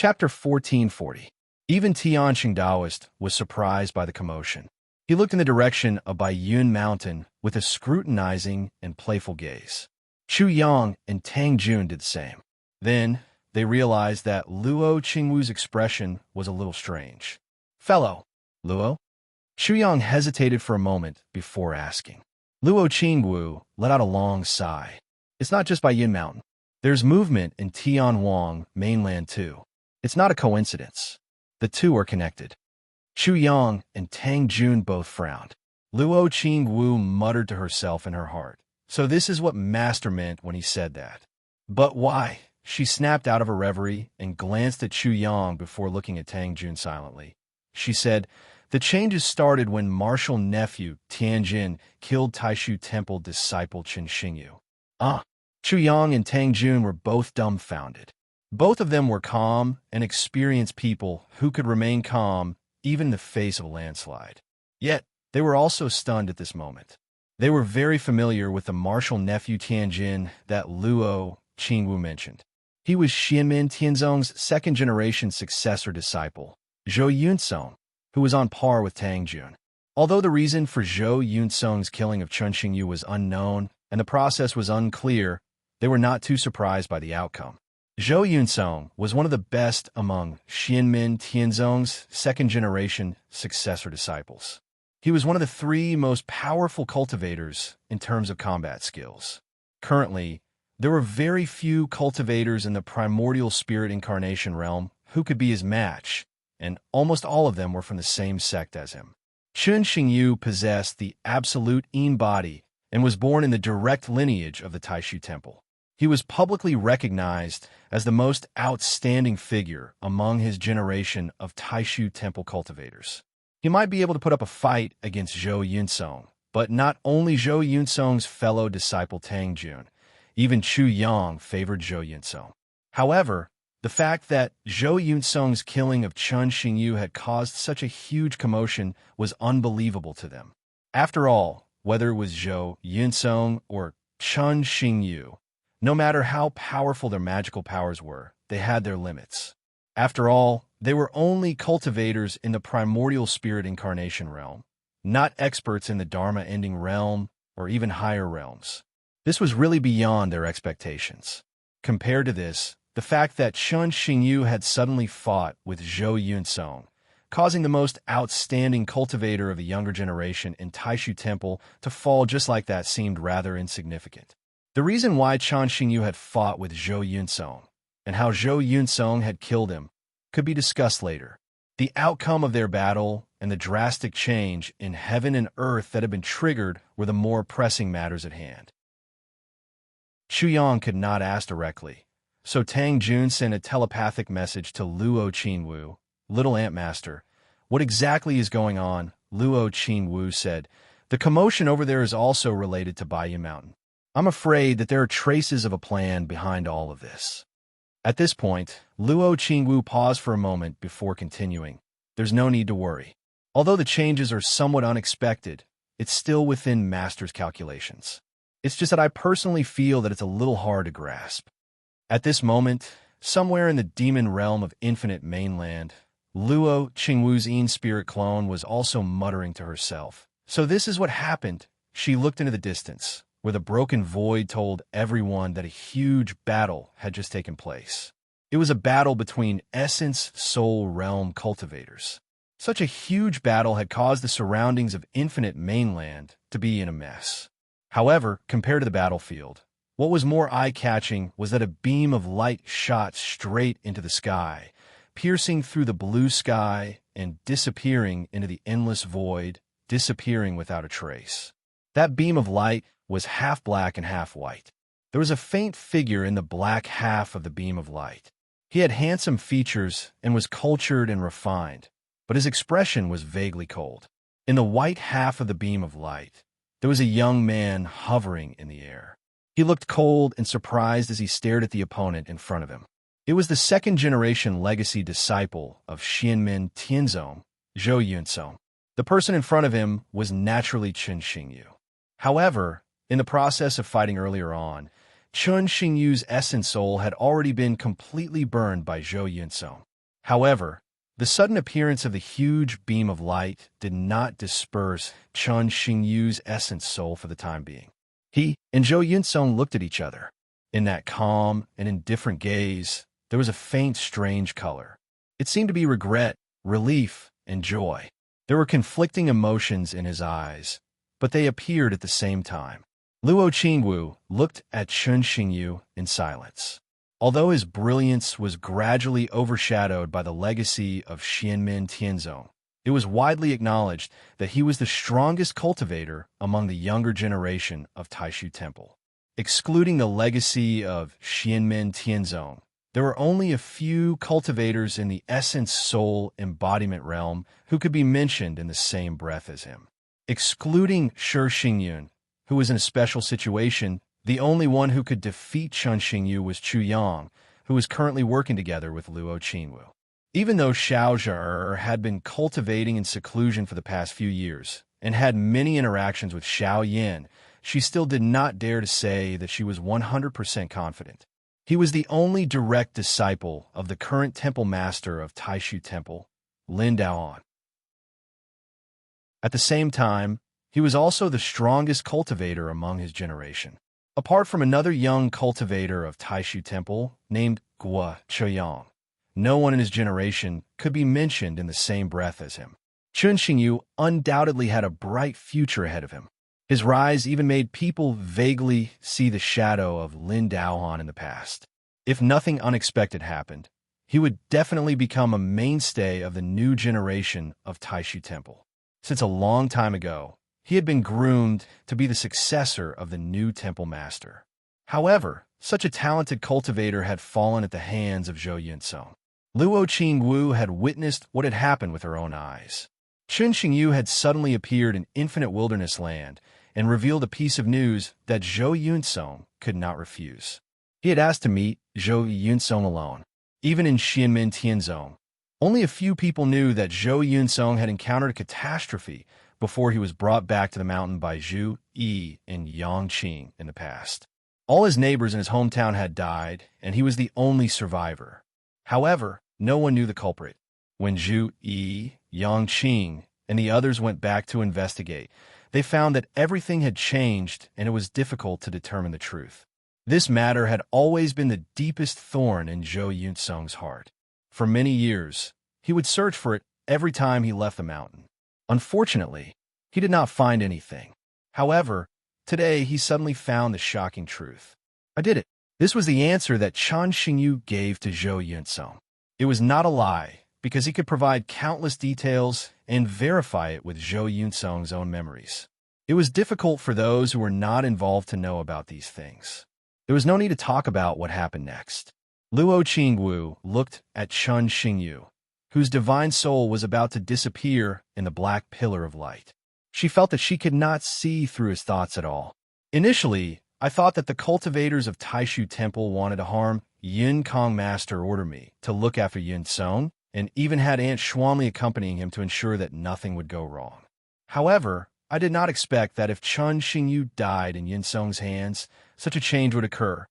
Chapter 1440. Even Tianqing Daoist was surprised by the commotion. He looked in the direction of Baiyun Mountain with a scrutinizing and playful gaze. Chu Yang and Tang Jun did the same. Then, they realized that Luo Qingwu's expression was a little strange. "Fellow, Luo?" Chu Yang hesitated for a moment before asking. Luo Qingwu let out a long sigh. "It's not just Baiyun Mountain. There's movement in Tianwang mainland too. It's not a coincidence. The two are connected." Chu Yang and Tang Jun both frowned. Luo Qingwu muttered to herself in her heart. So this is what Master meant when he said that. But why? She snapped out of her reverie and glanced at Chu Yang before looking at Tang Jun silently. She said, "The changes started when martial nephew Tianjin killed Taishu Temple disciple Qin Xingyu." Chu Yang and Tang Jun were both dumbfounded. Both of them were calm and experienced people who could remain calm even in the face of a landslide. Yet, they were also stunned at this moment. They were very familiar with the martial nephew Tianjin that Luo Qingwu mentioned. He was Xianmin Tianzong's second-generation successor disciple, Zhou Yunsong, who was on par with Tang Jun. Although the reason for Zhou Yunsong's killing of Qin Xingyu was unknown and the process was unclear, they were not too surprised by the outcome. Zhou Yunsong was one of the best among Xianmin Tianzong's second-generation successor disciples. He was one of the three most powerful cultivators in terms of combat skills. Currently, there were very few cultivators in the primordial spirit incarnation realm who could be his match, and almost all of them were from the same sect as him. Qin Xingyu possessed the absolute Yin body and was born in the direct lineage of the Taishu Temple. He was publicly recognized as the most outstanding figure among his generation of Taishu Temple cultivators. He might be able to put up a fight against Zhou Yunsong, but not only Zhou Yunsong's fellow disciple Tang Jun, even Chu Yang favored Zhou Yunsong. However, the fact that Zhou Yunsong's killing of Qin Xingyu had caused such a huge commotion was unbelievable to them. After all, whether it was Zhou Yunsong or Qin Xingyu, no matter how powerful their magical powers were, they had their limits. After all, they were only cultivators in the primordial spirit incarnation realm, not experts in the Dharma-ending realm or even higher realms. This was really beyond their expectations. Compared to this, the fact that Qin Xingyu had suddenly fought with Zhou Yunsong, causing the most outstanding cultivator of the younger generation in Taishu Temple to fall just like that seemed rather insignificant. The reason why Qin Xingyu had fought with Zhou Yunsong and how Zhou Yunsong had killed him could be discussed later. The outcome of their battle and the drastic change in heaven and earth that had been triggered were the more pressing matters at hand. Chu Yang could not ask directly, so Tang Jun sent a telepathic message to Luo Qingwu, "Little Ant Master, what exactly is going on?" Luo Qingwu said, "The commotion over there is also related to Baiyun Mountain. I'm afraid that there are traces of a plan behind all of this." At this point, Luo Qingwu paused for a moment before continuing. "There's no need to worry. Although the changes are somewhat unexpected, it's still within Master's calculations. It's just that I personally feel that it's a little hard to grasp." At this moment, somewhere in the demon realm of Infinite Mainland, Luo Qingwu's Yin spirit clone was also muttering to herself. So this is what happened. She looked into the distance, where the broken void told everyone that a huge battle had just taken place. It was a battle between Essence Soul Realm cultivators. Such a huge battle had caused the surroundings of Infinite Mainland to be in a mess. However, compared to the battlefield, what was more eye-catching was that a beam of light shot straight into the sky, piercing through the blue sky and disappearing into the endless void, disappearing without a trace. That beam of light was half black and half white. There was a faint figure in the black half of the beam of light. He had handsome features and was cultured and refined, but his expression was vaguely cold. In the white half of the beam of light, there was a young man hovering in the air. He looked cold and surprised as he stared at the opponent in front of him. It was the second-generation legacy disciple of Xianmin Tianzong, Zhou Yunsong. The person in front of him was naturally Qin Xingyu. However, in the process of fighting earlier on, Qin Xingyu's essence soul had already been completely burned by Zhou Yunsong. However, the sudden appearance of the huge beam of light did not disperse Chun Xingyu's essence soul for the time being. He and Zhou Yunsong looked at each other. In that calm and indifferent gaze, there was a faint, strange color. It seemed to be regret, relief, and joy. There were conflicting emotions in his eyes, but they appeared at the same time. Luo Qingwu looked at Chun Xingyu in silence. Although his brilliance was gradually overshadowed by the legacy of Xianmin Tianzong, it was widely acknowledged that he was the strongest cultivator among the younger generation of Taishu Temple. Excluding the legacy of Xianmin Tianzong, there were only a few cultivators in the essence soul embodiment realm who could be mentioned in the same breath as him. Excluding Shi Xingyun, who was in a special situation, the only one who could defeat Chun Xingyu was Chu Yang, who was currently working together with Luo Qingwu. Even though Xiao Zhe had been cultivating in seclusion for the past few years and had many interactions with Xiao Yin, she still did not dare to say that she was 100% confident. He was the only direct disciple of the current temple master of Taishu Temple, Lin Daoan. At the same time, he was also the strongest cultivator among his generation. Apart from another young cultivator of Taishu Temple named Guo Choyang, no one in his generation could be mentioned in the same breath as him. Chun Xingyu undoubtedly had a bright future ahead of him. His rise even made people vaguely see the shadow of Lin Daoan in the past. If nothing unexpected happened, he would definitely become a mainstay of the new generation of Taishu Temple. Since a long time ago, he had been groomed to be the successor of the new temple master. However, such a talented cultivator had fallen at the hands of Zhou Yunsong. Luo Qingwu had witnessed what had happened with her own eyes. Chun Xingyu had suddenly appeared in Infinite Wilderness Land and revealed a piece of news that Zhou Yunsong could not refuse. He had asked to meet Zhou Yunsong alone. Even in Xianmin Tianzong, only a few people knew that Zhou Yunsong had encountered a catastrophe before he was brought back to the mountain by Zhu Yi and Yang Qing in the past. All his neighbors in his hometown had died, and he was the only survivor. However, no one knew the culprit. When Zhu Yi, Yang Qing, and the others went back to investigate, they found that everything had changed and it was difficult to determine the truth. This matter had always been the deepest thorn in Zhou Yunsong's heart. For many years, he would search for it every time he left the mountain. Unfortunately, he did not find anything. However, today he suddenly found the shocking truth. I did it. This was the answer that Chun Xingyu gave to Zhou Yunsong. It was not a lie, because he could provide countless details and verify it with Zhou Yunsong's own memories. It was difficult for those who were not involved to know about these things. There was no need to talk about what happened next. Luo Qingwu looked at Chun Xingyu, whose divine soul was about to disappear in the black pillar of light. She felt that she could not see through his thoughts at all. Initially, I thought that the cultivators of Taishu Temple wanted to harm Yin Kong Master ordered me to look after Yin Song, and even had Aunt Xuanli accompanying him to ensure that nothing would go wrong. However, I did not expect that if Chun Xingyu died in Yin Song's hands, such a change would occur.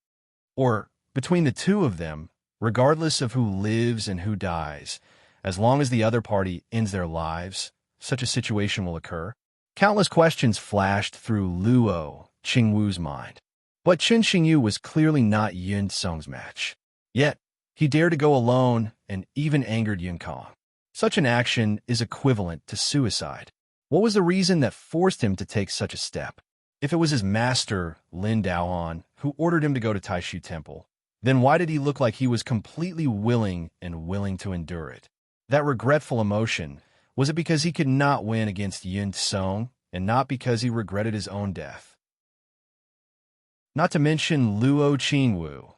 Or, between the two of them, regardless of who lives and who dies, as long as the other party ends their lives, such a situation will occur. Countless questions flashed through Luo Qingwu's mind. But Chun Xingyu was clearly not Yin Song's match. Yet, he dared to go alone and even angered Yin Kong. Such an action is equivalent to suicide. What was the reason that forced him to take such a step? If it was his master, Lin Daoan, who ordered him to go to Taishu Temple, then why did he look like he was completely willing to endure it? That regretful emotion, was it because he could not win against Yin Song, and not because he regretted his own death? Not to mention Luo Qingwu.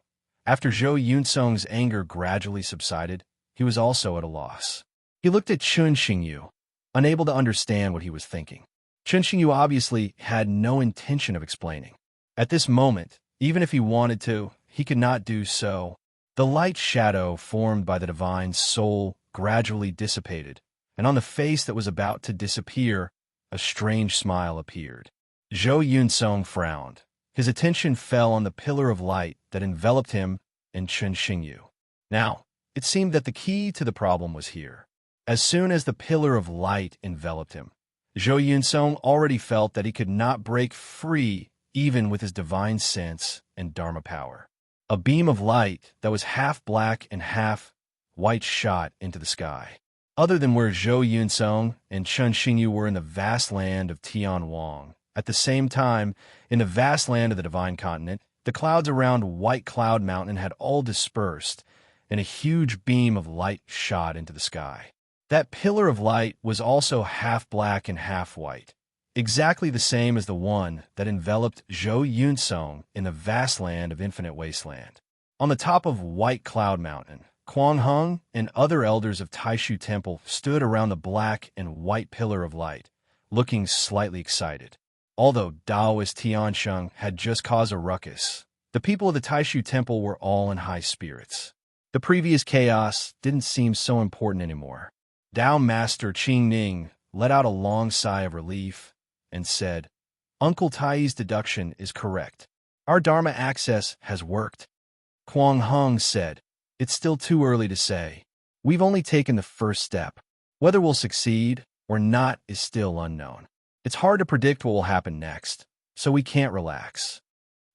After Zhou Yunsong's anger gradually subsided, he was also at a loss. He looked at Chun Xingyu, unable to understand what he was thinking. Chun Xingyu obviously had no intention of explaining. At this moment, even if he wanted to, he could not do so. The light shadow formed by the divine soul gradually dissipated, and on the face that was about to disappear, a strange smile appeared. Zhou Yunsong frowned. His attention fell on the pillar of light that enveloped him and Chun Xingyu. Now, It seemed that the key to the problem was here. As soon as the pillar of light enveloped him, Zhou Yunsong already felt that he could not break free even with his divine sense and Dharma power. A beam of light that was half black and half white shot into the sky. Other than where Zhou Yunsong and Chen Xingyu were in the vast land of Tianwang, at the same time, in the vast land of the Divine Continent, the clouds around White Cloud Mountain had all dispersed, and a huge beam of light shot into the sky. That pillar of light was also half black and half white, exactly the same as the one that enveloped Zhou Yunsong in the vast land of Infinite Wasteland. On the top of White Cloud Mountain, Kuang Heng and other elders of Taishu Temple stood around the black and white pillar of light, looking slightly excited. Although Taoist Tiansheng had just caused a ruckus, the people of the Taishu Temple were all in high spirits. The previous chaos didn't seem so important anymore. Tao Master Qing Ning let out a long sigh of relief and said, "Uncle Tai's deduction is correct. Our Dharma access has worked." Kuang Heng said, "It's still too early to say. We've only taken the first step. Whether we'll succeed or not is still unknown. It's hard to predict what will happen next, so we can't relax."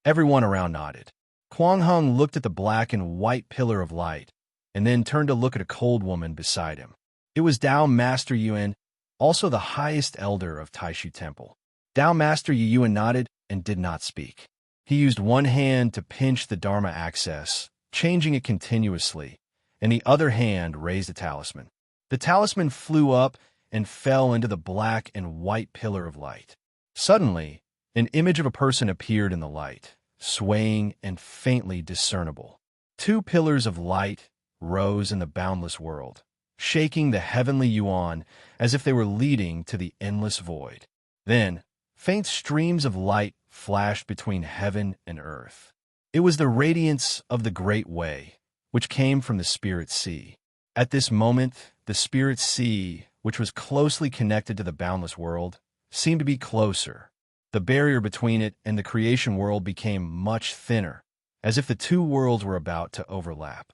Everyone around nodded. Kuang Heng looked at the black and white pillar of light, and then turned to look at a cold woman beside him. It was Tao Master Yuan, also the highest elder of Taishu Temple. Tao Master Yuan nodded and did not speak. He used one hand to pinch the Dharma access, changing it continuously, and the other hand raised a talisman. The talisman flew up and fell into the black and white pillar of light. Suddenly, an image of a person appeared in the light, swaying and faintly discernible. Two pillars of light rose in the boundless world, shaking the heavenly yuan as if they were leading to the endless void. Then, faint streams of light flashed between heaven and earth. It was the radiance of the Great Way, which came from the Spirit Sea. At this moment, the Spirit Sea, which was closely connected to the boundless world, seemed to be closer. The barrier between it and the creation world became much thinner, as if the two worlds were about to overlap.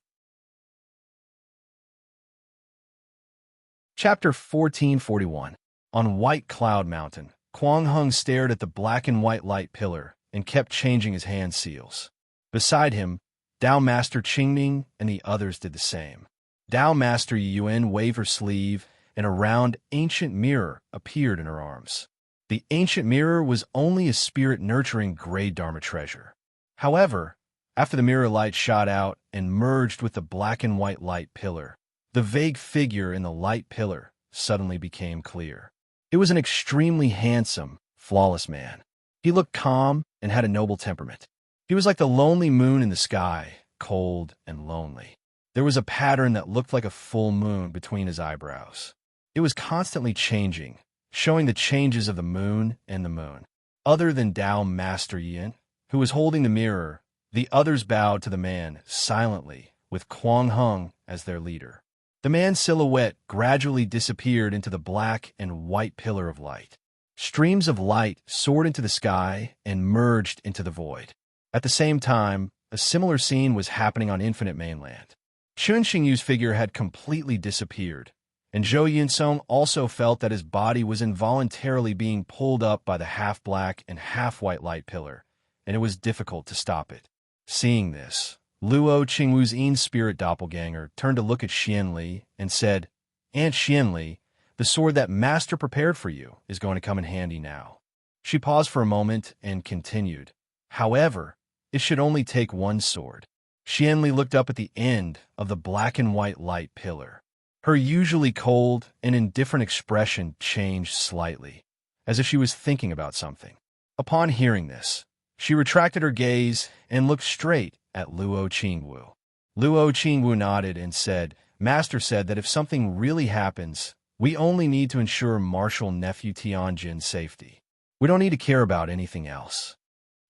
Chapter 1441. On White Cloud Mountain, Kuang Heng stared at the black and white light pillar and kept changing his hand seals. Beside him, Tao Master Qingming and the others did the same. Tao Master Yuan waved her sleeve, and a round ancient mirror appeared in her arms. The ancient mirror was only a spirit-nurturing gray Dharma treasure. However, after the mirror light shot out and merged with the black and white light pillar, the vague figure in the light pillar suddenly became clear. It was an extremely handsome, flawless man. He looked calm and had a noble temperament. He was like the lonely moon in the sky, cold and lonely. There was a pattern that looked like a full moon between his eyebrows. It was constantly changing, showing the changes of the moon and the moon. Other than Tao Master Yin, who was holding the mirror, the others bowed to the man silently, with Kuang Heng as their leader. The man's silhouette gradually disappeared into the black and white pillar of light. Streams of light soared into the sky and merged into the void. At the same time, a similar scene was happening on Infinite Mainland. Chen Xingyu's figure had completely disappeared, and Zhou Yunsong also felt that his body was involuntarily being pulled up by the half-black and half-white light pillar, and it was difficult to stop it. Seeing this, Luo Qingwu's in-spirit doppelganger turned to look at Xianli and said, "Aunt Xianli, the sword that Master prepared for you is going to come in handy now." She paused for a moment and continued, "However, it should only take one sword." Xianli looked up at the end of the black and white light pillar. Her usually cold and indifferent expression changed slightly, as if she was thinking about something. Upon hearing this, she retracted her gaze and looked straight at Luo Qingwu. Luo Qingwu nodded and said, "Master said that if something really happens, we only need to ensure Marshal Nephew Tianjin's safety. We don't need to care about anything else."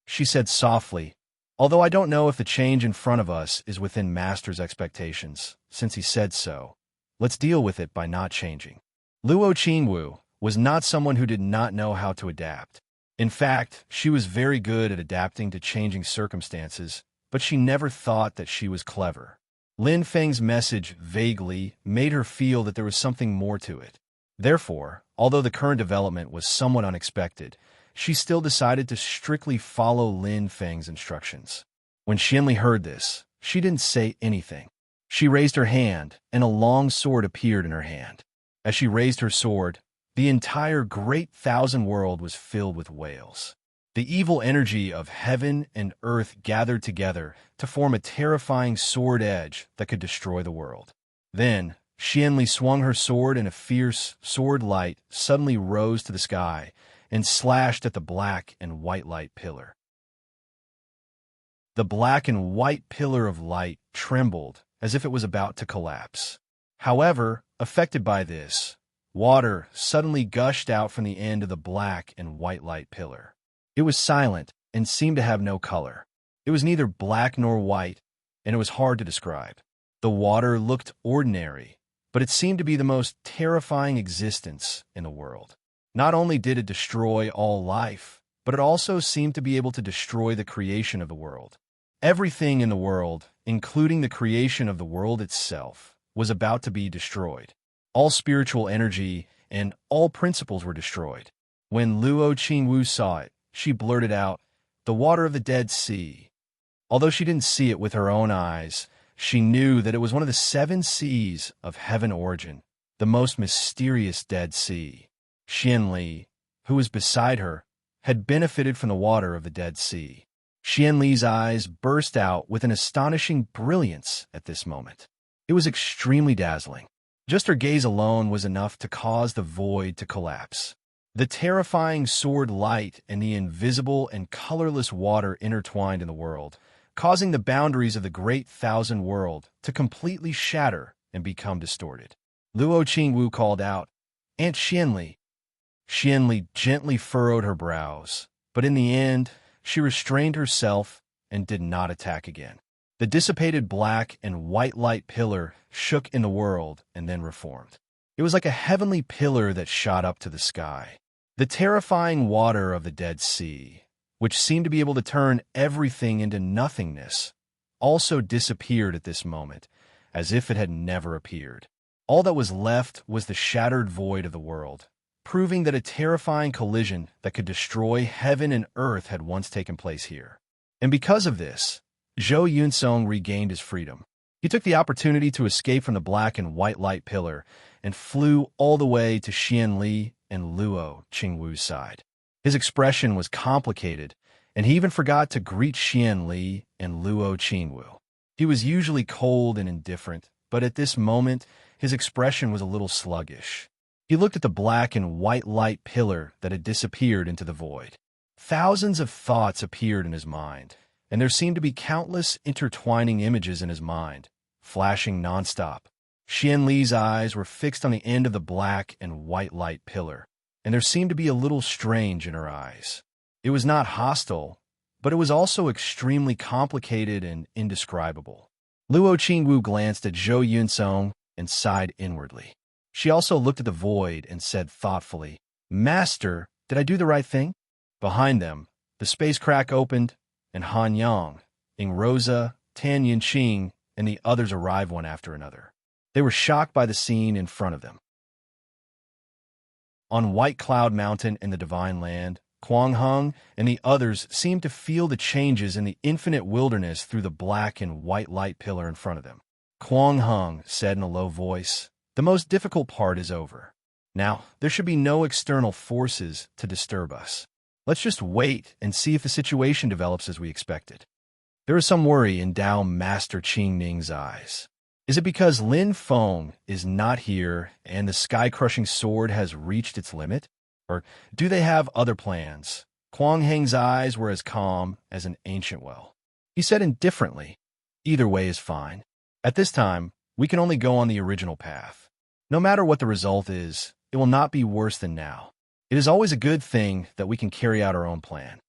She said softly, "Although I don't know if the change in front of us is within Master's expectations, since he said so, let's deal with it by not changing." Luo Qingwu was not someone who did not know how to adapt. In fact, she was very good at adapting to changing circumstances, but she never thought that she was clever. Lin Feng's message vaguely made her feel that there was something more to it. Therefore, although the current development was somewhat unexpected, she still decided to strictly follow Lin Feng's instructions. When Xianli heard this, she didn't say anything. She raised her hand, and a long sword appeared in her hand. As she raised her sword, the entire great thousand world was filled with wails. The evil energy of heaven and earth gathered together to form a terrifying sword edge that could destroy the world. Then, Xianli swung her sword and a fierce sword light suddenly rose to the sky and slashed at the black and white light pillar. The black and white pillar of light trembled as if it was about to collapse. However, affected by this, water suddenly gushed out from the end of the black and white light pillar. It was silent and seemed to have no color. It was neither black nor white, and it was hard to describe. The water looked ordinary, but it seemed to be the most terrifying existence in the world. Not only did it destroy all life, but it also seemed to be able to destroy the creation of the world. Everything in the world, including the creation of the world itself, was about to be destroyed. All spiritual energy and all principles were destroyed. When Luo Qingwu saw it, she blurted out, "The water of the Dead Sea." Although she didn't see it with her own eyes, she knew that it was one of the 7 seas of heaven origin, the most mysterious Dead Sea. Xianli, who was beside her, had benefited from the water of the Dead Sea. Xianli's eyes burst out with an astonishing brilliance at this moment. It was extremely dazzling. Just her gaze alone was enough to cause the void to collapse. The terrifying sword light and the invisible and colorless water intertwined in the world, causing the boundaries of the great thousand world to completely shatter and become distorted. Luo Qingwu called out, "Aunt Xianli." Xianli gently furrowed her brows, but in the end, she restrained herself and did not attack again. The dissipated black and white light pillar shook in the world and then reformed. It was like a heavenly pillar that shot up to the sky. The terrifying water of the Dead Sea, which seemed to be able to turn everything into nothingness, also disappeared at this moment, as if it had never appeared. All that was left was the shattered void of the world, proving that a terrifying collision that could destroy heaven and earth had once taken place here. And because of this, Zhou Yunsong regained his freedom. He took the opportunity to escape from the black and white light pillar and flew all the way to Xianli and Luo Qingwu's side. His expression was complicated, and he even forgot to greet Xianli and Luo Qingwu. He was usually cold and indifferent, but at this moment, his expression was a little sluggish. He looked at the black and white light pillar that had disappeared into the void. Thousands of thoughts appeared in his mind, and there seemed to be countless intertwining images in his mind, flashing nonstop. Xianli's eyes were fixed on the end of the black and white light pillar, and there seemed to be a little strange in her eyes. It was not hostile, but it was also extremely complicated and indescribable. Luo Qingwu glanced at Zhou Yunsong and sighed inwardly. She also looked at the void and said thoughtfully, "Master, did I do the right thing?" Behind them, the space crack opened, and Han Yang, Ing Rosa, Tan Yinqing, and the others arrived one after another. They were shocked by the scene in front of them. On White Cloud Mountain in the Divine Land, Kuang Heng and the others seemed to feel the changes in the infinite wilderness through the black and white light pillar in front of them. Kuang Heng said in a low voice, "The most difficult part is over. Now, there should be no external forces to disturb us. Let's just wait and see if the situation develops as we expected." There was some worry in Dao Master Qing Ning's eyes. Is it because Lin Feng is not here and the sky-crushing sword has reached its limit? Or do they have other plans? Kuang Heng's eyes were as calm as an ancient well. He said indifferently, "Either way is fine. At this time, we can only go on the original path. No matter what the result is, it will not be worse than now. It is always a good thing that we can carry out our own plan.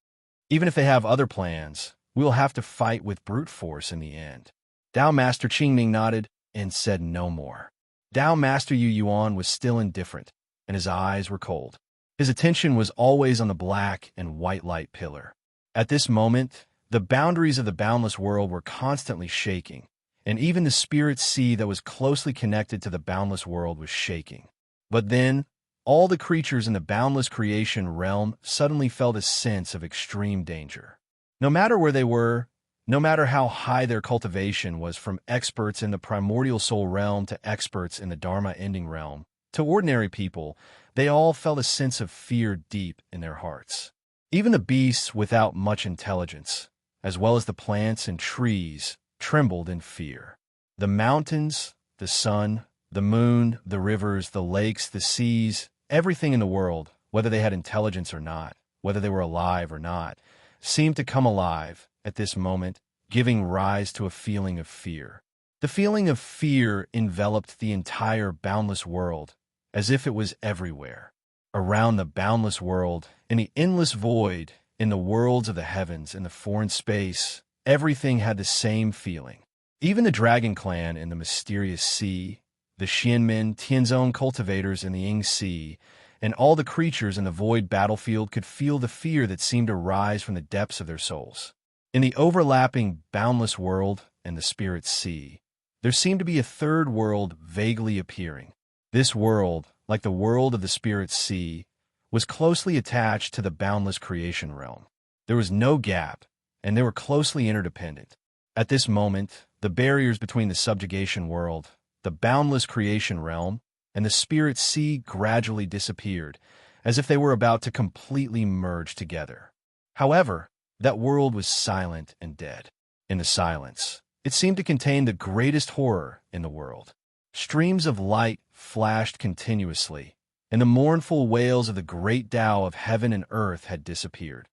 Even if they have other plans, we will have to fight with brute force in the end." Dao Master Qingning nodded and said no more. Dao Master Yu Yuan was still indifferent, and his eyes were cold. His attention was always on the black and white light pillar. At this moment, the boundaries of the boundless world were constantly shaking, and even the spirit sea that was closely connected to the boundless world was shaking. But then, all the creatures in the boundless creation realm suddenly felt a sense of extreme danger. No matter where they were, no matter how high their cultivation was, from experts in the primordial soul realm to experts in the Dharma ending realm, to ordinary people, they all felt a sense of fear deep in their hearts. Even the beasts without much intelligence, as well as the plants and trees, trembled in fear. The mountains, the sun, the moon, the rivers, the lakes, the seas, everything in the world, whether they had intelligence or not, whether they were alive or not, seemed to come alive at this moment, giving rise to a feeling of fear. The feeling of fear enveloped the entire boundless world, as if it was everywhere. Around the boundless world, in the endless void, in the worlds of the heavens, in the foreign space, everything had the same feeling. Even the dragon clan in the mysterious sea, the Xianmen, Tianzong cultivators in the Ying Sea, and all the creatures in the void battlefield could feel the fear that seemed to rise from the depths of their souls. In the overlapping boundless world and the spirit sea, there seemed to be a third world vaguely appearing. This world, like the world of the spirit sea, was closely attached to the boundless creation realm. There was no gap, and they were closely interdependent. At this moment, the barriers between the subjugation world, the boundless creation realm, and the spirit sea gradually disappeared, as if they were about to completely merge together. However, that world was silent and dead. In the silence, it seemed to contain the greatest horror in the world. Streams of light flashed continuously, and the mournful wails of the great Tao of heaven and earth had disappeared.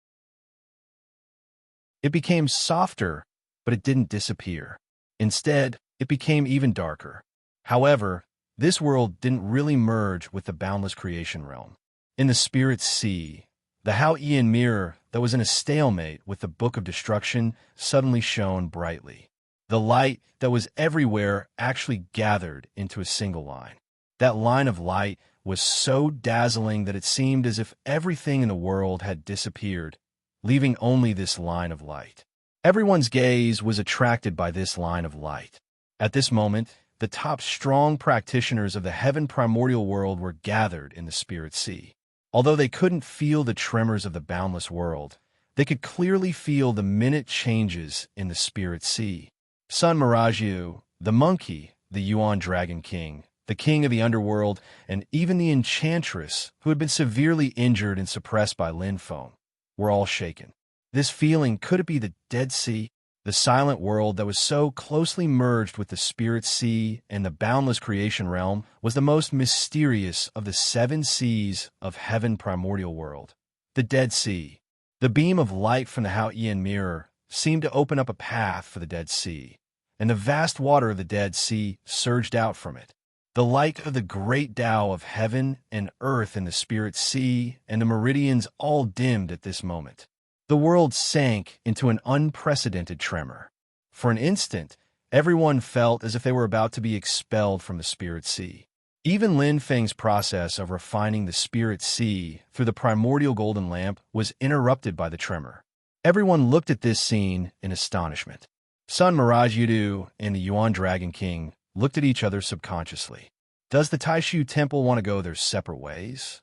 It became softer, but it didn't disappear. Instead, it became even darker. However, this world didn't really merge with the boundless creation realm. In the spirit sea, the Hao-Ian mirror that was in a stalemate with the Book of Destruction suddenly shone brightly. The light that was everywhere actually gathered into a single line. That line of light was so dazzling that it seemed as if everything in the world had disappeared, leaving only this line of light. Everyone's gaze was attracted by this line of light. At this moment, the top strong practitioners of the heaven primordial world were gathered in the spirit sea. Although they couldn't feel the tremors of the boundless world, they could clearly feel the minute changes in the spirit sea. Sun Miraju, the monkey, the Yuan Dragon King, the king of the underworld, and even the enchantress, who had been severely injured and suppressed by Lin Feng, were all shaken. This feeling, could it be the Dead Sea, the silent world that was so closely merged with the spirit sea and the boundless creation realm, was the most mysterious of the 7 seas of heaven primordial world. The Dead Sea. The beam of light from the Hao-Ian mirror seemed to open up a path for the Dead Sea, and the vast water of the Dead Sea surged out from it. The light of the great Tao of heaven and earth in the spirit sea and the meridians all dimmed at this moment. The world sank into an unprecedented tremor. For an instant, everyone felt as if they were about to be expelled from the spirit sea. Even Lin Feng's process of refining the spirit sea through the primordial golden lamp was interrupted by the tremor. Everyone looked at this scene in astonishment. Sun Miraju and the Yuan Dragon King looked at each other subconsciously. Does the Taishu Temple want to go their separate ways?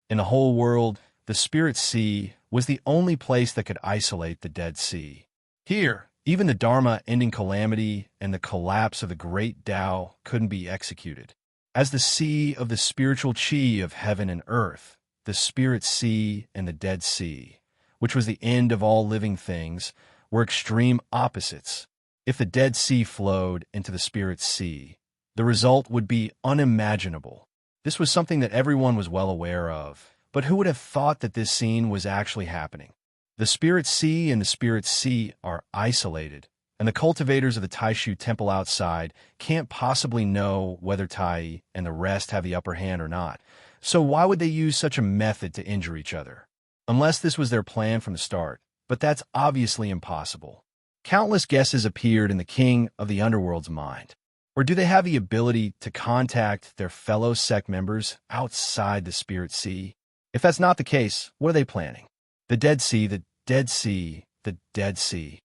In the whole world, the spirit sea was the only place that could isolate the Dead Sea. Here, even the Dharma ending calamity and the collapse of the great Tao couldn't be executed. As the sea of the spiritual chi of heaven and earth, the spirit sea and the Dead Sea, which was the end of all living things, were extreme opposites. If the Dead Sea flowed into the spirit sea, the result would be unimaginable. This was something that everyone was well aware of, but who would have thought that this scene was actually happening? The spirit sea and the spirit sea are isolated, and the cultivators of the Taishu Temple outside can't possibly know whether Tai and the rest have the upper hand or not. So why would they use such a method to injure each other? Unless this was their plan from the start, but that's obviously impossible. Countless guesses appeared in the king of the underworld's mind. Or do they have the ability to contact their fellow sect members outside the spirit sea? If that's not the case, what are they planning? The Dead Sea, the Dead Sea, the Dead Sea.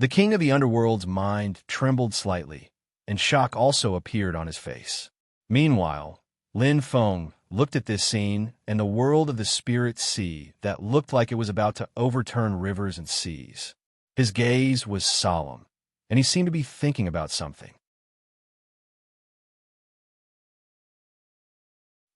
The king of the underworld's mind trembled slightly, and shock also appeared on his face. Meanwhile, Lin Feng looked at this scene and the world of the spirit sea that looked like it was about to overturn rivers and seas. His gaze was solemn, and he seemed to be thinking about something.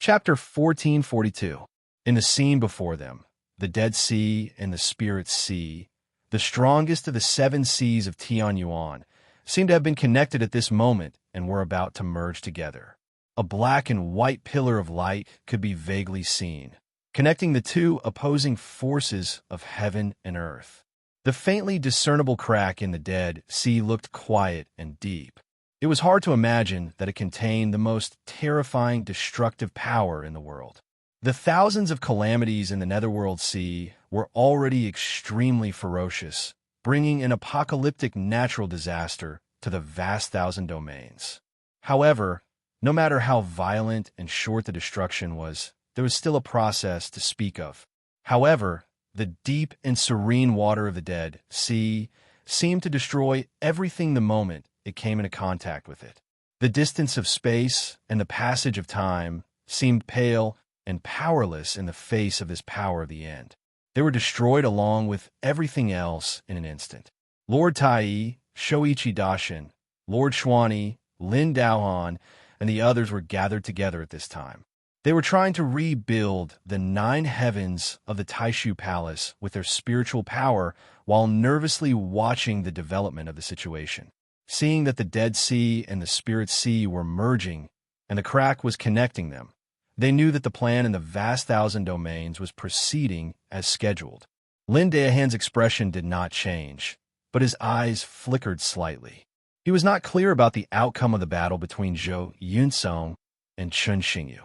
Chapter 1442. In the scene before them, the Dead Sea and the Spirit Sea, the strongest of the 7 seas of Tianyuan, seemed to have been connected at this moment and were about to merge together. A black and white pillar of light could be vaguely seen, connecting the two opposing forces of heaven and earth. The faintly discernible crack in the Dead Sea looked quiet and deep. It was hard to imagine that it contained the most terrifying destructive power in the world. The thousands of calamities in the Netherworld Sea were already extremely ferocious, bringing an apocalyptic natural disaster to the vast thousand domains. However, no matter how violent and short the destruction was, there was still a process to speak of. However, the deep and serene water of the Dead Sea seemed to destroy everything the moment it came into contact with it. The distance of space and the passage of time seemed pale and powerless in the face of this power of the end. They were destroyed along with everything else in an instant. Lord Tai, Shoichi Dashin, Lord Xuani, Lin Daohan, and the others were gathered together at this time. They were trying to rebuild the 9 heavens of the Taishu Palace with their spiritual power while nervously watching the development of the situation. Seeing that the Dead Sea and the Spirit Sea were merging and the crack was connecting them, they knew that the plan in the vast thousand domains was proceeding as scheduled. Lin Daohan's expression did not change, but his eyes flickered slightly. He was not clear about the outcome of the battle between Zhou Yunsong and Chun Xingyu.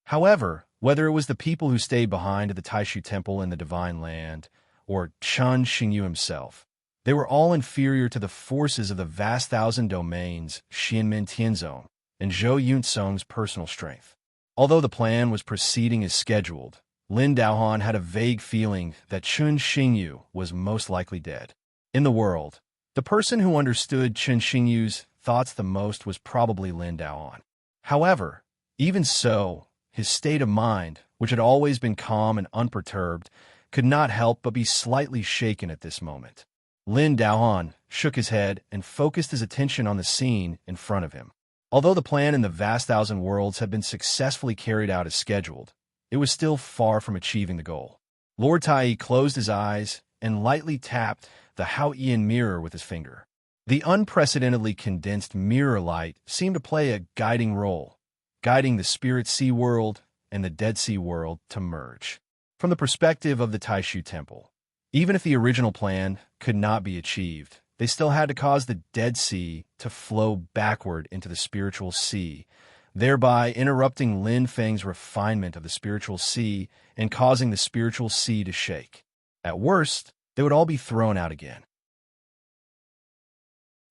However, whether it was the people who stayed behind at the Taishu Temple in the Divine Land, or Chun Xingyu himself, they were all inferior to the forces of the vast thousand domains, Xianmin Tianzong, and Zhou Yunsong's personal strength. Although the plan was proceeding as scheduled, Lin Daohan had a vague feeling that Chun Xingyu was most likely dead. In the world, the person who understood Chun Xingyu's thoughts the most was probably Lin Daohan. However, even so, his state of mind, which had always been calm and unperturbed, could not help but be slightly shaken at this moment. Lin Daohan shook his head and focused his attention on the scene in front of him. Although the plan in the vast thousand worlds had been successfully carried out as scheduled, it was still far from achieving the goal. Lord Tai closed his eyes and lightly tapped the Haotian mirror with his finger. The unprecedentedly condensed mirror light seemed to play a guiding role, guiding the Spirit Sea world and the Dead Sea world to merge. From the perspective of the Taishu Temple, even if the original plan could not be achieved, they still had to cause the Dead Sea to flow backward into the spiritual sea, thereby interrupting Lin Feng's refinement of the spiritual sea and causing the spiritual sea to shake. At worst, they would all be thrown out again.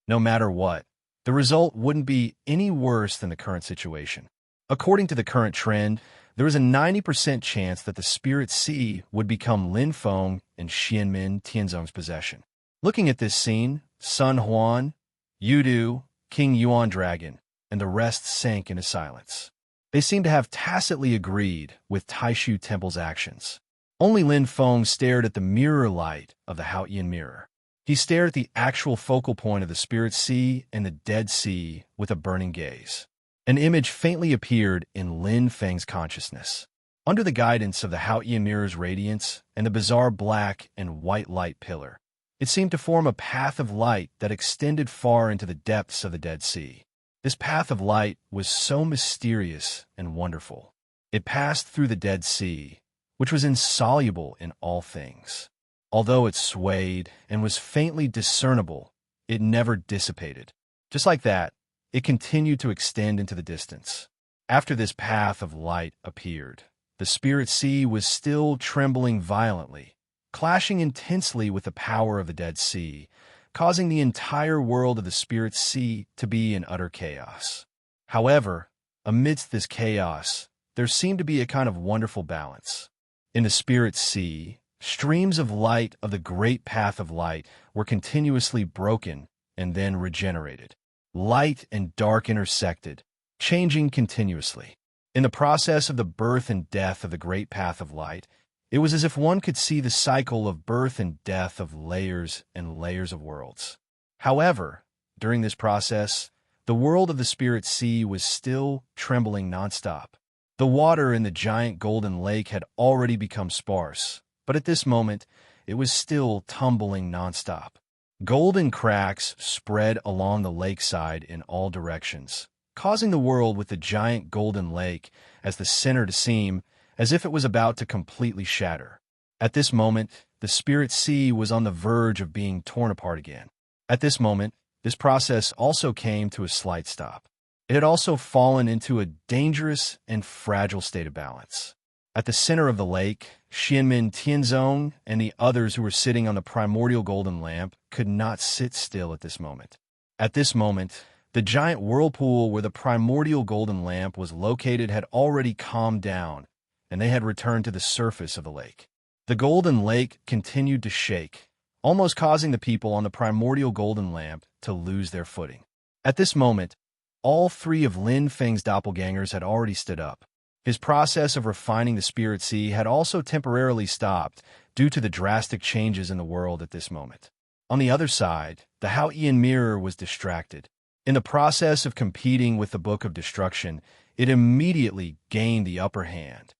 No matter what, the result wouldn't be any worse than the current situation. According to the current trend, there is a 90% chance that the Spirit Sea would become Lin Feng and Xianmin Tianzong's possession. Looking at this scene, Sun Huan, Yudu, King Yuan Dragon, and the rest sank into silence. They seemed to have tacitly agreed with Taishu Temple's actions. Only Lin Feng stared at the mirror light of the Haotian mirror. He stared at the actual focal point of the Spirit Sea and the Dead Sea with a burning gaze. An image faintly appeared in Lin Feng's consciousness. Under the guidance of the Haotian mirror's radiance and the bizarre black and white light pillar, it seemed to form a path of light that extended far into the depths of the Dead Sea. This path of light was so mysterious and wonderful. It passed through the Dead Sea, which was insoluble in all things. Although it swayed and was faintly discernible, it never dissipated. Just like that, it continued to extend into the distance. After this path of light appeared, the Spirit Sea was still trembling violently, clashing intensely with the power of the Dead Sea, causing the entire world of the Spirit Sea to be in utter chaos. However, amidst this chaos, there seemed to be a kind of wonderful balance. In the Spirit Sea, streams of light of the great path of light were continuously broken and then regenerated. Light and dark intersected, changing continuously. In the process of the birth and death of the great path of light, it was as if one could see the cycle of birth and death of layers and layers of worlds. However, during this process, the world of the spirit sea was still trembling nonstop. The water in the giant golden lake had already become sparse, but at this moment, it was still tumbling nonstop. Golden cracks spread along the lakeside in all directions, causing the world with the giant golden lake as the center to seem as if it was about to completely shatter. At this moment, the spirit sea was on the verge of being torn apart again. At this moment, this process also came to a slight stop. It had also fallen into a dangerous and fragile state of balance. At the center of the lake, Xianmin Tianzong and the others who were sitting on the primordial golden lamp could not sit still at this moment. At this moment, the giant whirlpool where the primordial golden lamp was located had already calmed down, and they had returned to the surface of the lake. The golden lake continued to shake, almost causing the people on the primordial golden lamp to lose their footing. At this moment, all three of Lin Feng's doppelgangers had already stood up. His process of refining the spirit sea had also temporarily stopped due to the drastic changes in the world at this moment. On the other side, the Hao Ian mirror was distracted. In the process of competing with the Book of Destruction, it immediately gained the upper hand.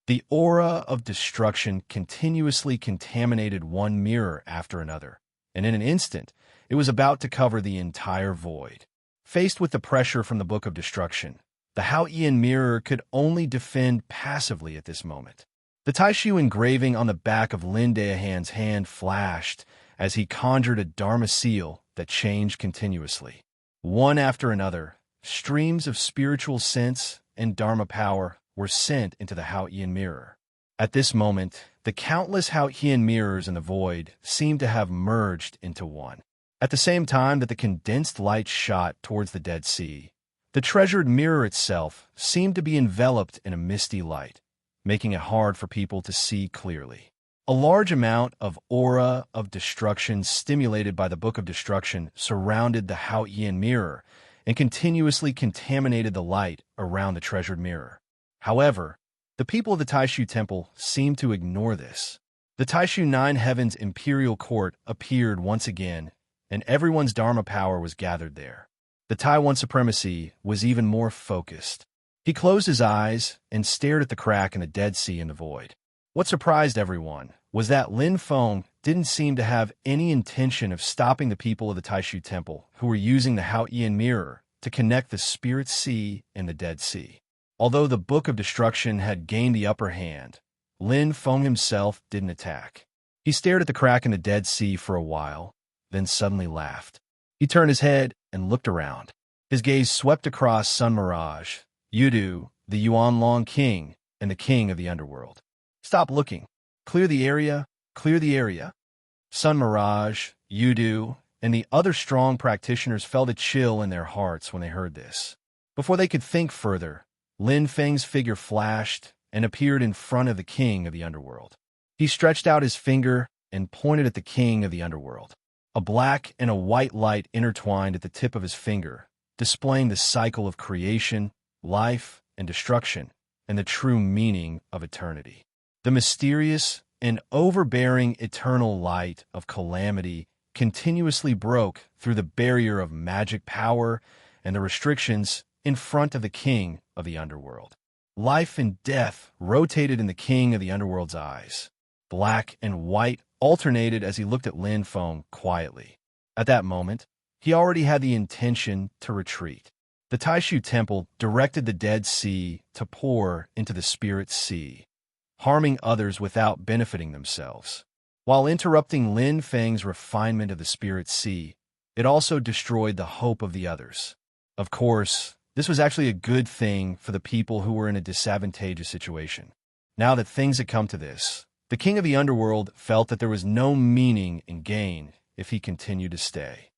The aura of destruction continuously contaminated one mirror after another, and in an instant, it was about to cover the entire void. Faced with the pressure from the Book of Destruction, the Hao Ian mirror could only defend passively at this moment. The Taishu engraving on the back of Lin Daohan's hand flashed as he conjured a Dharma seal that changed continuously. One after another, streams of spiritual sense and Dharma power were sent into the Hao Ian mirror. At this moment, the countless Hao Ian mirrors in the void seemed to have merged into one. At the same time that the condensed light shot towards the Dead Sea, the treasured mirror itself seemed to be enveloped in a misty light, making it hard for people to see clearly. A large amount of aura of destruction stimulated by the Book of Destruction surrounded the Hao Ian mirror and continuously contaminated the light around the treasured mirror. However, the people of the Taishu Temple seemed to ignore this. The Taishu Nine Heavens Imperial Court appeared once again, and everyone's Dharma power was gathered there. The Taiwan Supremacy was even more focused. He closed his eyes and stared at the crack in the Dead Sea in the void. What surprised everyone was that Lin Feng didn't seem to have any intention of stopping the people of the Taishu Temple who were using the Hao Ian mirror to connect the Spirit Sea and the Dead Sea. Although the Book of Destruction had gained the upper hand, Lin Feng himself didn't attack. He stared at the crack in the Dead Sea for a while, then suddenly laughed. He turned his head and looked around. His gaze swept across Sun Mirage, Yudu, the Yuanlong King, and the King of the Underworld. Stop looking. Clear the area. Clear the area. Sun Mirage, Yudu, and the other strong practitioners felt a chill in their hearts when they heard this. Before they could think further, Lin Feng's figure flashed and appeared in front of the King of the Underworld. He stretched out his finger and pointed at the King of the Underworld. A black and a white light intertwined at the tip of his finger, displaying the cycle of creation, life, and destruction, and the true meaning of eternity. The mysterious and overbearing eternal light of calamity continuously broke through the barrier of magic power and the restrictions in front of the King of the Underworld. Life and death rotated in the King of the Underworld's eyes. Black and white alternated as he looked at Lin Feng quietly. At that moment, he already had the intention to retreat. The Taishu Temple directed the Dead Sea to pour into the Spirit Sea, harming others without benefiting themselves. While interrupting Lin Feng's refinement of the Spirit Sea, it also destroyed the hope of the others. Of course, this was actually a good thing for the people who were in a disadvantageous situation. Now that things had come to this, the King of the Underworld felt that there was no meaning in gain if he continued to stay.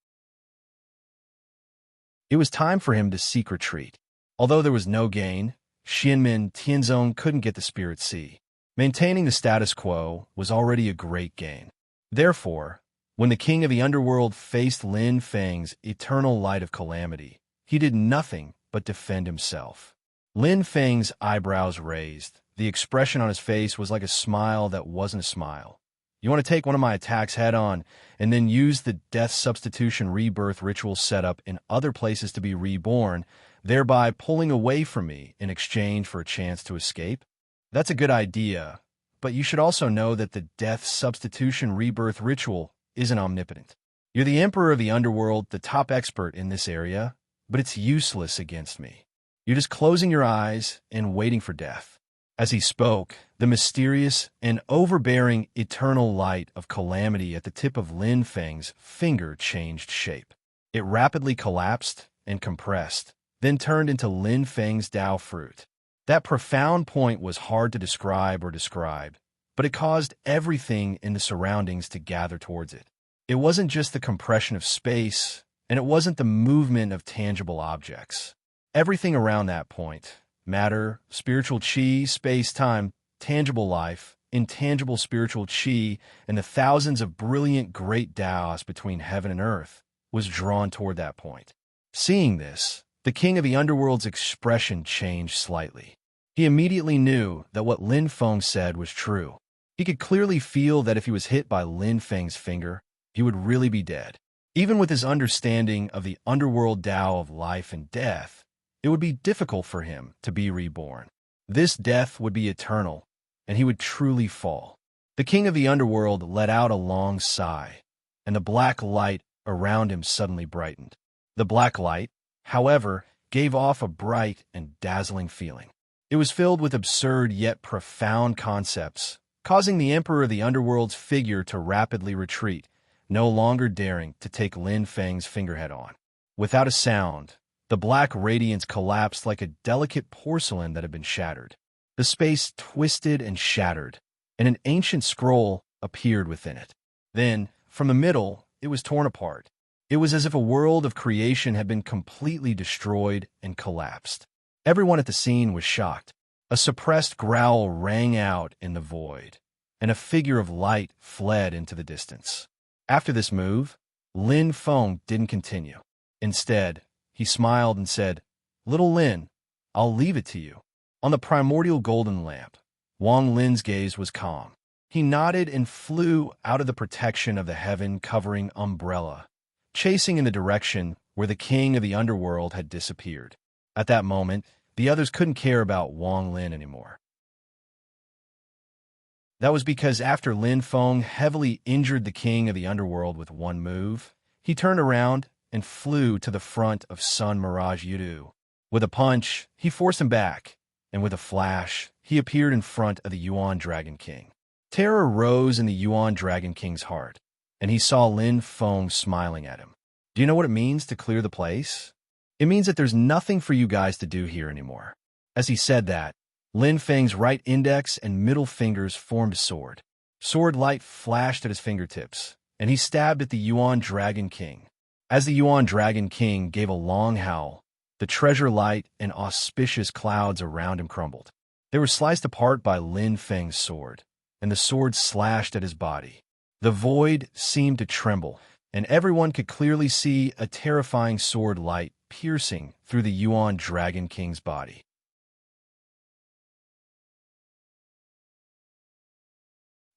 It was time for him to seek retreat. Although there was no gain, Xianmin Tianzong couldn't get the Spirit Sea. Maintaining the status quo was already a great gain. Therefore, when the king of the underworld faced Lin Feng's eternal light of calamity, he did nothing but defend himself. Lin Feng's eyebrows raised. The expression on his face was like a smile that wasn't a smile. You want to take one of my attacks head on and then use the death substitution rebirth ritual set up in other places to be reborn, thereby pulling away from me in exchange for a chance to escape? That's a good idea, but you should also know that the death substitution rebirth ritual isn't omnipotent. You're the emperor of the underworld, the top expert in this area, but it's useless against me. You're just closing your eyes and waiting for death. As he spoke, the mysterious and overbearing eternal light of calamity at the tip of Lin Feng's finger changed shape. It rapidly collapsed and compressed, then turned into Lin Feng's Dao fruit. That profound point was hard to describe, but it caused everything in the surroundings to gather towards it. It wasn't just the compression of space, and it wasn't the movement of tangible objects. Everything around that point, matter, spiritual chi, space-time, tangible life, intangible spiritual chi, and the thousands of brilliant great Daos between heaven and earth, was drawn toward that point. Seeing this, the king of the underworld's expression changed slightly. He immediately knew that what Lin Feng said was true. He could clearly feel that if he was hit by Lin Feng's finger, he would really be dead. Even with his understanding of the underworld Tao of life and death, it would be difficult for him to be reborn. This death would be eternal, and he would truly fall. The king of the underworld let out a long sigh, and the black light around him suddenly brightened. The black light, however, gave off a bright and dazzling feeling. It was filled with absurd yet profound concepts, causing the emperor of the underworld's figure to rapidly retreat, no longer daring to take Lin Feng's fingerhead on. Without a sound, the black radiance collapsed like a delicate porcelain that had been shattered. The space twisted and shattered, and an ancient scroll appeared within it. Then, from the middle, it was torn apart. It was as if a world of creation had been completely destroyed and collapsed. Everyone at the scene was shocked. A suppressed growl rang out in the void, and a figure of light fled into the distance. After this move, Lin Feng didn't continue. Instead, he smiled and said, "Little Lin, I'll leave it to you." On the primordial golden lamp, Wang Lin's gaze was calm. He nodded and flew out of the protection of the heaven-covering umbrella, chasing in the direction where the king of the underworld had disappeared. At that moment, the others couldn't care about Wang Lin anymore. That was because after Lin Feng heavily injured the king of the underworld with one move, he turned around and flew to the front of Sun Mirage Yudu. With a punch, he forced him back, and with a flash, he appeared in front of the Yuan Dragon King. Terror rose in the Yuan Dragon King's heart, and he saw Lin Feng smiling at him. Do you know what it means to clear the place? It means that there's nothing for you guys to do here anymore. As he said that, Lin Feng's right index and middle fingers formed a sword. Sword light flashed at his fingertips, and he stabbed at the Yuan Dragon King. As the Yuan Dragon King gave a long howl, the treasure light and auspicious clouds around him crumbled. They were sliced apart by Lin Feng's sword, and the sword slashed at his body. The void seemed to tremble, and everyone could clearly see a terrifying sword light piercing through the Yuan Dragon King's body.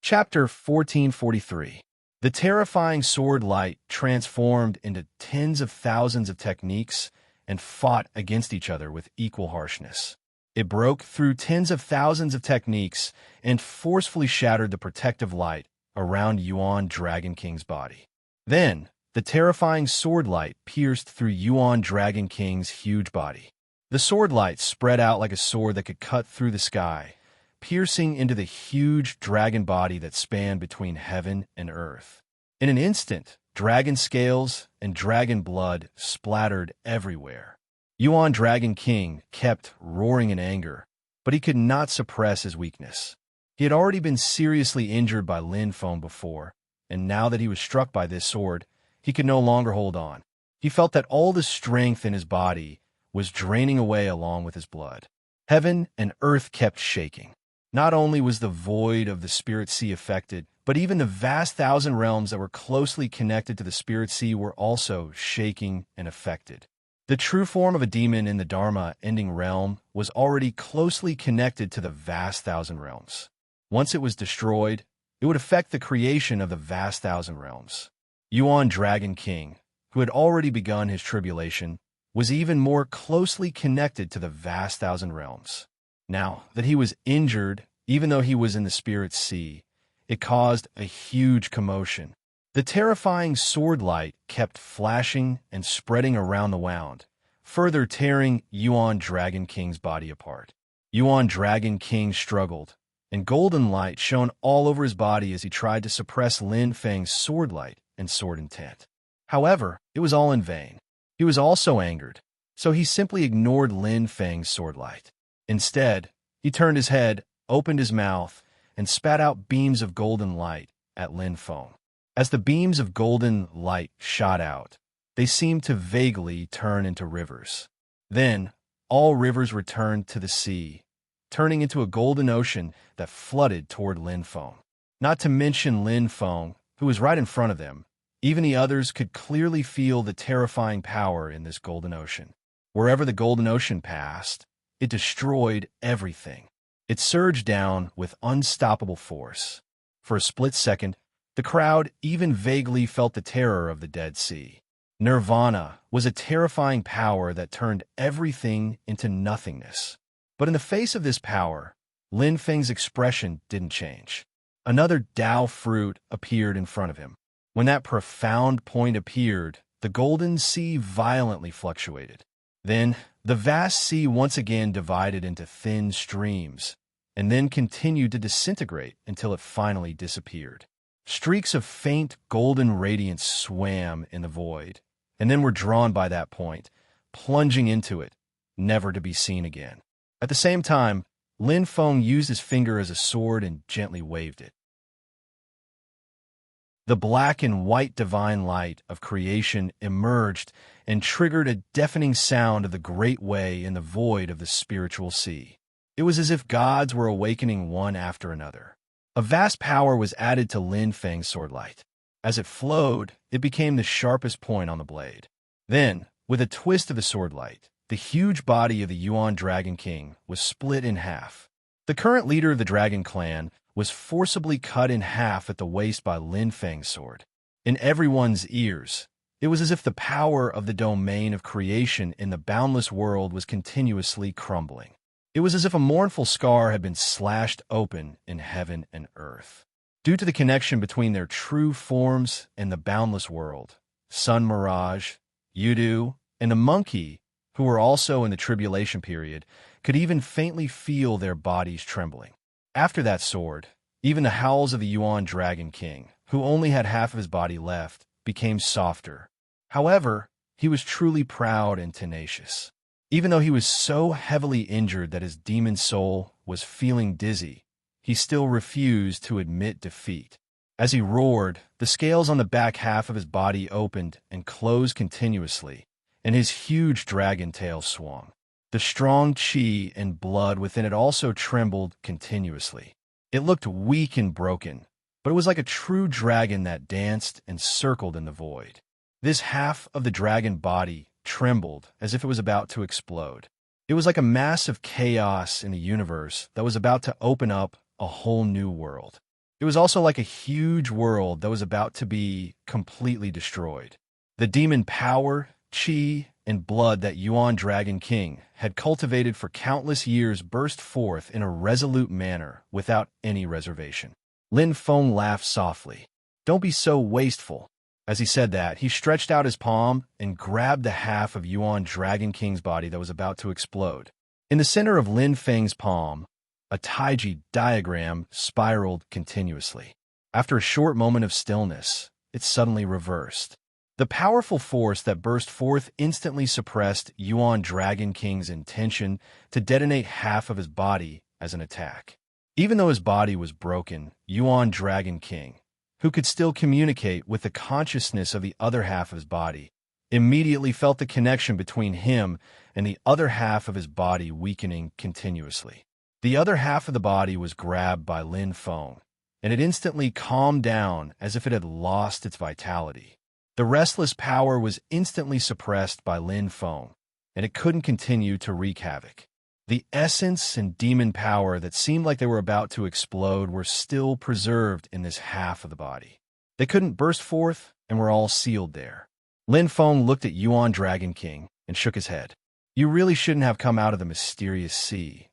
Chapter 1443. The terrifying sword light transformed into tens of thousands of techniques and fought against each other with equal harshness. It broke through tens of thousands of techniques and forcefully shattered the protective light around Yuan Dragon King's body. Then, the terrifying sword light pierced through Yuan Dragon King's huge body. The sword light spread out like a sword that could cut through the sky, piercing into the huge dragon body that spanned between heaven and earth. In an instant, dragon scales and dragon blood splattered everywhere. Yuan Dragon King kept roaring in anger, but he could not suppress his weakness. He had already been seriously injured by Lin Feng before, and now that he was struck by this sword, he could no longer hold on. He felt that all the strength in his body was draining away along with his blood. Heaven and earth kept shaking. Not only was the void of the Spirit Sea affected, but even the vast thousand realms that were closely connected to the Spirit Sea were also shaking and affected. The true form of a demon in the Dharma-ending realm was already closely connected to the vast thousand realms. Once it was destroyed, it would affect the creation of the vast thousand realms. Yuan Dragon King, who had already begun his tribulation, was even more closely connected to the vast thousand realms. Now that he was injured, even though he was in the Spirit Sea, it caused a huge commotion. The terrifying sword light kept flashing and spreading around the wound, further tearing Yuan Dragon King's body apart. Yuan Dragon King struggled, and golden light shone all over his body as he tried to suppress Lin Feng's sword light and sword intent. However, it was all in vain. He was also angered, so he simply ignored Lin Feng's sword light. Instead, he turned his head, opened his mouth, and spat out beams of golden light at Lin Feng. As the beams of golden light shot out, they seemed to vaguely turn into rivers. Then, all rivers returned to the sea, turning into a golden ocean that flooded toward Lin Feng. Not to mention Lin Feng, who was right in front of them. Even the others could clearly feel the terrifying power in this golden ocean. Wherever the golden ocean passed, it destroyed everything. It surged down with unstoppable force. For a split second, the crowd even vaguely felt the terror of the Dead Sea. Nirvana was a terrifying power that turned everything into nothingness. But in the face of this power, Lin Feng's expression didn't change. Another Tao fruit appeared in front of him. When that profound point appeared, the golden sea violently fluctuated. Then, the vast sea once again divided into thin streams, and then continued to disintegrate until it finally disappeared. Streaks of faint golden radiance swam in the void, and then were drawn by that point, plunging into it, never to be seen again. At the same time, Lin Feng used his finger as a sword and gently waved it. The black and white divine light of creation emerged and triggered a deafening sound of the great way in the void of the spiritual sea. It was as if gods were awakening one after another. A vast power was added to Lin Feng's sword light. As it flowed, it became the sharpest point on the blade. Then, with a twist of the sword light, the huge body of the Yuan Dragon King was split in half. The current leader of the Dragon Clan was forcibly cut in half at the waist by Lin Feng's sword. In everyone's ears, it was as if the power of the domain of creation in the boundless world was continuously crumbling. It was as if a mournful scar had been slashed open in heaven and earth. Due to the connection between their true forms and the boundless world, Sun Mirage, Yudu, and the monkey, who were also in the tribulation period, could even faintly feel their bodies trembling. After that sword, even the howls of the Yuan Dragon King, who only had half of his body left, became softer. However, he was truly proud and tenacious. Even though he was so heavily injured that his demon soul was feeling dizzy, he still refused to admit defeat. As he roared, the scales on the back half of his body opened and closed continuously, and his huge dragon tail swung. The strong qi and blood within it also trembled continuously. It looked weak and broken, but it was like a true dragon that danced and circled in the void. This half of the dragon body trembled as if it was about to explode. It was like a massive chaos in the universe that was about to open up a whole new world. It was also like a huge world that was about to be completely destroyed. The demon power, qi, and blood that Yuan Dragon King had cultivated for countless years burst forth in a resolute manner without any reservation. Lin Feng laughed softly. "Don't be so wasteful." As he said that, he stretched out his palm and grabbed the half of Yuan Dragon King's body that was about to explode. In the center of Lin Feng's palm, a Taiji diagram spiraled continuously. After a short moment of stillness, it suddenly reversed. The powerful force that burst forth instantly suppressed Yuan Dragon King's intention to detonate half of his body as an attack. Even though his body was broken, Yuan Dragon King, who could still communicate with the consciousness of the other half of his body, immediately felt the connection between him and the other half of his body weakening continuously. The other half of the body was grabbed by Lin Feng, and it instantly calmed down as if it had lost its vitality. The restless power was instantly suppressed by Lin Feng, and it couldn't continue to wreak havoc. The essence and demon power that seemed like they were about to explode were still preserved in this half of the body. They couldn't burst forth and were all sealed there. Lin Feng looked at Yuan Dragon King and shook his head. You really shouldn't have come out of the mysterious sea.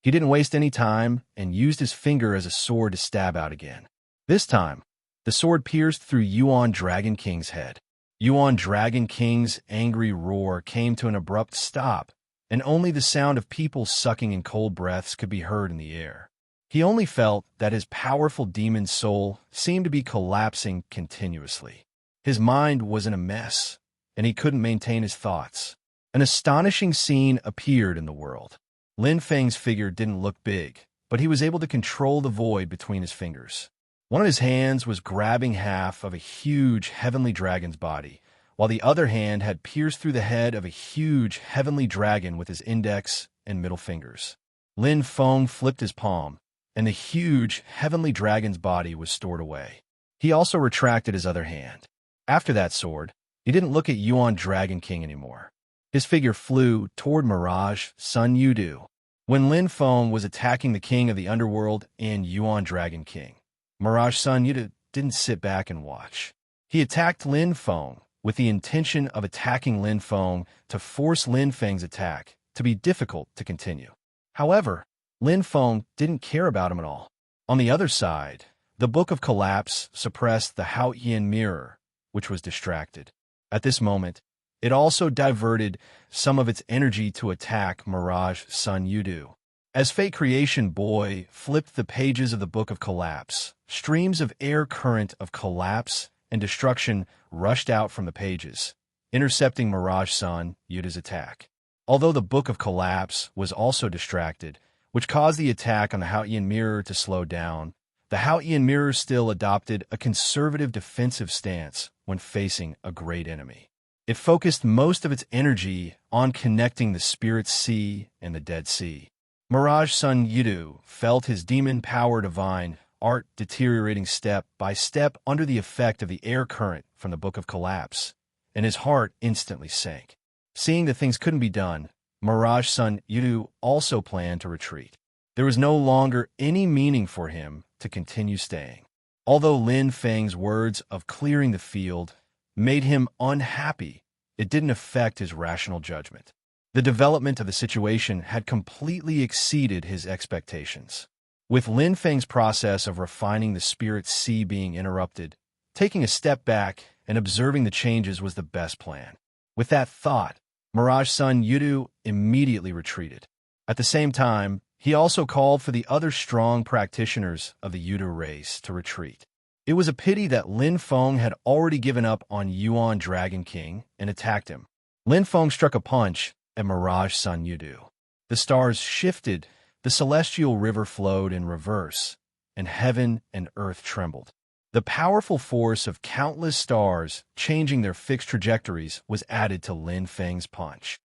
He didn't waste any time and used his finger as a sword to stab out again. This time, the sword pierced through Yuan Dragon King's head. Yuan Dragon King's angry roar came to an abrupt stop, and only the sound of people sucking in cold breaths could be heard in the air. He only felt that his powerful demon soul seemed to be collapsing continuously. His mind was in a mess, and he couldn't maintain his thoughts. An astonishing scene appeared in the world. Lin Feng's figure didn't look big, but he was able to control the void between his fingers. One of his hands was grabbing half of a huge heavenly dragon's body, while the other hand had pierced through the head of a huge heavenly dragon with his index and middle fingers. Lin Feng flipped his palm, and the huge heavenly dragon's body was stored away. He also retracted his other hand. After that sword, he didn't look at Yuan Dragon King anymore. His figure flew toward Mirage Sun Yudu. When Lin Feng was attacking the king of the underworld and Yuan Dragon King, Mirage Sun Yudu didn't sit back and watch. He attacked Lin Feng with the intention of attacking Lin Feng to force Lin Feng's attack to be difficult to continue. However, Lin Feng didn't care about him at all. On the other side, the Book of Collapse suppressed the Haotian mirror, which was distracted. At this moment, it also diverted some of its energy to attack Mirage Sun Yudu. As Fate Creation Boy flipped the pages of the Book of Collapse, streams of air current of collapse and destruction rushed out from the pages, intercepting Mirage Sun Yudu's attack. Although the Book of Collapse was also distracted, which caused the attack on the Haotian mirror to slow down, the Haotian mirror still adopted a conservative defensive stance when facing a great enemy. It focused most of its energy on connecting the Spirit Sea and the Dead Sea. Mirage Sun Yudu felt his demon power divine art deteriorating step by step under the effect of the air current from the Book of Collapse, and his heart instantly sank. Seeing that things couldn't be done, Mirage Sun Yudu also planned to retreat. There was no longer any meaning for him to continue staying. Although Lin Feng's words of clearing the field made him unhappy, it didn't affect his rational judgment. The development of the situation had completely exceeded his expectations. With Lin Feng's process of refining the Spirit Sea being interrupted, taking a step back and observing the changes was the best plan. With that thought, Mirage Sun Yudu immediately retreated. At the same time, he also called for the other strong practitioners of the Yudu race to retreat. It was a pity that Lin Feng had already given up on Yuan Dragon King and attacked him. Lin Feng struck a punch at Mirage Sun Yudu. The stars shifted, the celestial river flowed in reverse, and heaven and earth trembled. The powerful force of countless stars changing their fixed trajectories was added to Lin Feng's punch.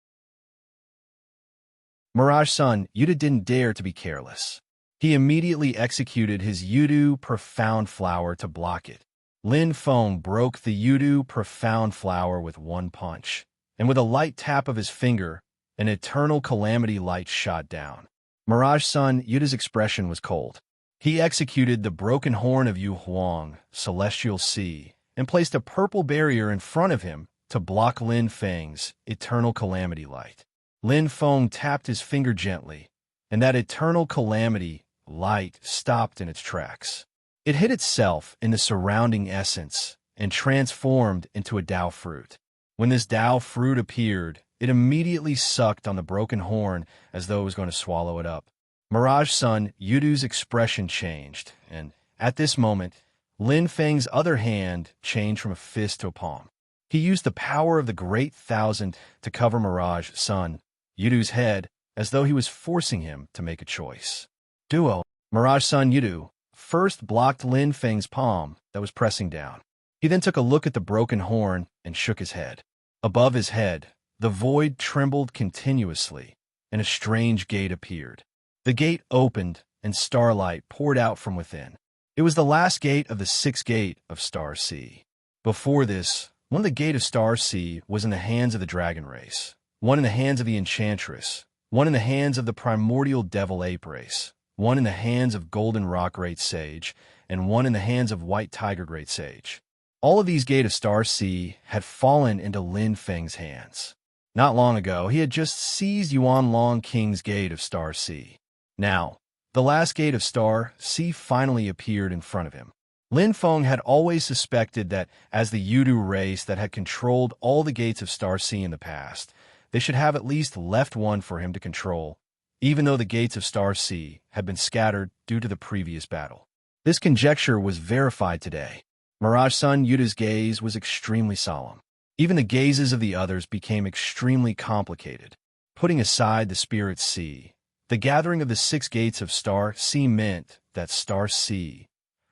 Mirage Sun Yudu didn't dare to be careless. He immediately executed his Yudu Profound Flower to block it. Lin Feng broke the Yudu Profound Flower with one punch, and with a light tap of his finger, an eternal calamity light shot down. Mirage Sun Yudu's expression was cold. He executed the broken horn of Yu Huang, Celestial Sea, and placed a purple barrier in front of him to block Lin Feng's eternal calamity light. Lin Feng tapped his finger gently, and that eternal calamity light stopped in its tracks. It hid itself in the surrounding essence and transformed into a Dao fruit. When this Dao fruit appeared, it immediately sucked on the broken horn as though it was going to swallow it up. Mirage Sun Yudu's expression changed, and at this moment, Lin Feng's other hand changed from a fist to a palm. He used the power of the Great Thousand to cover Mirage Sun Yudu's head as though he was forcing him to make a choice. Duo, Mirage Sun Yudu first blocked Lin Feng's palm that was pressing down. He then took a look at the broken horn and shook his head. Above his head, the void trembled continuously, and a strange gate appeared. The gate opened, and starlight poured out from within. It was the last gate of the sixth gate of Star Sea. Before this, one of the gate of Star Sea was in the hands of the dragon race, one in the hands of the enchantress, one in the hands of the primordial devil ape race, one in the hands of golden rock great sage, and one in the hands of white tiger great sage. All of these gate of Star Sea had fallen into Lin Feng's hands. Not long ago, he had just seized Yuan Long King's gate of Star Sea. Now, the last gate of Star Sea finally appeared in front of him. Lin Feng had always suspected that, as the Yudu race that had controlled all the gates of Star Sea in the past, they should have at least left one for him to control, even though the gates of Star Sea had been scattered due to the previous battle. This conjecture was verified today. Mirage Sun Yuda's gaze was extremely solemn. Even the gazes of the others became extremely complicated. Putting aside the Spirit Sea, the gathering of the six gates of Star Sea meant that Star Sea,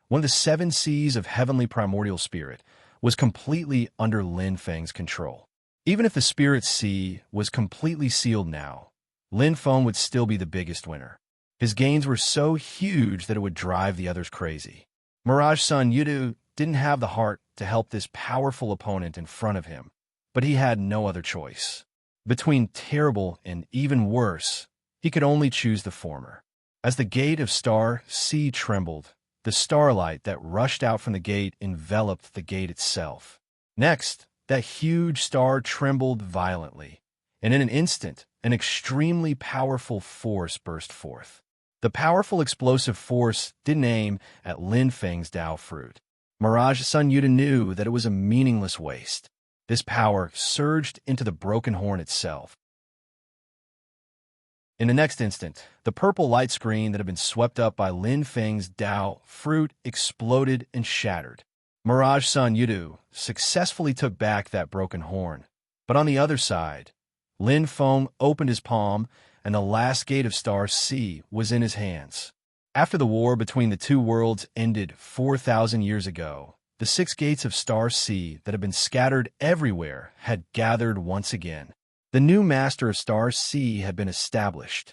one of the seven seas of heavenly primordial spirit, was completely under Lin Feng's control. Even if the Spirit Sea was completely sealed now, Lin Feng would still be the biggest winner. His gains were so huge that it would drive the others crazy. Mirage Sun Yudu didn't have the heart to help this powerful opponent in front of him, but he had no other choice. Between terrible and even worse, he could only choose the former. As the gate of Star Sea trembled, the starlight that rushed out from the gate enveloped the gate itself. Next, that huge star trembled violently, and in an instant, an extremely powerful force burst forth. The powerful explosive force didn't aim at Lin Feng's Dao fruit. Mirage Sun Yuda knew that it was a meaningless waste. This power surged into the broken horn itself. In the next instant, the purple light screen that had been swept up by Lin Feng's Dao fruit exploded and shattered. Mirage Sun Yudu successfully took back that broken horn. But on the other side, Lin Feng opened his palm, and the last gate of Star Sea was in his hands. After the war between the two worlds ended 4,000 years ago, the six gates of Star Sea that had been scattered everywhere had gathered once again. The new master of Star Sea had been established.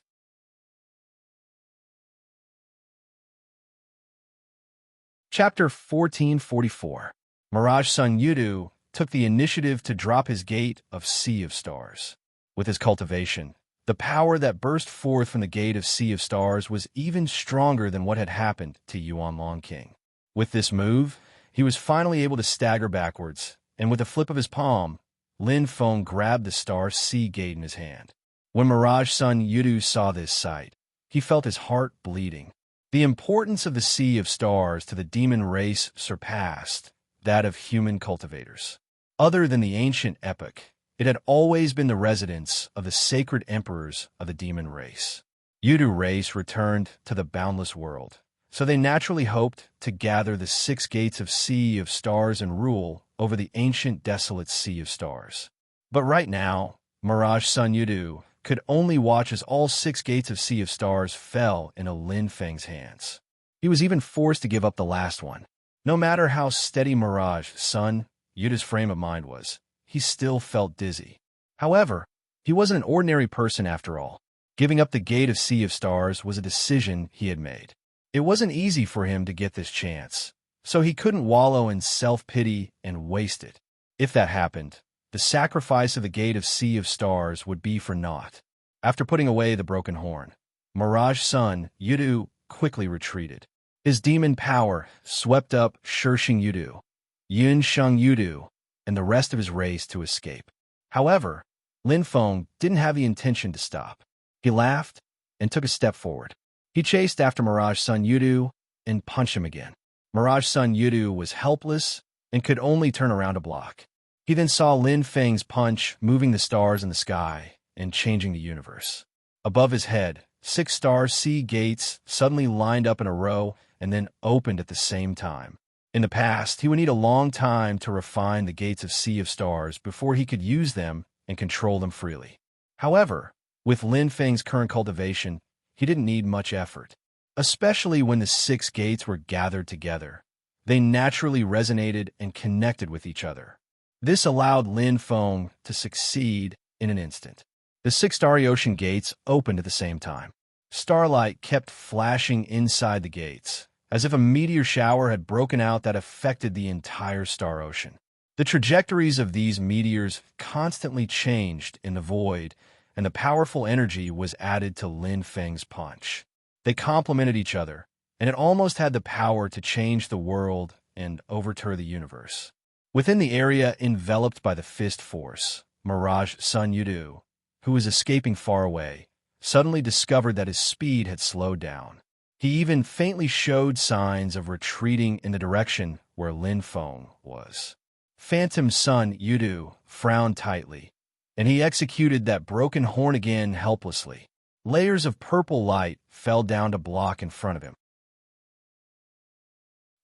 Chapter 1444. Mirage Sun Yudu took the initiative to drop his gate of Sea of Stars. With his cultivation, the power that burst forth from the gate of Sea of Stars was even stronger than what had happened to Yuan Long King. With this move, he was finally able to stagger backwards, and with a flip of his palm, Lin Feng grabbed the Star Sea gate in his hand. When Mirage Sun Yudu saw this sight, he felt his heart bleeding. The importance of the Sea of Stars to the demon race surpassed that of human cultivators. Other than the ancient epoch, it had always been the residence of the sacred emperors of the demon race. Yudu race returned to the boundless world, so they naturally hoped to gather the six gates of Sea of Stars and rule over the ancient desolate Sea of Stars. But right now, Mirage Sun Yudu could only watch as all six gates of Sea of Stars fell into Lin Feng's hands. He was even forced to give up the last one. No matter how steady Mirage Sun Yudu's frame of mind was, he still felt dizzy. However, he wasn't an ordinary person after all. Giving up the gate of Sea of Stars was a decision he had made. It wasn't easy for him to get this chance, so he couldn't wallow in self-pity and waste it. If that happened, the sacrifice of the gate of Sea of Stars would be for naught. After putting away the broken horn, Mirage Sun Yudu quickly retreated. His demon power swept up Shisheng Yudu, Yun Sheng Yudu, and the rest of his race to escape. However, Lin Feng didn't have the intention to stop. He laughed and took a step forward. He chased after Mirage Sun Yudu and punched him again. Mirage Sun Yudu was helpless and could only turn around to block. He then saw Lin Feng's punch moving the stars in the sky and changing the universe. Above his head, six Star Sea gates suddenly lined up in a row and then opened at the same time. In the past, he would need a long time to refine the gates of Sea of Stars before he could use them and control them freely. However, with Lin Feng's current cultivation, he didn't need much effort. Especially when the six gates were gathered together, they naturally resonated and connected with each other. This allowed Lin Feng to succeed in an instant. The 6 starry ocean gates opened at the same time. Starlight kept flashing inside the gates, as if a meteor shower had broken out that affected the entire star ocean. The trajectories of these meteors constantly changed in the void, and the powerful energy was added to Lin Feng's punch. They complemented each other, and it almost had the power to change the world and overturn the universe. Within the area enveloped by the fist force, Mirage Sun Yudu, who was escaping far away, suddenly discovered that his speed had slowed down. He even faintly showed signs of retreating in the direction where Lin Feng was. Phantom Sun Yudu frowned tightly, and he executed that broken horn again helplessly. Layers of purple light fell down to block in front of him.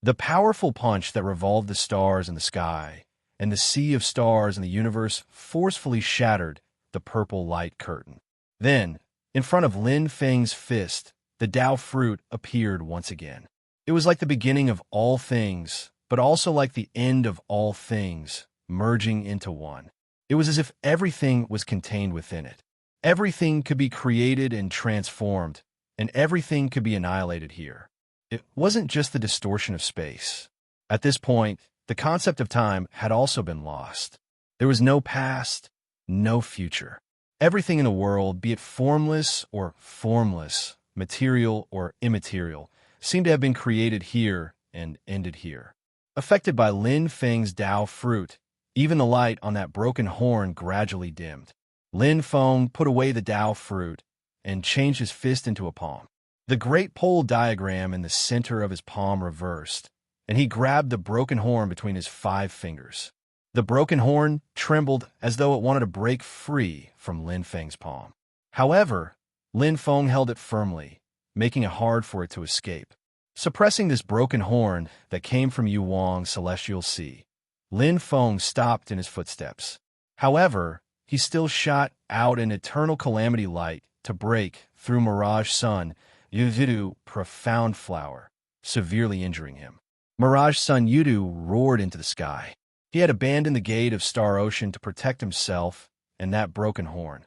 The powerful punch that revolved the stars in the sky and the sea of stars in the universe forcefully shattered the purple light curtain. Then, in front of Lin Feng's fist, the Tao fruit appeared once again. It was like the beginning of all things, but also like the end of all things, merging into one. It was as if everything was contained within it. Everything could be created and transformed, and everything could be annihilated here. It wasn't just the distortion of space. At this point, the concept of time had also been lost. There was no past, no future. Everything in the world, be it formless or formless, material or immaterial, seemed to have been created here and ended here. Affected by Lin Feng's Tao fruit, even the light on that broken horn gradually dimmed. Lin Feng put away the Tao fruit and changed his fist into a palm. The great pole diagram in the center of his palm reversed, and he grabbed the broken horn between his 5 fingers. The broken horn trembled as though it wanted to break free from Lin Feng's palm. However, Lin Feng held it firmly, making it hard for it to escape. Suppressing this broken horn that came from Yu Wang's celestial sea, Lin Feng stopped in his footsteps. However, he still shot out an eternal calamity light to break through Mirage Sun Yudu profound flower, severely injuring him. Mirage Sun Yudu roared into the sky. He had abandoned the gate of Star Ocean to protect himself and that broken horn.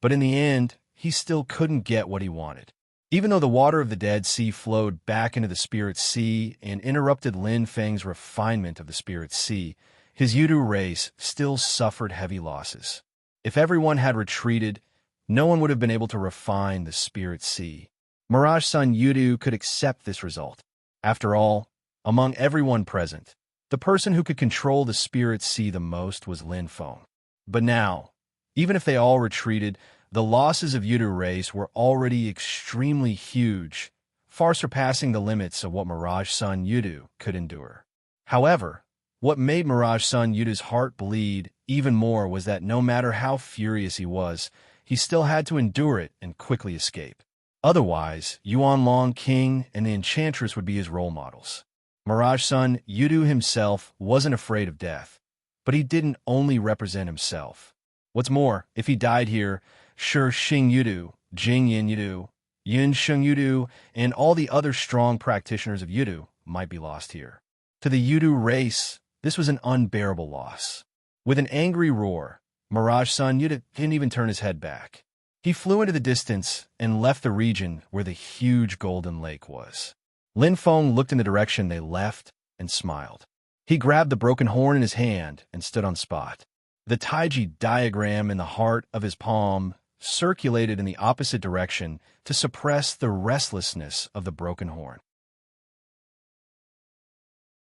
But in the end, he still couldn't get what he wanted. Even though the water of the Dead Sea flowed back into the Spirit Sea and interrupted Lin Feng's refinement of the Spirit Sea, his Yudu race still suffered heavy losses. If everyone had retreated, no one would have been able to refine the Spirit Sea. Mirage Sun Yudu could accept this result. After all, among everyone present, the person who could control the Spirit Sea the most was Lin Feng. But now, even if they all retreated, the losses of Yudu race were already extremely huge, far surpassing the limits of what Mirage Sun Yudu could endure. However, what made Mirage Sun Yudu's heart bleed even more was that no matter how furious he was, he still had to endure it and quickly escape. Otherwise, Yuan Long King and the Enchantress would be his role models. Mirage Sun Yudu himself wasn't afraid of death, but he didn't only represent himself. What's more, if he died here, Shi Xing Yudu, Jing Yin Yudu, Yin Sheng Yudu, and all the other strong practitioners of Yudu might be lost here. To the Yudu race, this was an unbearable loss. With an angry roar, Mirage Sun Yudu didn't even turn his head back. He flew into the distance and left the region where the huge golden lake was. Lin Feng looked in the direction they left and smiled. He grabbed the broken horn in his hand and stood on spot. The Taiji diagram in the heart of his palm circulated in the opposite direction to suppress the restlessness of the broken horn.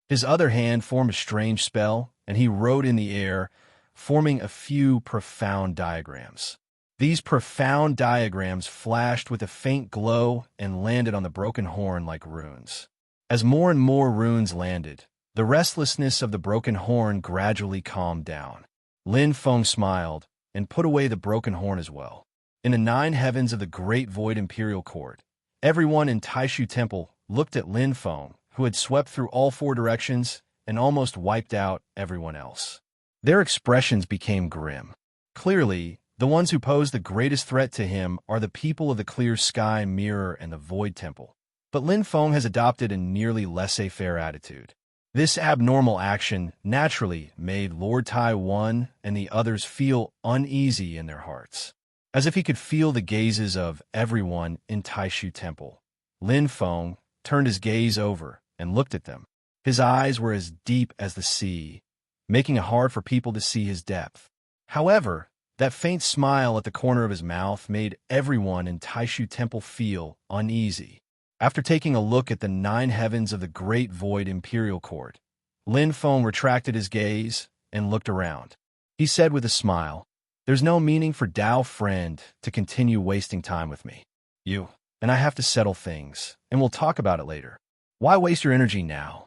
His other hand formed a strange spell, and he rode in the air, forming a few profound diagrams. These profound diagrams flashed with a faint glow and landed on the broken horn like runes. As more and more runes landed, the restlessness of the broken horn gradually calmed down. Lin Feng smiled and put away the broken horn as well. In the 9 heavens of the Great Void Imperial Court, everyone in Taishu Temple looked at Lin Feng, who had swept through all 4 directions and almost wiped out everyone else. Their expressions became grim. Clearly, the ones who pose the greatest threat to him are the people of the Clear Sky Mirror and the Void Temple. But Lin Feng has adopted a nearly laissez-faire attitude. This abnormal action naturally made Lord Tai One and the others feel uneasy in their hearts. as if he could feel the gazes of everyone in Taishu Temple. Lin Feng turned his gaze over and looked at them. His eyes were as deep as the sea, making it hard for people to see his depth. However, that faint smile at the corner of his mouth made everyone in Taishu Temple feel uneasy. After taking a look at the 9 heavens of the Great Void Imperial Court, Lin Feng retracted his gaze and looked around. He said with a smile, "There's no meaning for Dao friend to continue wasting time with me. You and I have to settle things, and we'll talk about it later. Why waste your energy now?"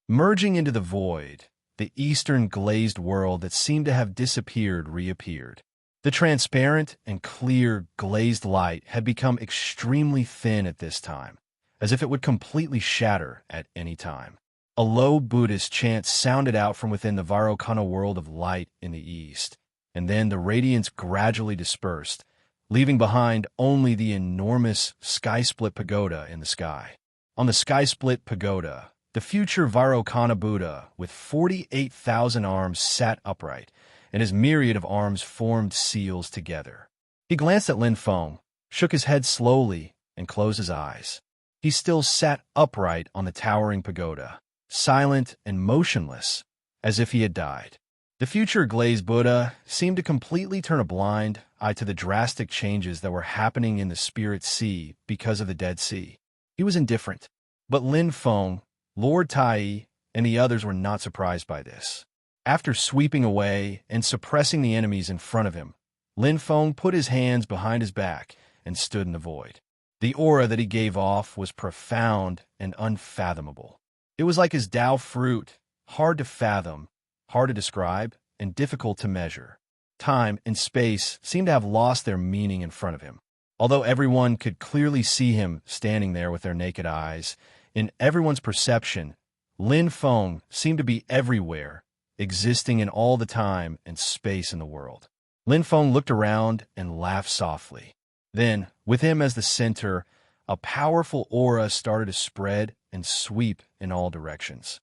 Merging into the void, the eastern glazed world that seemed to have disappeared reappeared. The transparent and clear glazed light had become extremely thin at this time, as if it would completely shatter at any time. A low Buddhist chant sounded out from within the Vairocana world of light in the east, and then the radiance gradually dispersed, leaving behind only the enormous sky-split pagoda in the sky. On the sky-split pagoda, the future Vairocana Buddha with 48,000 arms sat upright, and his myriad of arms formed seals together. He glanced at Lin Feng, shook his head slowly, and closed his eyes. He still sat upright on the towering pagoda, silent and motionless, as if he had died. The future glazed Buddha seemed to completely turn a blind eye to the drastic changes that were happening in the spirit sea because of the Dead Sea. He was indifferent, but Lin Feng, Lord Tai, and the others were not surprised by this. After sweeping away and suppressing the enemies in front of him, Lin Feng put his hands behind his back and stood in the void. The aura that he gave off was profound and unfathomable. It was like his Tao fruit, hard to fathom, hard to describe, and difficult to measure. Time and space seemed to have lost their meaning in front of him. Although everyone could clearly see him standing there with their naked eyes, in everyone's perception, Lin Feng seemed to be everywhere, existing in all the time and space in the world. Lin Feng looked around and laughed softly. Then, with him as the center, a powerful aura started to spread and sweep in all directions.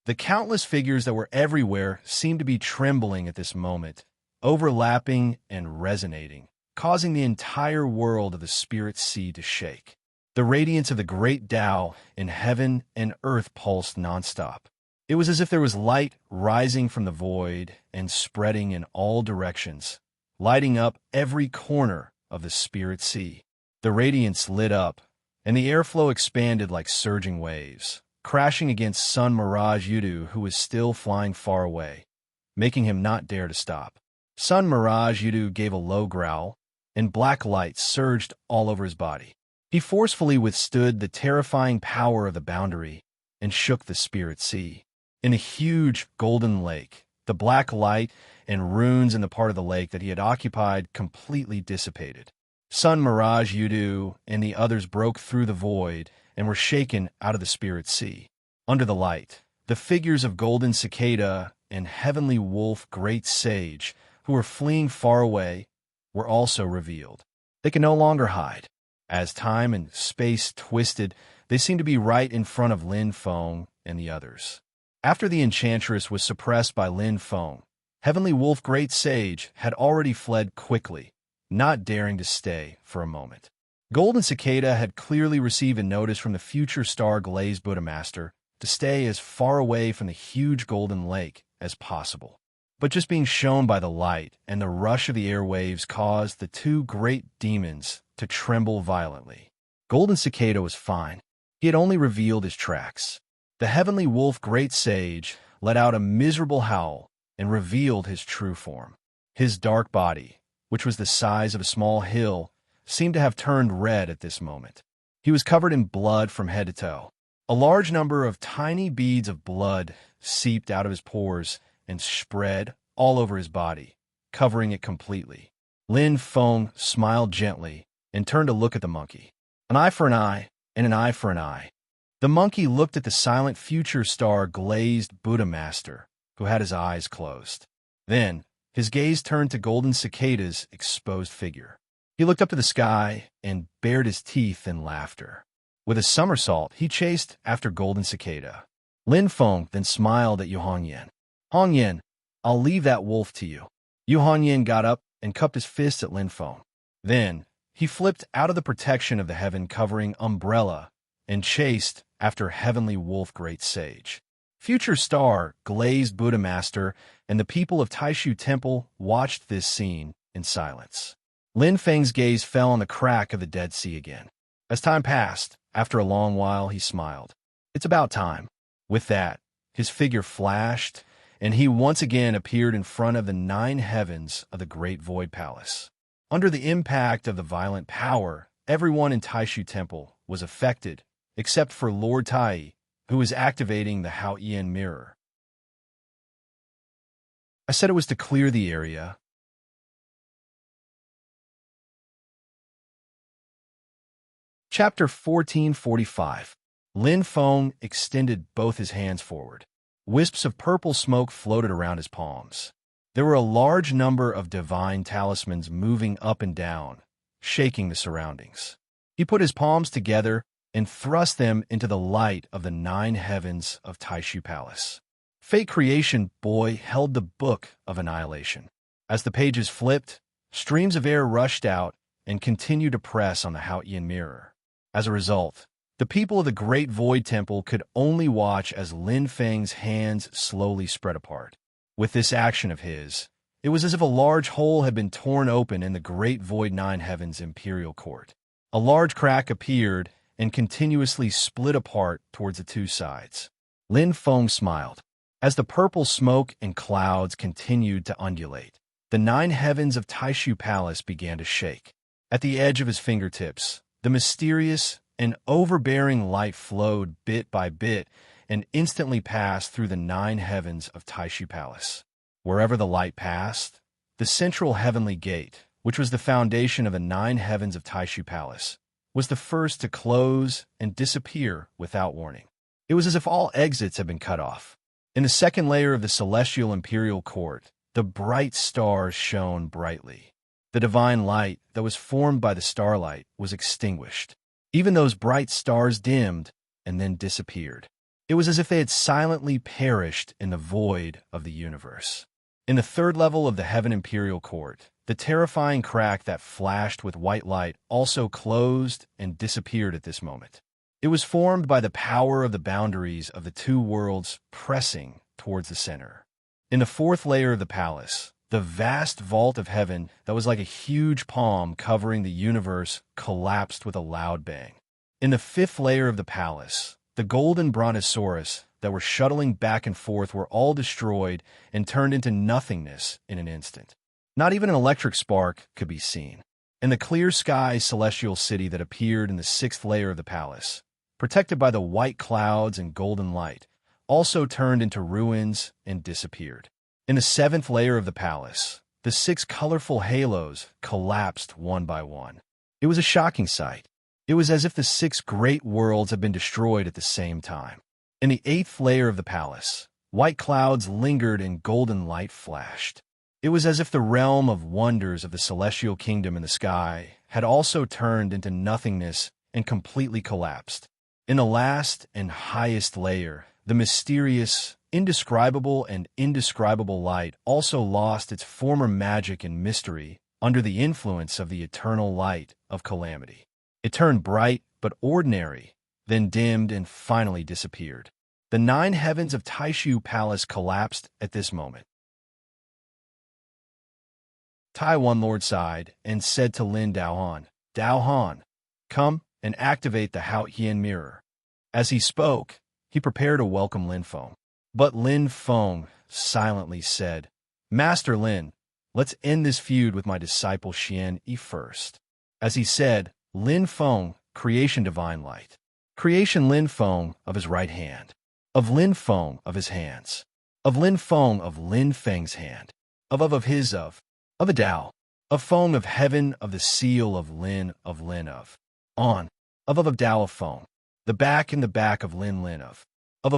The countless figures that were everywhere seemed to be trembling at this moment, overlapping and resonating, causing the entire world of the spirit sea to shake. The radiance of the great Tao in heaven and earth pulsed nonstop. It was as if there was light rising from the void and spreading in all directions, lighting up every corner of the spirit sea. The radiance lit up, and the airflow expanded like surging waves, crashing against Sun Mirage Yudu, who was still flying far away, making him not dare to stop. Sun Mirage Yudu gave a low growl, and black light surged all over his body. He forcefully withstood the terrifying power of the boundary and shook the spirit sea. In a huge golden lake, the black light and runes in the part of the lake that he had occupied completely dissipated. Sun Mirage Yudu and the others broke through the void and were shaken out of the spirit sea. Under the light, the figures of Golden Cicada and Heavenly Wolf Great Sage, who were fleeing far away, were also revealed. They could no longer hide. As time and space twisted, they seemed to be right in front of Lin Feng and the others. After the enchantress was suppressed by Lin Feng, Heavenly Wolf Great Sage had already fled quickly, not daring to stay for a moment. Golden Cicada had clearly received a notice from the future star glazed Buddha Master to stay as far away from the huge golden lake as possible. But just being shown by the light and the rush of the airwaves caused the 2 great demons to tremble violently. Golden Cicada was fine. He had only revealed his tracks. The Heavenly Wolf Great Sage let out a miserable howl and revealed his true form. His dark body, which was the size of a small hill, seemed to have turned red at this moment. He was covered in blood from head to toe. A large number of tiny beads of blood seeped out of his pores and spread all over his body, covering it completely. Lin Feng smiled gently and turned to look at the monkey. An eye for an eye, and an eye for an eye. The monkey looked at the silent future star glazed Buddha Master, who had his eyes closed. Then, his gaze turned to Golden Cicada's exposed figure. He looked up to the sky and bared his teeth in laughter. With a somersault, he chased after Golden Cicada. Lin Feng then smiled at Yu Hongyan. Hongyan, I'll leave that wolf to you. Yu Hanyin got up and cupped his fist at Lin Feng. Then, he flipped out of the protection of the heaven-covering umbrella and chased after Heavenly Wolf Great Sage. Future Star, Glazed Buddha Master, and the people of Taishu Temple watched this scene in silence. Lin Feng's gaze fell on the crack of the Dead Sea again. As time passed, after a long while, he smiled. It's about time. With that, his figure flashed, and he once again appeared in front of the 9 heavens of the Great Void Palace. Under the impact of the violent power, everyone in Taishu Temple was affected, except for Lord Tai, who was activating the Hao Yan mirror. I said it was to clear the area. Chapter 1445. Lin Feng extended both his hands forward. Wisps of purple smoke floated around his palms. There were a large number of divine talismans moving up and down, shaking the surroundings. He put his palms together and thrust them into the light of the 9 heavens of Taishu Palace. Fate Creation Boy held the Book of Annihilation. As the pages flipped, streams of air rushed out and continued to press on the Hao Yan mirror. As a result, the people of the Great Void Temple could only watch as Lin Feng's hands slowly spread apart. With this action of his, it was as if a large hole had been torn open in the Great Void 9 Heavens Imperial Court. A large crack appeared and continuously split apart towards the 2 sides. Lin Feng smiled. As the purple smoke and clouds continued to undulate, the 9 heavens of Taishu Palace began to shake. At the edge of his fingertips, the mysterious and overbearing light flowed bit by bit and instantly passed through the 9 heavens of Taishu Palace. Wherever the light passed, the central heavenly gate, which was the foundation of the 9 heavens of Taishu Palace, was the first to close and disappear without warning. It was as if all exits had been cut off. In the second layer of the celestial imperial court, the bright stars shone brightly. The divine light that was formed by the starlight was extinguished. Even those bright stars dimmed and then disappeared. It was as if they had silently perished in the void of the universe. In the third level of the Heaven Imperial Court, the terrifying crack that flashed with white light also closed and disappeared at this moment. It was formed by the power of the boundaries of the 2 worlds pressing towards the center. In the fourth layer of the palace, the vast vault of heaven that was like a huge palm covering the universe collapsed with a loud bang. In the fifth layer of the palace, the golden brontosaurus that were shuttling back and forth were all destroyed and turned into nothingness in an instant. Not even an electric spark could be seen. In the clear sky celestial city that appeared in the 6th layer of the palace, protected by the white clouds and golden light, also turned into ruins and disappeared. In the 7th layer of the palace, the 6 colorful halos collapsed one by one. It was a shocking sight. It was as if the 6 great worlds had been destroyed at the same time. In the 8th layer of the palace, white clouds lingered and golden light flashed. It was as if the realm of wonders of the celestial kingdom in the sky had also turned into nothingness and completely collapsed. In the last and highest layer, the mysterious, indescribable and indescribable light also lost its former magic and mystery under the influence of the eternal light of calamity. It turned bright but ordinary, then dimmed and finally disappeared. The 9 heavens of Taishu Palace collapsed at this moment. Taiwan Lord sighed and said to Lin Daohan, "Daohan, come and activate the Hao Yan mirror." As he spoke, he prepared to welcome Lin Feng. But Lin Feng silently said, "Master Lin, let's end this feud with my disciple Xian Yi first." As he said, Lin Feng, creation divine light. Creation Lin Feng of his right hand. Of Lin Feng of his hands. Of Lin Feng of Lin Feng's hand. Of his of a Tao. Of Feng of heaven of the seal of Lin of on. Of Tao of Feng. The back and the back of Lin of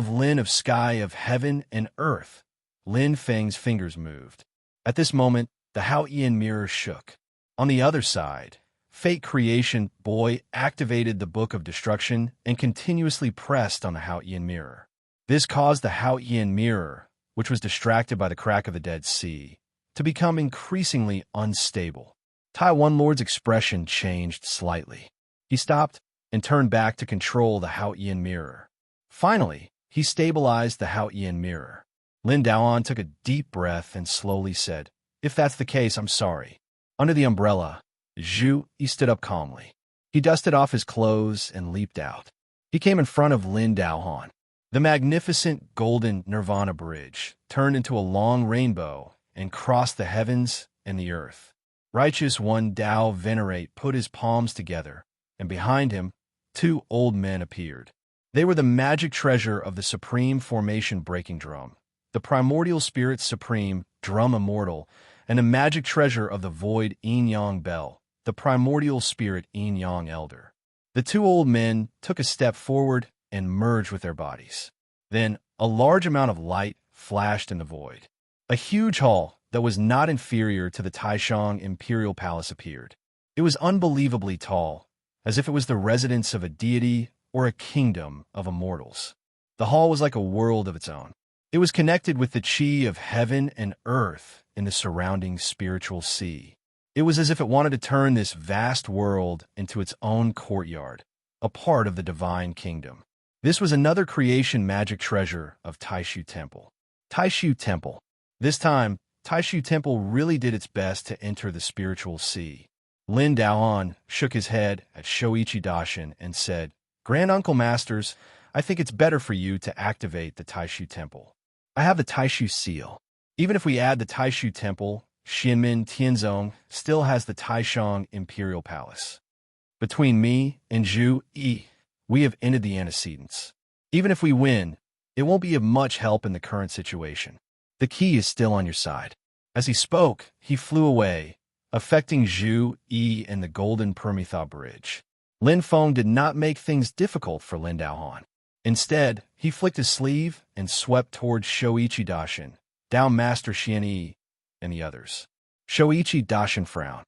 Lin of sky of heaven and earth. Lin Feng's fingers moved. At this moment, the Hao Yan mirror shook. On the other side, Fate Creation Boy activated the Book of Destruction and continuously pressed on the Hao Yan mirror. This caused the Hao Yan mirror, which was distracted by the crack of the Dead Sea, to become increasingly unstable. Tai One Lord's expression changed slightly. He stopped and turned back to control the Haotian mirror. Finally, he stabilized the Haotian mirror. Lin Daoan took a deep breath and slowly said, "If that's the case, I'm sorry." Under the umbrella, Zhu Yi stood up calmly. He dusted off his clothes and leaped out. He came in front of Lin Daoan. The magnificent golden Nirvana bridge turned into a long rainbow and crossed the heavens and the earth. Righteous One Dao Venerate put his palms together, and behind him, two old men appeared. They were the magic treasure of the Supreme Formation Breaking Drum, the Primordial Spirit Supreme Drum Immortal, and the magic treasure of the Void Yin Yang Bell, the Primordial Spirit Yin Yang Elder. The two old men took a step forward and merged with their bodies. Then, a large amount of light flashed in the void. A huge hall that was not inferior to the Taishang Imperial Palace appeared. It was unbelievably tall, as if it was the residence of a deity or a kingdom of immortals. The hall was like a world of its own. It was connected with the chi of heaven and earth in the surrounding spiritual sea. It was as if it wanted to turn this vast world into its own courtyard, a part of the divine kingdom. This was another creation magic treasure of Taishu Temple. Taishu Temple. This time, Taishu Temple really did its best to enter the spiritual sea. Lin Daoan shook his head at Shoichi Dashin and said, "Grand Uncle Masters, I think it's better for you to activate the Taishu Temple. I have the Taishu Seal. Even if we add the Taishu Temple, Xianmin Tianzong still has the Taishang Imperial Palace. Between me and Zhu Yi, we have ended the antecedents. Even if we win, it won't be of much help in the current situation. The key is still on your side." As he spoke, he flew away, affecting Zhu Yi and the Golden Permitha Bridge. Lin Feng did not make things difficult for Lin Daoan. Instead, he flicked his sleeve and swept towards Shoichi Dashin, Dao Master Xian Yi, and the others. Shoichi Dashin frowned.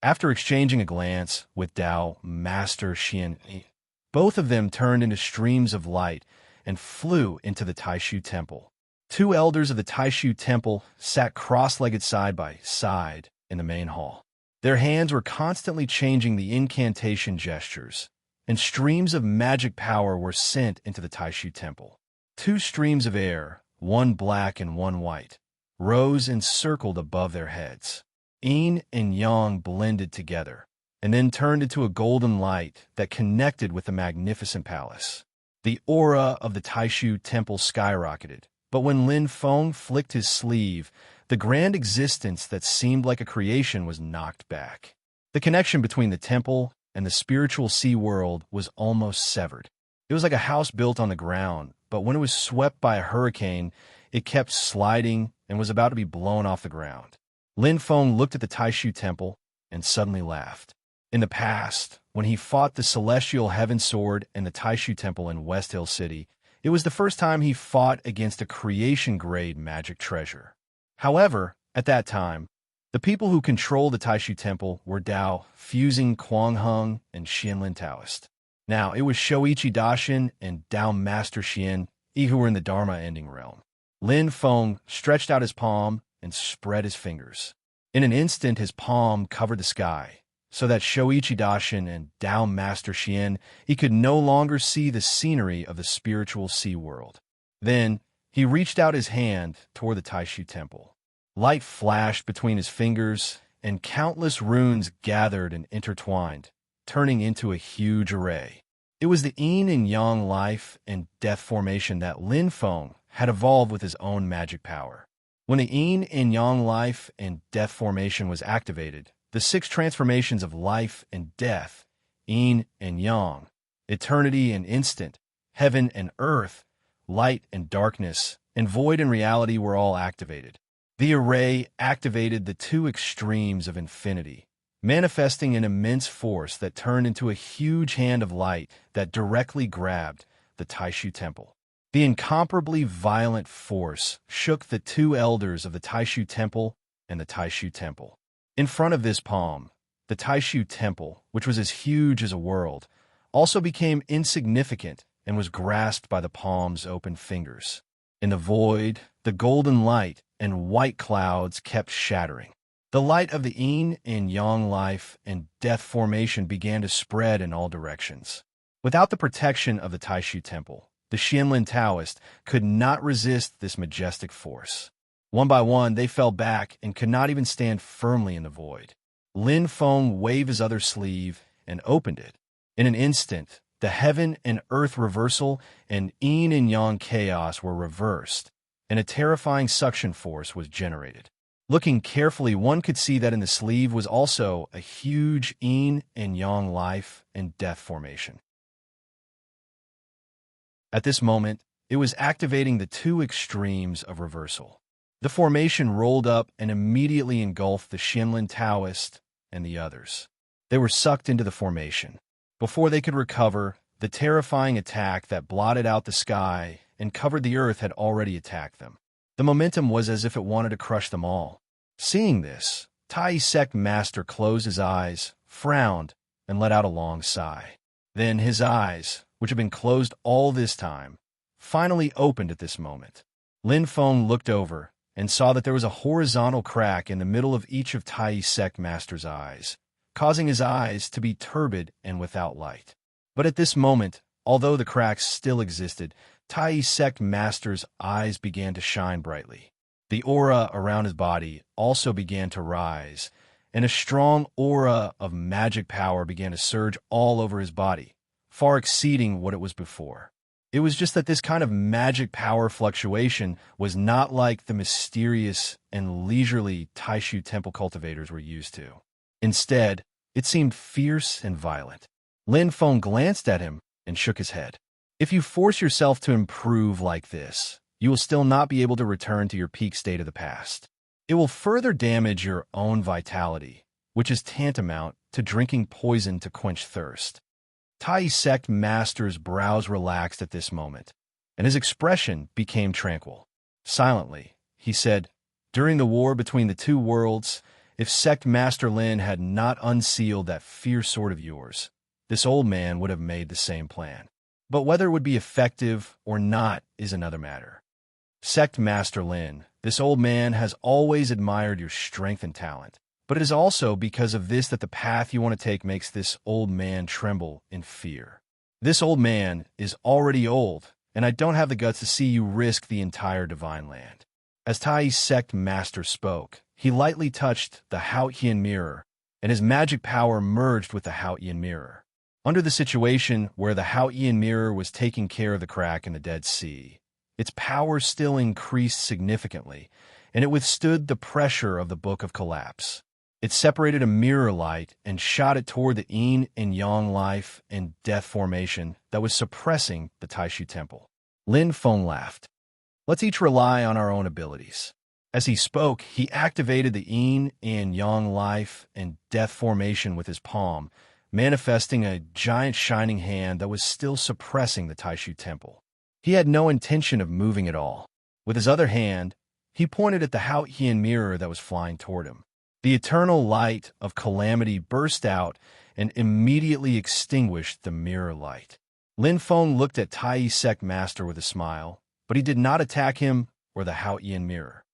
After exchanging a glance with Dao Master Xian Yi, both of them turned into streams of light and flew into the Taishu Temple. Two elders of the Taishu Temple sat cross-legged side by side in the main hall. Their hands were constantly changing the incantation gestures, and streams of magic power were sent into the Taishu Temple. Two streams of air, one black and one white, rose and circled above their heads. Yin and Yang blended together, and then turned into a golden light that connected with the magnificent palace. The aura of the Taishu Temple skyrocketed, but when Lin Feng flicked his sleeve, the grand existence that seemed like a creation was knocked back. The connection between the temple and the spiritual sea world was almost severed. It was like a house built on the ground, but when it was swept by a hurricane, it kept sliding and was about to be blown off the ground. Lin Feng looked at the Taishu Temple and suddenly laughed. In the past, when he fought the Celestial Heaven Sword and the Taishu Temple in West Hill City, it was the first time he fought against a creation-grade magic treasure. However, at that time, the people who controlled the Taishu Temple were Dao, fusing Kuang-hung, and Xianlin Taoist. Now, it was Shoichi Dashin and Dao Master Xian Yi who were in the Dharma-ending realm. Lin Feng stretched out his palm and spread his fingers. In an instant, his palm covered the sky, so that Shoichi Dashin and Dao Master Xian Yi could no longer see the scenery of the spiritual sea world. Then, he reached out his hand toward the Taishu Temple. Light flashed between his fingers, and countless runes gathered and intertwined, turning into a huge array. It was the yin and yang life and death formation that Lin Feng had evolved with his own magic power. When the yin and yang life and death formation was activated, the 6 transformations of life and death, yin and yang, eternity and instant, heaven and earth, light and darkness, and void and reality were all activated. The array activated the 2 extremes of infinity, manifesting an immense force that turned into a huge hand of light that directly grabbed the Taishu Temple. The incomparably violent force shook the 2 elders of the Taishu Temple and the Taishu Temple. In front of this palm, the Taishu Temple, which was as huge as a world, also became insignificant and was grasped by the palm's open fingers. In the void, the golden light and white clouds kept shattering. The light of the yin and yang life and death formation began to spread in all directions. Without the protection of the Taishu Temple, the Xianlin Taoist could not resist this majestic force. One by one, they fell back and could not even stand firmly in the void. Lin Feng waved his other sleeve and opened it. In an instant, the heaven and earth reversal and yin and yang chaos were reversed, and a terrifying suction force was generated. Looking carefully, one could see that in the sleeve was also a huge yin and yang life and death formation. At this moment, it was activating the two extremes of reversal. The formation rolled up and immediately engulfed the Xianlin Taoist and the others. They were sucked into the formation. Before they could recover, the terrifying attack that blotted out the sky and covered the earth had already attacked them. The momentum was as if it wanted to crush them all. Seeing this, Tai Sect Master closed his eyes, frowned, and let out a long sigh. Then his eyes, which had been closed all this time, finally opened at this moment. Lin Feng looked over and saw that there was a horizontal crack in the middle of each of Tai Sect Master's eyes, causing his eyes to be turbid and without light. But at this moment, although the cracks still existed, Tai Sect Master's eyes began to shine brightly. The aura around his body also began to rise, and a strong aura of magic power began to surge all over his body, far exceeding what it was before. It was just that this kind of magic power fluctuation was not like the mysterious and leisurely Taishu temple cultivators were used to. Instead, it seemed fierce and violent. Lin Feng glanced at him and shook his head. If you force yourself to improve like this, you will still not be able to return to your peak state of the past. It will further damage your own vitality, which is tantamount to drinking poison to quench thirst. Tai Sect Master's brows relaxed at this moment, and his expression became tranquil. Silently, he said, "During the war between the two worlds, if Sect Master Lin had not unsealed that fierce sword of yours, this old man would have made the same plan. But whether it would be effective or not is another matter. Sect Master Lin, this old man has always admired your strength and talent. But it is also because of this that the path you want to take makes this old man tremble in fear. This old man is already old, and I don't have the guts to see you risk the entire divine land." As Tai Sect Master spoke, he lightly touched the Haotian mirror, and his magic power merged with the Haotian mirror. Under the situation where the Haotian mirror was taking care of the crack in the Dead Sea, its power still increased significantly, and it withstood the pressure of the Book of Collapse. It separated a mirror light and shot it toward the yin and yang life and death formation that was suppressing the Taishu Temple. Lin Feng laughed. "Let's each rely on our own abilities." As he spoke, he activated the yin and yang life and death formation with his palm, manifesting a giant shining hand that was still suppressing the Taishu Temple. He had no intention of moving at all. With his other hand, he pointed at the Haotian mirror that was flying toward him. The eternal light of calamity burst out and immediately extinguished the mirror light. Lin Feng looked at Tai Sect Master with a smile, but he did not attack him or the Haotian mirror.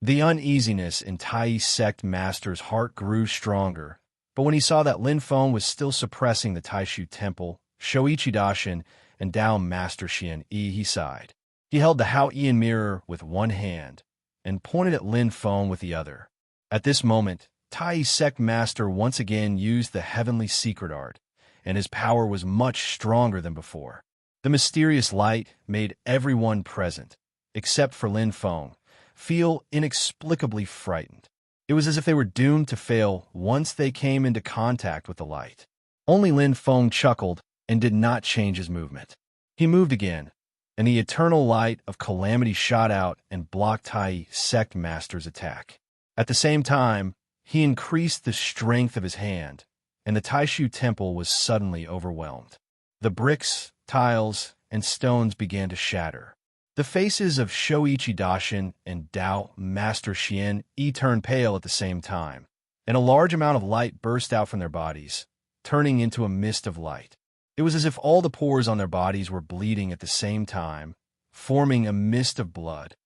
The uneasiness in Tai Sect Master's heart grew stronger, but when he saw that Lin Feng was still suppressing the Taishu Temple, Shoichi Dashin, and Dao Master Xian Yi, he sighed. He held the Haotian mirror with one hand and pointed at Lin Feng with the other. At this moment, Tai Sect Master once again used the heavenly secret art, and his power was much stronger than before. The mysterious light made everyone present, except for Lin Feng, feel inexplicably frightened. It was as if they were doomed to fail once they came into contact with the light. Only Lin Feng chuckled and did not change his movement. He moved again, and the eternal light of calamity shot out and blocked Tai Sect Master's attack. At the same time, he increased the strength of his hand, and the Taishu Temple was suddenly overwhelmed. The bricks, tiles, and stones began to shatter. The faces of Shoichi Dashin and Dao Master Xian Yi turned pale at the same time, and a large amount of light burst out from their bodies, turning into a mist of light. It was as if all the pores on their bodies were bleeding at the same time, forming a mist of blood.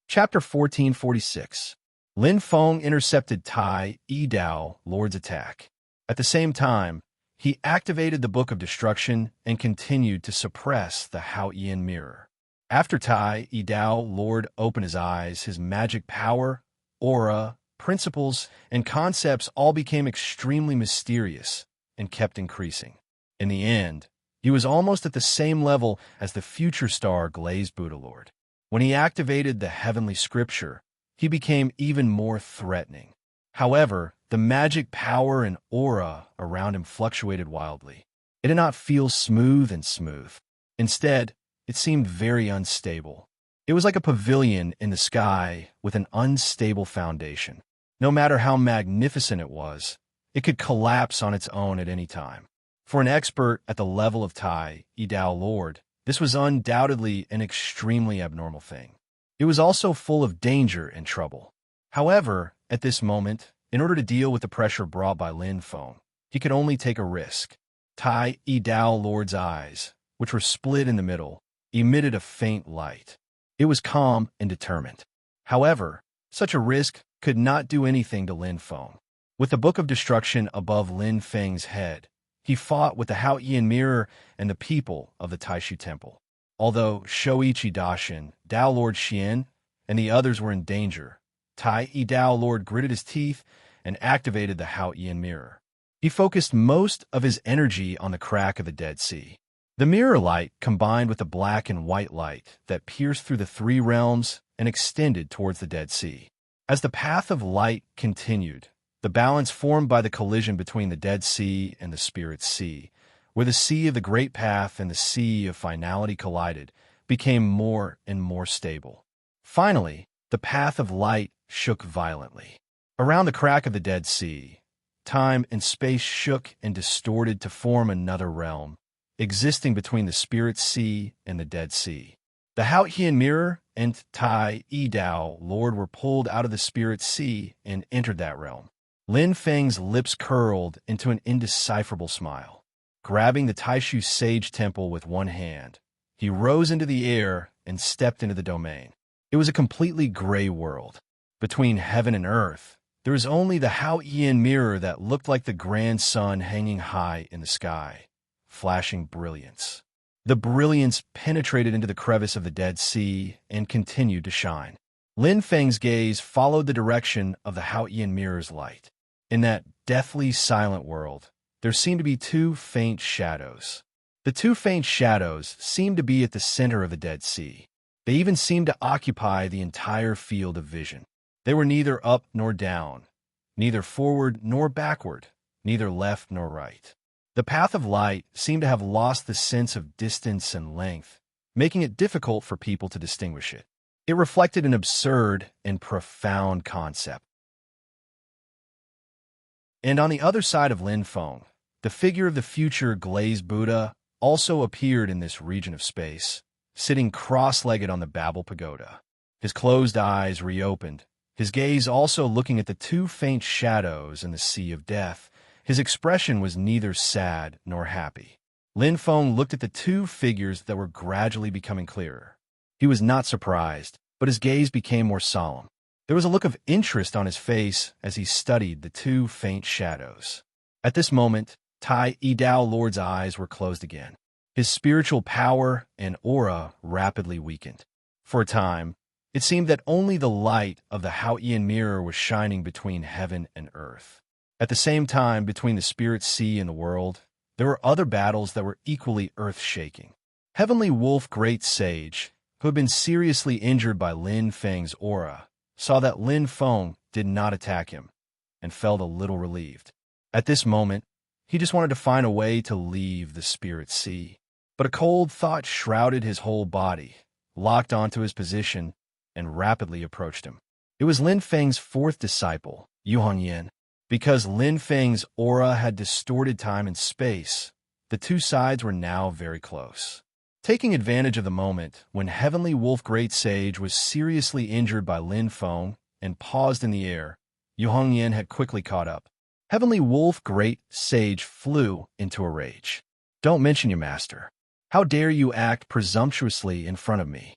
Chapter 1446. Lin Feng intercepted Tai Yidao Lord's attack. At the same time, he activated the Book of Destruction and continued to suppress the Haotian mirror. After Tai Yidao Lord opened his eyes, his magic power, aura, principles, and concepts all became extremely mysterious and kept increasing. In the end, he was almost at the same level as the future star Glazed Buddha Lord. When he activated the heavenly scripture, he became even more threatening. However, the magic power and aura around him fluctuated wildly. It did not feel smooth and smooth. Instead, it seemed very unstable. It was like a pavilion in the sky with an unstable foundation. No matter how magnificent it was, it could collapse on its own at any time. For an expert at the level of Tai Yidao Lord, this was undoubtedly an extremely abnormal thing. It was also full of danger and trouble. However, at this moment, in order to deal with the pressure brought by Lin Feng, he could only take a risk. Tai Yidao Lord's eyes, which were split in the middle, emitted a faint light. It was calm and determined. However, such a risk could not do anything to Lin Feng. With the Book of Destruction above Lin Feng's head, he fought with the Haotian mirror and the people of the Taishu Temple. Although Shoichi Dashin, Dao Lord Xian, and the others were in danger, Tai Yidao Lord gritted his teeth and activated the Haotian mirror. He focused most of his energy on the crack of the Dead Sea. The mirror light combined with the black and white light that pierced through the three realms and extended towards the Dead Sea. As the path of light continued, the balance formed by the collision between the Dead Sea and the Spirit Sea, where the Sea of the Great Path and the Sea of Finality collided, became more and more stable. Finally, the path of light shook violently. Around the crack of the Dead Sea, time and space shook and distorted to form another realm, existing between the Spirit Sea and the Dead Sea. The Haotian Mirror and Tai Yidao Lord were pulled out of the Spirit Sea and entered that realm. Lin Feng's lips curled into an indecipherable smile. Grabbing the Taishu Sage Temple with one hand, he rose into the air and stepped into the domain. It was a completely gray world. Between heaven and earth, there was only the Haotian Mirror that looked like the grand sun hanging high in the sky, flashing brilliance. The brilliance penetrated into the crevice of the Dead Sea and continued to shine. Lin Feng's gaze followed the direction of the Haotian Mirror's light. In that deathly silent world, there seemed to be two faint shadows. The two faint shadows seemed to be at the center of the Dead Sea. They even seemed to occupy the entire field of vision. They were neither up nor down, neither forward nor backward, neither left nor right. The path of light seemed to have lost the sense of distance and length, making it difficult for people to distinguish it. It reflected an absurd and profound concept. And on the other side of Lin Feng, the figure of the future Glazed Buddha also appeared in this region of space, sitting cross-legged on the Babel Pagoda. His closed eyes reopened, his gaze also looking at the two faint shadows in the Sea of Death. His expression was neither sad nor happy. Lin Feng looked at the two figures that were gradually becoming clearer. He was not surprised, but his gaze became more solemn. There was a look of interest on his face as he studied the two faint shadows. At this moment, Tai Yidao Lord's eyes were closed again. His spiritual power and aura rapidly weakened. For a time, it seemed that only the light of the Haotian Mirror was shining between heaven and earth. At the same time, between the Spirit Sea and the world, there were other battles that were equally earth-shaking. Heavenly Wolf Great Sage, who had been seriously injured by Lin Feng's aura, saw that Lin Feng did not attack him, and felt a little relieved. At this moment, he just wanted to find a way to leave the Spirit Sea. But a cold thought shrouded his whole body, locked onto his position, and rapidly approached him. It was Lin Feng's fourth disciple, Yu Hongyan. Because Lin Feng's aura had distorted time and space, the two sides were now very close. Taking advantage of the moment when Heavenly Wolf Great Sage was seriously injured by Lin Feng and paused in the air, Yu Hongyan had quickly caught up. Heavenly Wolf Great Sage flew into a rage. "Don't mention your master. How dare you act presumptuously in front of me?"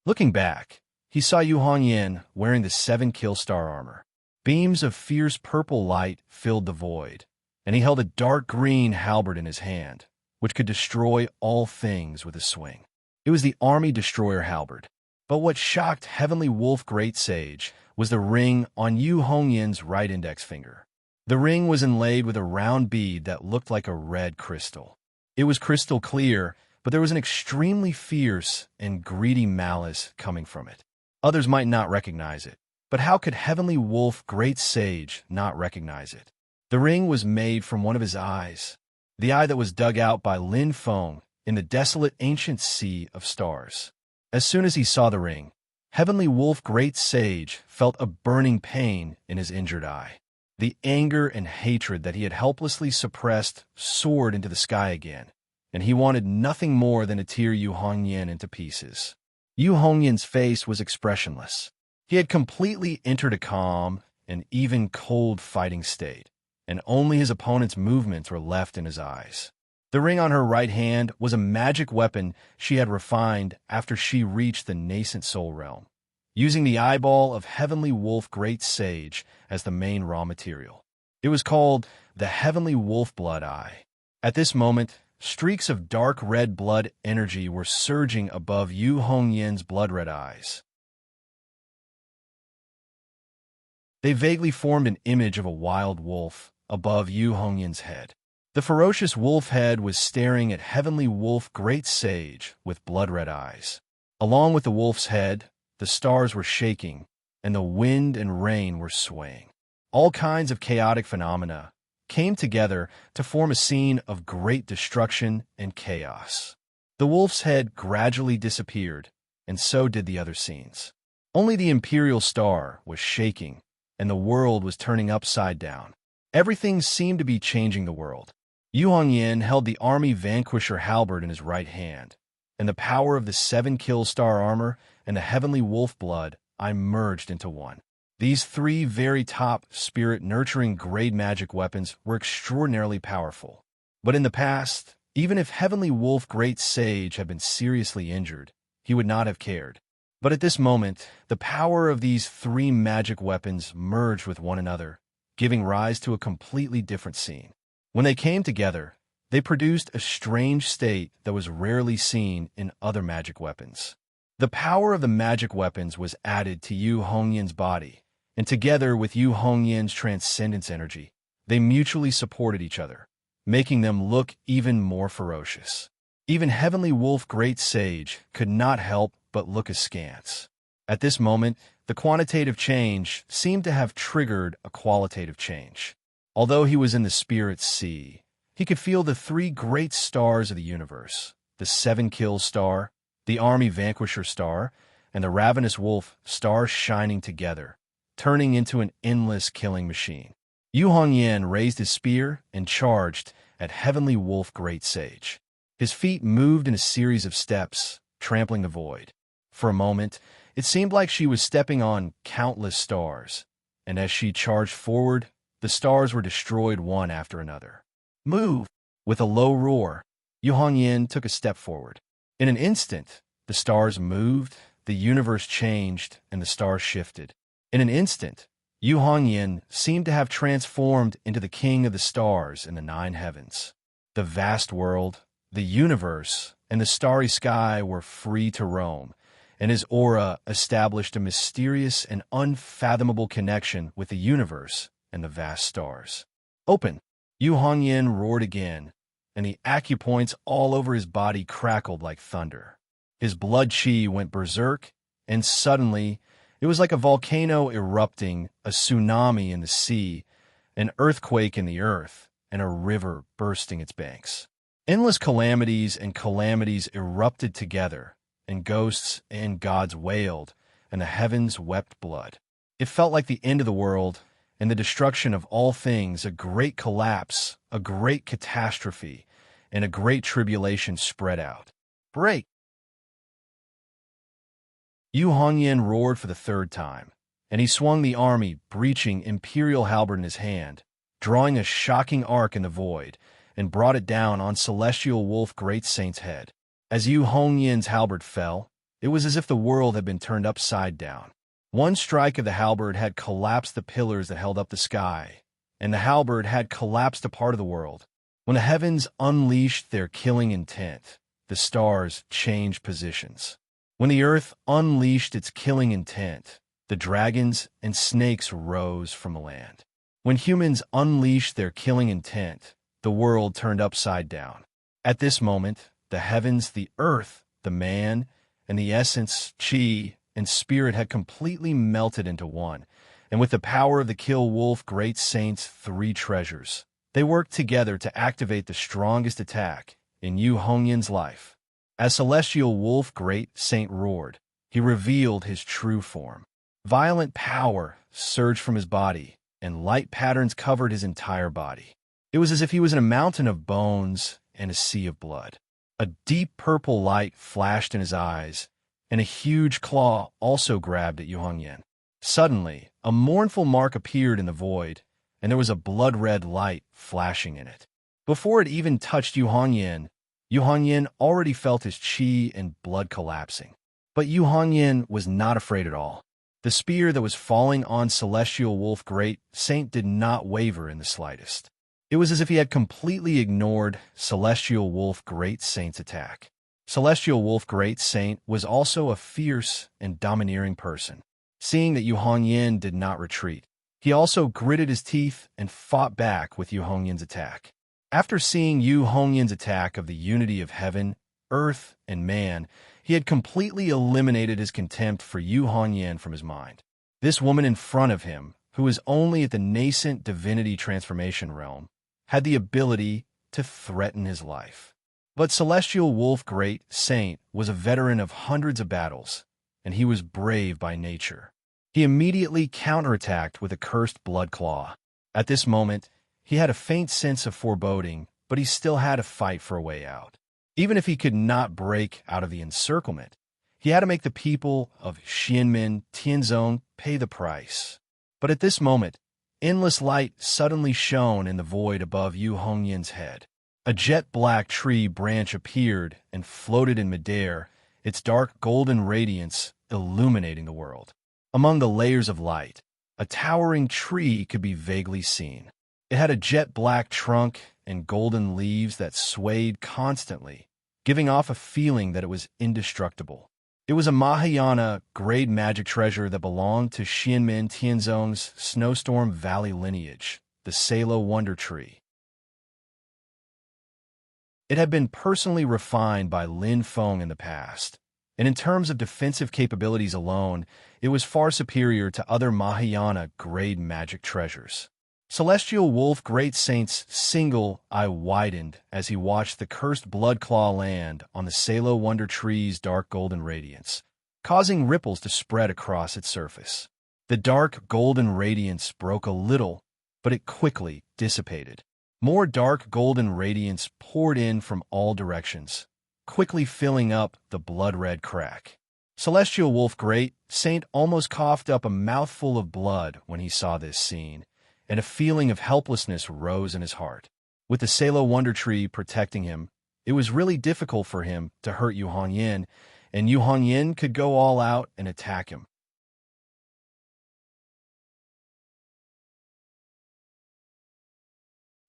Looking back, he saw Yu Hongyan wearing the 7 kill star armor. Beams of fierce purple light filled the void, and he held a dark green halberd in his hand, which could destroy all things with a swing. It was the army destroyer halberd. But what shocked Heavenly Wolf Great Sage was the ring on Yu Hongyan's right index finger. The ring was inlaid with a round bead that looked like a red crystal. It was crystal clear, but there was an extremely fierce and greedy malice coming from it. Others might not recognize it, but how could Heavenly Wolf Great Sage not recognize it? The ring was made from one of his eyes, the eye that was dug out by Lin Feng in the desolate ancient sea of stars. As soon as he saw the ring, Heavenly Wolf Great Sage felt a burning pain in his injured eye. The anger and hatred that he had helplessly suppressed soared into the sky again, and he wanted nothing more than to tear Yu Hongyan into pieces. Yu Hongyan's face was expressionless. He had completely entered a calm and even cold fighting state, and only his opponent's movements were left in his eyes. The ring on her right hand was a magic weapon she had refined after she reached the nascent soul realm, using the eyeball of Heavenly Wolf Great Sage as the main raw material. It was called the Heavenly Wolf Blood Eye. At this moment, streaks of dark red blood energy were surging above Yu Hongyan's blood-red eyes. They vaguely formed an image of a wild wolf above Yu Hongyan's head. The ferocious wolf head was staring at Heavenly Wolf Great Sage with blood-red eyes. Along with the wolf's head, the stars were shaking, and the wind and rain were swaying. All kinds of chaotic phenomena came together to form a scene of great destruction and chaos. The wolf's head gradually disappeared, and so did the other scenes. Only the imperial star was shaking, and the world was turning upside down. Everything seemed to be changing the world. Yu Hongyan held the army vanquisher halberd in his right hand, and the power of the 7 kill star armor and the Heavenly Wolf blood eye merged into one. These three very top spirit-nurturing grade magic weapons were extraordinarily powerful. But in the past, even if Heavenly Wolf Great Sage had been seriously injured, he would not have cared. But at this moment, the power of these three magic weapons merged with one another, giving rise to a completely different scene. When they came together, they produced a strange state that was rarely seen in other magic weapons. The power of the magic weapons was added to Yu Hongyan's body, and together with Yu Hongyan's transcendence energy, they mutually supported each other, making them look even more ferocious. Even Heavenly Wolf Great Sage could not help but look askance. At this moment, the quantitative change seemed to have triggered a qualitative change. Although he was in the spirit sea, he could feel the three great stars of the universe, the 7 kill star, the army vanquisher star, and the ravenous wolf star shining together, turning into an endless killing machine. Yu Hongyan raised his spear and charged at Heavenly Wolf Great Sage. His feet moved in a series of steps, trampling the void. For a moment, it seemed like she was stepping on countless stars, and as she charged forward, the stars were destroyed one after another. "Move!" With a low roar, Yu Hongyan took a step forward. In an instant, the stars moved, the universe changed, and the stars shifted. In an instant, Yu Hongyan seemed to have transformed into the king of the stars in the 9 heavens. The vast world, the universe, and the starry sky were free to roam, and his aura established a mysterious and unfathomable connection with the universe and the vast stars. "Open!" Yu Hongyan roared again, and the acupoints all over his body crackled like thunder. His blood chi went berserk, and suddenly, it was like a volcano erupting, a tsunami in the sea, an earthquake in the earth, and a river bursting its banks. Endless calamities and calamities erupted together, and ghosts and gods wailed, and the heavens wept blood. It felt like the end of the world, and the destruction of all things, a great collapse, a great catastrophe, and a great tribulation spread out. "Break!" Yu Hongyan roared for the third time, and he swung the army, breaching imperial halberd in his hand, drawing a shocking arc in the void, and brought it down on Celestial Wolf Great Saint's head. As Yu Hongyin's halberd fell, it was as if the world had been turned upside down. One strike of the halberd had collapsed the pillars that held up the sky, and the halberd had collapsed a part of the world. When the heavens unleashed their killing intent, the stars changed positions. When the earth unleashed its killing intent, the dragons and snakes rose from the land. When humans unleashed their killing intent, the world turned upside down. At this moment, the heavens, the earth, the man, and the essence, chi, and spirit had completely melted into one, and with the power of the Kill Wolf Great Saint's three treasures, they worked together to activate the strongest attack in Yu Hongyin's life. As Celestial Wolf Great Saint roared, he revealed his true form. Violent power surged from his body, and light patterns covered his entire body. It was as if he was in a mountain of bones and a sea of blood. A deep purple light flashed in his eyes, and a huge claw also grabbed at Yu Hongyan. Suddenly, a mournful mark appeared in the void, and there was a blood-red light flashing in it. Before it even touched Yu Hongyan already felt his chi and blood collapsing. But Yu Hongyan was not afraid at all. The spear that was falling on Celestial Wolf Great Saint did not waver in the slightest. It was as if he had completely ignored Celestial Wolf Great Saint's attack. Celestial Wolf Great Saint was also a fierce and domineering person. Seeing that Yu Hongyan did not retreat, he also gritted his teeth and fought back with Yu Hongyan's attack. After seeing Yu Hongyan's attack of the unity of heaven, earth, and man, he had completely eliminated his contempt for Yu Hongyan from his mind. This woman in front of him, who was only at the nascent divinity transformation realm, had the ability to threaten his life. But Celestial Wolf Great Saint was a veteran of hundreds of battles, and he was brave by nature. He immediately counterattacked with a cursed blood claw. At this moment, he had a faint sense of foreboding, but he still had to fight for a way out. Even if he could not break out of the encirclement, he had to make the people of Xianmen Tianzong pay the price. But at this moment, endless light suddenly shone in the void above Yu Hongyan's head. A jet-black tree branch appeared and floated in midair, its dark golden radiance illuminating the world. Among the layers of light, a towering tree could be vaguely seen. It had a jet-black trunk and golden leaves that swayed constantly, giving off a feeling that it was indestructible. It was a Mahayana grade magic treasure that belonged to Xianmen Tianzong's Snowstorm Valley lineage, the Salo Wonder Tree. It had been personally refined by Lin Feng in the past, and in terms of defensive capabilities alone, it was far superior to other Mahayana grade magic treasures. Celestial Wolf Great Saint's single eye widened as he watched the cursed blood claw land on the Salo Wonder Tree's dark golden radiance, causing ripples to spread across its surface. The dark golden radiance broke a little, but it quickly dissipated. More dark golden radiance poured in from all directions, quickly filling up the blood-red crack. Celestial Wolf Great Saint almost coughed up a mouthful of blood when he saw this scene, and a feeling of helplessness rose in his heart. With the Salo Wonder Tree protecting him, it was really difficult for him to hurt Yu Hongyan, and Yu Hongyan could go all out and attack him.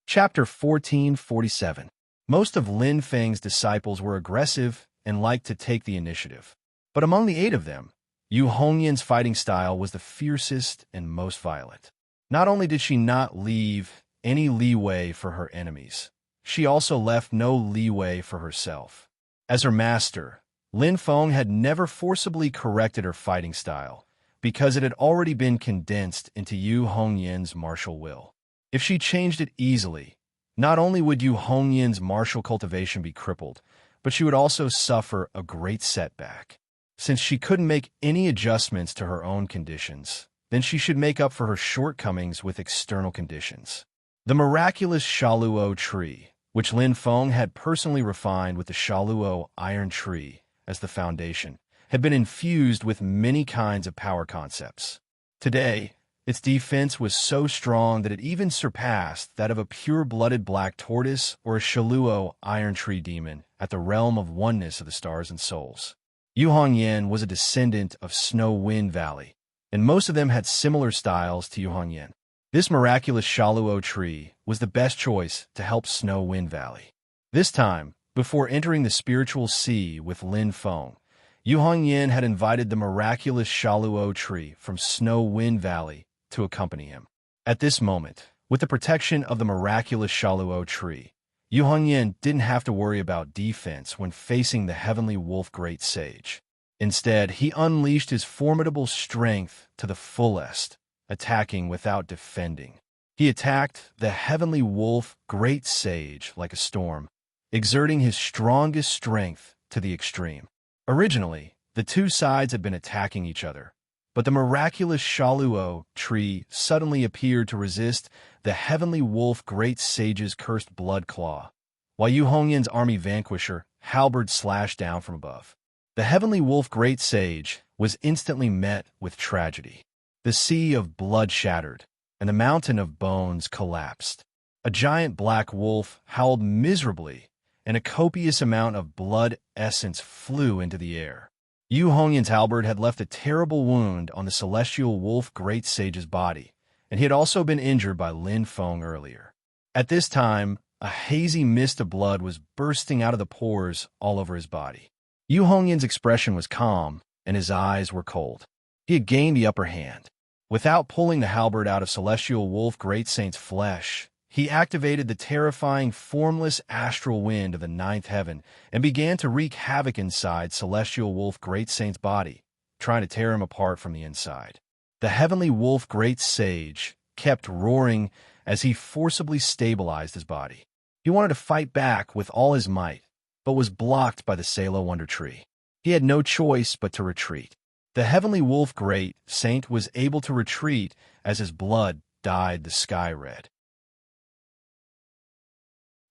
Chapter 1447. Most of Lin Feng's disciples were aggressive and liked to take the initiative. But among the 8 of them, Yu Hongyan's fighting style was the fiercest and most violent. Not only did she not leave any leeway for her enemies, she also left no leeway for herself. As her master, Lin Feng had never forcibly corrected her fighting style because it had already been condensed into Yu Hongyan's martial will. If she changed it easily, not only would Yu Hongyan's martial cultivation be crippled, but she would also suffer a great setback. Since she couldn't make any adjustments to her own conditions, then she should make up for her shortcomings with external conditions. The miraculous Shaluo tree, which Lin Feng had personally refined with the Shaluo iron tree as the foundation, had been infused with many kinds of power concepts. Today, Its defense was so strong that it even surpassed that of a pure-blooded black tortoise or a Shaluo iron tree demon at the realm of oneness of the stars and souls. Yu Hongyan was a descendant of Snow Wind Valley, and most of them had similar styles to Yu Hongyan. This miraculous Shaluo tree was the best choice to help Snow Wind Valley. This time, before entering the spiritual sea with Lin Feng, Yu Hongyan had invited the miraculous Shaluo tree from Snow Wind Valley to accompany him. At this moment, with the protection of the miraculous Shaluo tree, Yu Hongyan didn't have to worry about defense when facing the heavenly wolf great sage. Instead, he unleashed his formidable strength to the fullest, attacking without defending. He attacked the heavenly wolf great sage like a storm, exerting his strongest strength to the extreme. Originally, the two sides had been attacking each other, but the miraculous Shaluo tree suddenly appeared to resist the heavenly wolf great sage's cursed blood claw, while Yu Hongyan's army vanquisher halberd slashed down from above. The heavenly wolf great sage was instantly met with tragedy. The sea of blood shattered, and the mountain of bones collapsed. A giant black wolf howled miserably, and a copious amount of blood essence flew into the air. Yu Hongyan's halberd had left a terrible wound on the celestial wolf great sage's body, and he had also been injured by Lin Feng earlier. At this time, a hazy mist of blood was bursting out of the pores all over his body. Yu Hongyan's expression was calm, and his eyes were cold. He had gained the upper hand. Without pulling the halberd out of celestial wolf great saint's flesh, he activated the terrifying formless astral wind of the ninth heaven and began to wreak havoc inside celestial wolf great saint's body, trying to tear him apart from the inside. The heavenly wolf great sage kept roaring as he forcibly stabilized his body. He wanted to fight back with all his might, but was blocked by the Salo Wonder Tree. He had no choice but to retreat. The heavenly wolf great saint was able to retreat as his blood dyed the sky red.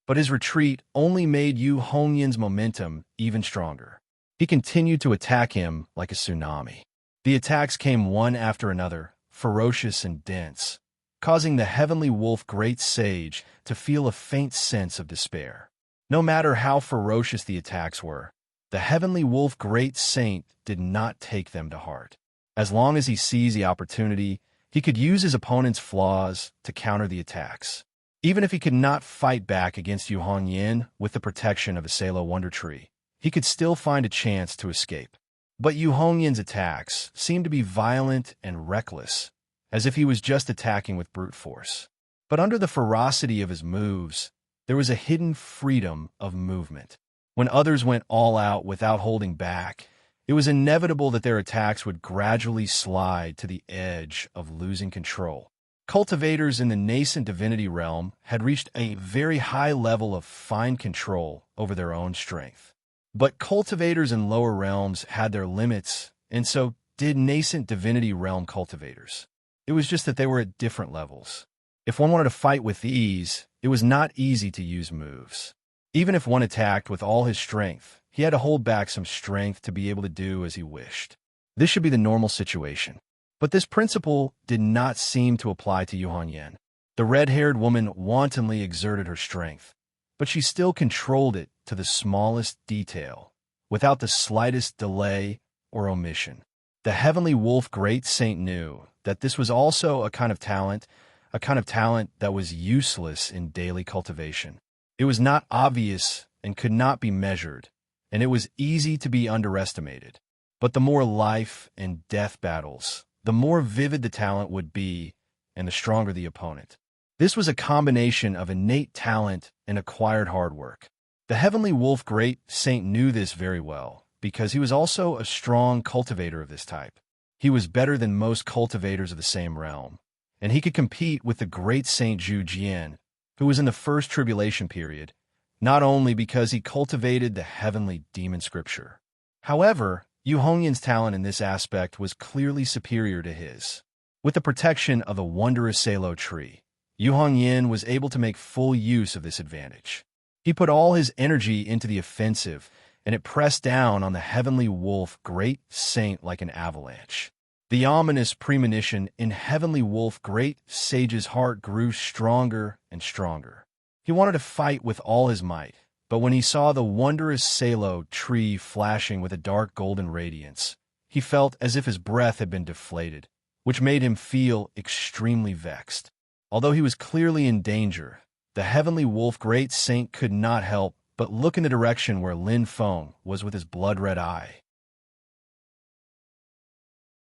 But his retreat only made Yu Hongyan's momentum even stronger. He continued to attack him like a tsunami. The attacks came one after another, ferocious and dense, causing the heavenly wolf great sage to feel a faint sense of despair. No matter how ferocious the attacks were, the heavenly wolf great saint did not take them to heart. As long as he seized the opportunity, he could use his opponent's flaws to counter the attacks. Even if he could not fight back against Yu Hongyan with the protection of a Salo Wonder Tree, he could still find a chance to escape. But Yu Hongyan's attacks seemed to be violent and reckless, as if he was just attacking with brute force. But under the ferocity of his moves, there was a hidden freedom of movement. When others went all out without holding back, it was inevitable that their attacks would gradually slide to the edge of losing control. Cultivators in the nascent divinity realm had reached a very high level of fine control over their own strength. But cultivators in lower realms had their limits, and so did nascent divinity realm cultivators. It was just that they were at different levels. If one wanted to fight with ease, it was not easy to use moves. Even if one attacked with all his strength, he had to hold back some strength to be able to do as he wished. This should be the normal situation. But this principle did not seem to apply to Yu Hongyan. The red-haired woman wantonly exerted her strength, but she still controlled it to the smallest detail, without the slightest delay or omission. The heavenly wolf great saint knew that this was also a kind of talent that was useless in daily cultivation. It was not obvious and could not be measured, and it was easy to be underestimated. But the more life and death battles, the more vivid the talent would be, and the stronger the opponent. This was a combination of innate talent and acquired hard work. The heavenly wolf great saint knew this very well, because he was also a strong cultivator of this type. He was better than most cultivators of the same realm, and he could compete with the great Saint Zhu Jian, who was in the first tribulation period, not only because he cultivated the heavenly demon scripture. However, Yu Hongyan's talent in this aspect was clearly superior to his. With the protection of the wondrous Salo tree, Yu Hongyan was able to make full use of this advantage. He put all his energy into the offensive, and it pressed down on the heavenly wolf great saint like an avalanche. The ominous premonition in Heavenly Wolf Great Sage's heart grew stronger and stronger. He wanted to fight with all his might, but when he saw the wondrous Salo tree flashing with a dark golden radiance, he felt as if his breath had been deflated, which made him feel extremely vexed. Although he was clearly in danger, the Heavenly Wolf Great Saint could not help but look in the direction where Lin Feng was with his blood-red eye.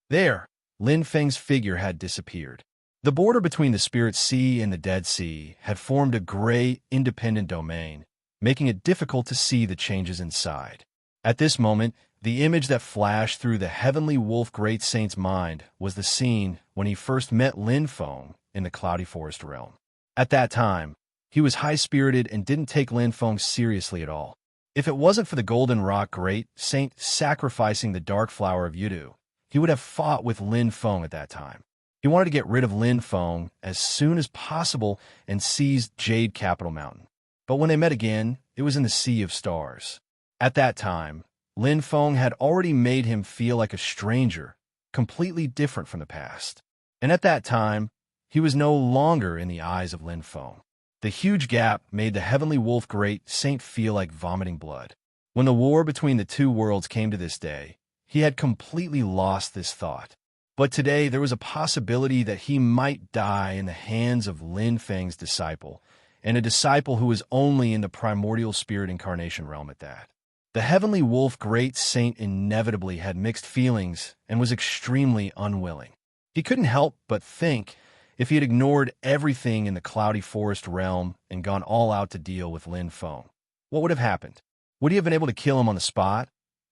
There, Lin Feng's figure had disappeared. The border between the Spirit Sea and the Dead Sea had formed a gray, independent domain, making it difficult to see the changes inside. At this moment, the image that flashed through the Heavenly Wolf Great Saint's mind was the scene when he first met Lin Feng in the Cloudy Forest realm. At that time, he was high-spirited and didn't take Lin Feng seriously at all. If it wasn't for the Golden Rock Great Saint sacrificing the Dark Flower of Yudu, he would have fought with Lin Feng at that time. He wanted to get rid of Lin Feng as soon as possible and seize Jade Capital Mountain. But when they met again, it was in the Sea of Stars. At that time, Lin Feng had already made him feel like a stranger, completely different from the past. And at that time, he was no longer in the eyes of Lin Feng. The huge gap made the Heavenly Wolf Great Saint feel like vomiting blood. When the war between the two worlds came to this day, he had completely lost this thought. But today there was a possibility that he might die in the hands of Lin Feng's disciple, and a disciple who was only in the primordial spirit incarnation realm at that. The Heavenly Wolf Great Saint inevitably had mixed feelings and was extremely unwilling. He couldn't help but think if he had ignored everything in the Cloudy Forest realm and gone all out to deal with Lin Feng, what would have happened? Would he have been able to kill him on the spot?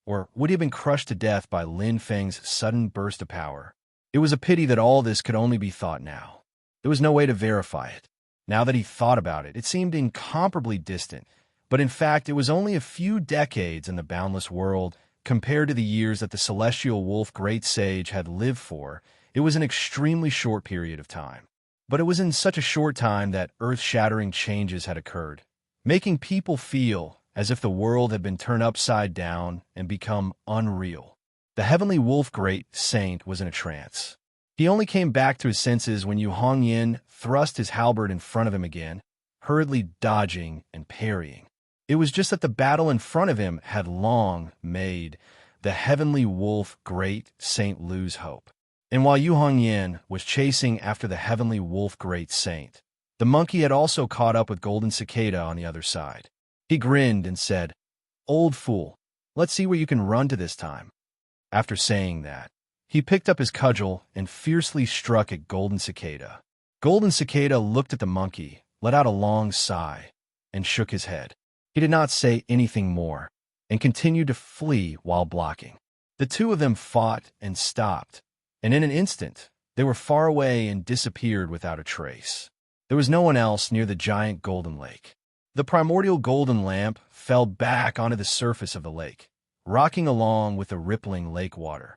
Or would he have been crushed to death by Lin Feng's sudden burst of power? It was a pity that all this could only be thought now. There was no way to verify it. Now that he thought about it, it seemed incomparably distant, but in fact it was only a few decades in the boundless world compared to the years that the Celestial Wolf Great Sage had lived for. It was an extremely short period of time. But it was in such a short time that earth-shattering changes had occurred, making people feel as if the world had been turned upside down and become unreal. The Heavenly Wolf Great Saint was in a trance. He only came back to his senses when Yu Hongyin thrust his halberd in front of him again, hurriedly dodging and parrying. It was just that the battle in front of him had long made the Heavenly Wolf Great Saint lose hope. And while Yu Hongyin was chasing after the Heavenly Wolf Great Saint, the monkey had also caught up with Golden Cicada on the other side. He grinned and said, "Old fool, let's see where you can run to this time." After saying that, he picked up his cudgel and fiercely struck at Golden Cicada. Golden Cicada looked at the monkey, let out a long sigh, and shook his head. He did not say anything more, and continued to flee while blocking. The two of them fought and stopped, and in an instant, they were far away and disappeared without a trace. There was no one else near the giant golden lake. The primordial golden lamp fell back onto the surface of the lake, rocking along with the rippling lake water.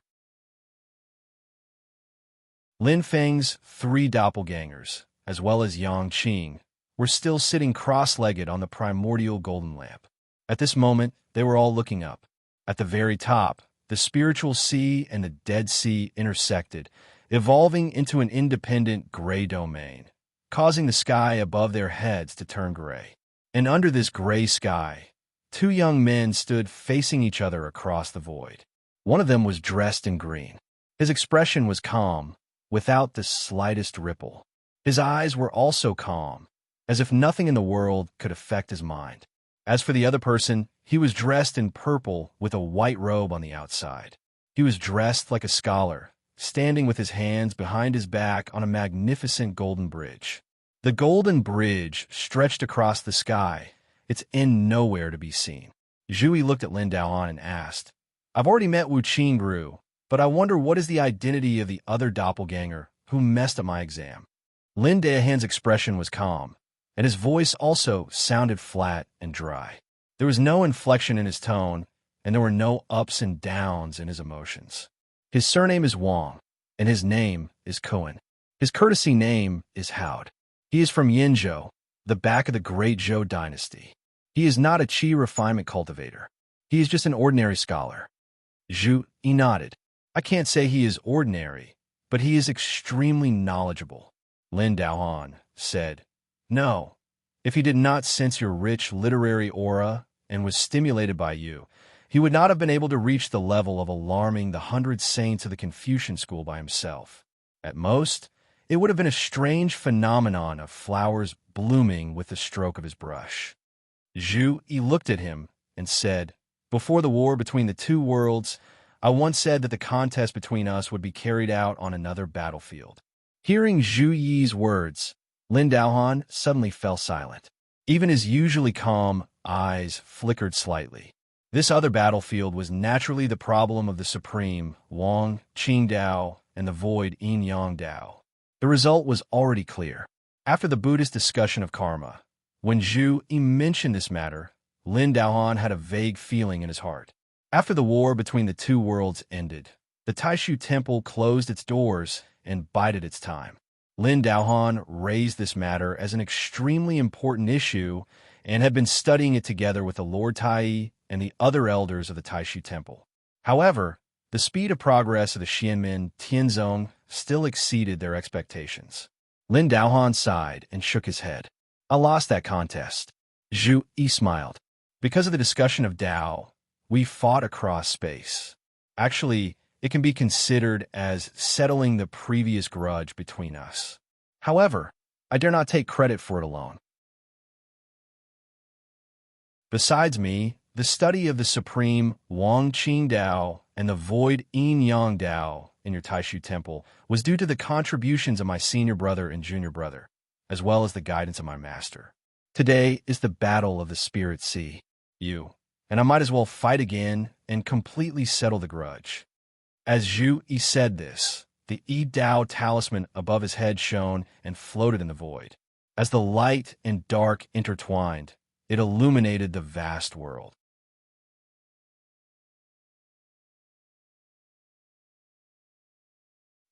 Lin Feng's 3 doppelgangers, as well as Yang Qing, were still sitting cross-legged on the primordial golden lamp. At this moment, they were all looking up. At the very top, the spiritual sea and the Dead Sea intersected, evolving into an independent gray domain, causing the sky above their heads to turn gray. And under this gray sky, 2 young men stood facing each other across the void. One of them was dressed in green. His expression was calm, without the slightest ripple. His eyes were also calm, as if nothing in the world could affect his mind. As for the other person, he was dressed in purple with a white robe on the outside. He was dressed like a scholar, standing with his hands behind his back on a magnificent golden bridge. The golden bridge stretched across the sky, its end nowhere to be seen. Zhui looked at Lin Daoan and asked, "I've already met Wu Qingru, but I wonder what is the identity of the other doppelganger who messed up my exam." Lin Daoan's expression was calm, and his voice also sounded flat and dry. There was no inflection in his tone, and there were no ups and downs in his emotions. His surname is Wang, and his name is Cohen. His courtesy name is Haud. He is from Yinzhou, the back of the Great Zhou dynasty. He is not a qi refinement cultivator. He is just an ordinary scholar. Zhu nodded. I can't say he is ordinary, but he is extremely knowledgeable. Lin Daohan said, "No, if he did not sense your rich literary aura and was stimulated by you, he would not have been able to reach the level of alarming the 100 saints of the Confucian school by himself. At most, it would have been a strange phenomenon of flowers blooming with the stroke of his brush." Zhu Yi looked at him and said, "Before the war between the two worlds, I once said that the contest between us would be carried out on another battlefield." Hearing Zhu Yi's words, Lin Daohan suddenly fell silent. Even his usually calm eyes flickered slightly. This other battlefield was naturally the problem of the supreme Wang Qing Dao and the void Yin Yang Dao. The result was already clear. After the Buddhist discussion of karma, when Zhu Yi mentioned this matter, Lin Daohan had a vague feeling in his heart. After the war between the two worlds ended, the Taishu Temple closed its doors and bided its time. Lin Daohan raised this matter as an extremely important issue and had been studying it together with the Lord Tai and the other elders of the Taishu Temple. However, the speed of progress of the Xianmen Tianzong still exceeded their expectations. Lin Daohan sighed and shook his head. "I lost that contest." Zhu Yi smiled. "Because of the discussion of Dao, we fought across space. Actually, it can be considered as settling the previous grudge between us. However, I dare not take credit for it alone. Besides me, the study of the supreme Wang Qing Dao and the void Yin Yang Dao in your Taishu Temple was due to the contributions of my senior brother and junior brother, as well as the guidance of my master. Today is the battle of the Spirit Sea, and I might as well fight again and completely settle the grudge." As Zhu Yi said this, the Yi Dao talisman above his head shone and floated in the void. As the light and dark intertwined, it illuminated the vast world.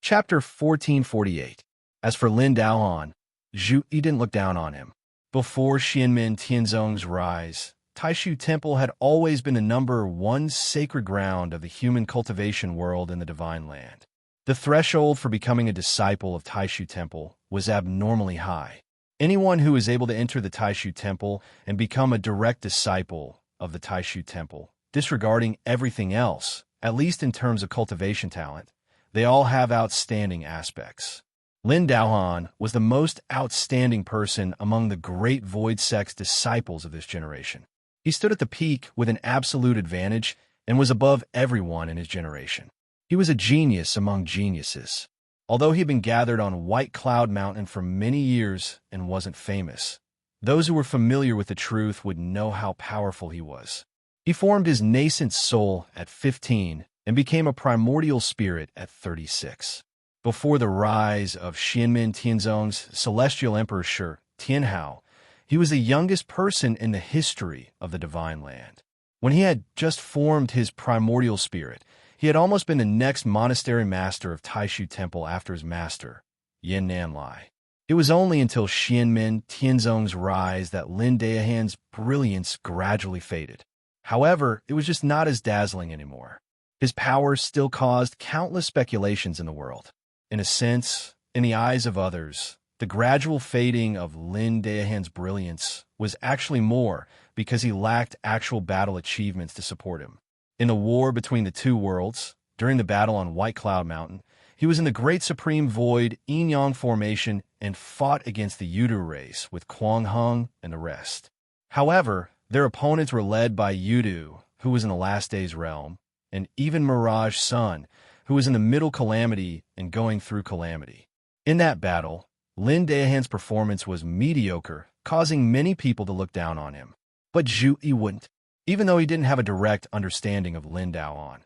Chapter 1448. As for Lin Daohan, Zhu Yi didn't look down on him. Before Xianmen Tianzong's rise, Taishu Temple had always been the number one sacred ground of the human cultivation world in the Divine Land. The threshold for becoming a disciple of Taishu Temple was abnormally high. Anyone who was able to enter the Taishu Temple and become a direct disciple of the Taishu Temple, disregarding everything else, at least in terms of cultivation talent, they all have outstanding aspects. Lin Daohan was the most outstanding person among the great Void Sect's disciples of this generation. He stood at the peak with an absolute advantage and was above everyone in his generation. He was a genius among geniuses. Although he had been gathered on White Cloud Mountain for many years and wasn't famous, those who were familiar with the truth would know how powerful he was. He formed his nascent soul at 15 and became a primordial spirit at 36. Before the rise of Xianmen Tianzong's celestial emperor Shi Tianhao, he was the youngest person in the history of the Divine Land. When he had just formed his primordial spirit, he had almost been the next monastery master of Taishu Temple after his master, Yin Nanlai. It was only until Xianmen Tianzong's rise that Lin Daohan's brilliance gradually faded. However, it was just not as dazzling anymore. His powers still caused countless speculations in the world. In a sense, in the eyes of others, the gradual fading of Lin Daohan's brilliance was actually more because he lacked actual battle achievements to support him. In the war between the two worlds, during the battle on White Cloud Mountain, he was in the Great Supreme Void Yin Yang formation and fought against the Yudu race with Kuang Heng and the rest. However, their opponents were led by Yudu, who was in the Last Days realm, and even Mirage Sun, who was in the Middle Calamity and going through Calamity. In that battle, Lin Daohan's performance was mediocre, causing many people to look down on him. But Zhu Yi wouldn't, even though he didn't have a direct understanding of Lin Daohan.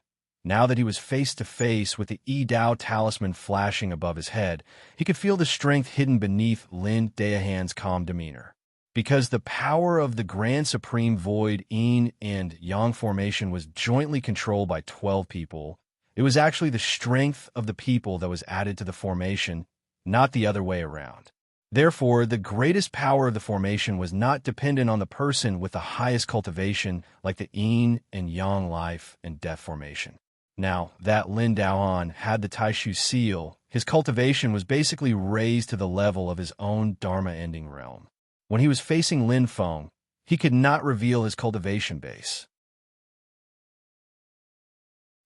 Now that he was face to face with the Yi Dao talisman flashing above his head, he could feel the strength hidden beneath Lin Daohan's calm demeanor. Because the power of the Grand Supreme Void Yin and Yang formation was jointly controlled by 12 people, it was actually the strength of the people that was added to the formation, not the other way around. Therefore, the greatest power of the formation was not dependent on the person with the highest cultivation like the Yin and Yang life and death formation. Now that Lin Daohan had the Taishu seal, his cultivation was basically raised to the level of his own Dharma-ending realm. When he was facing Lin Feng, he could not reveal his cultivation base.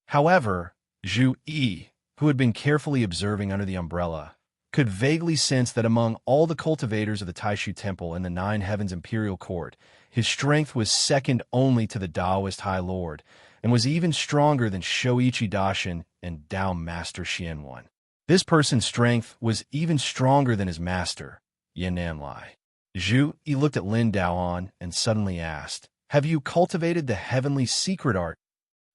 However, Zhu Yi, who had been carefully observing under the umbrella, could vaguely sense that among all the cultivators of the Taishu Temple and the Nine Heavens Imperial Court, his strength was second only to the Taoist High Lord, and was even stronger than Shoichi Dashin and Dao Master Xianwen. This person's strength was even stronger than his master, Yan'an Lai. Zhu Yi looked at Lin Daohan and suddenly asked, "Have you cultivated the heavenly secret art?"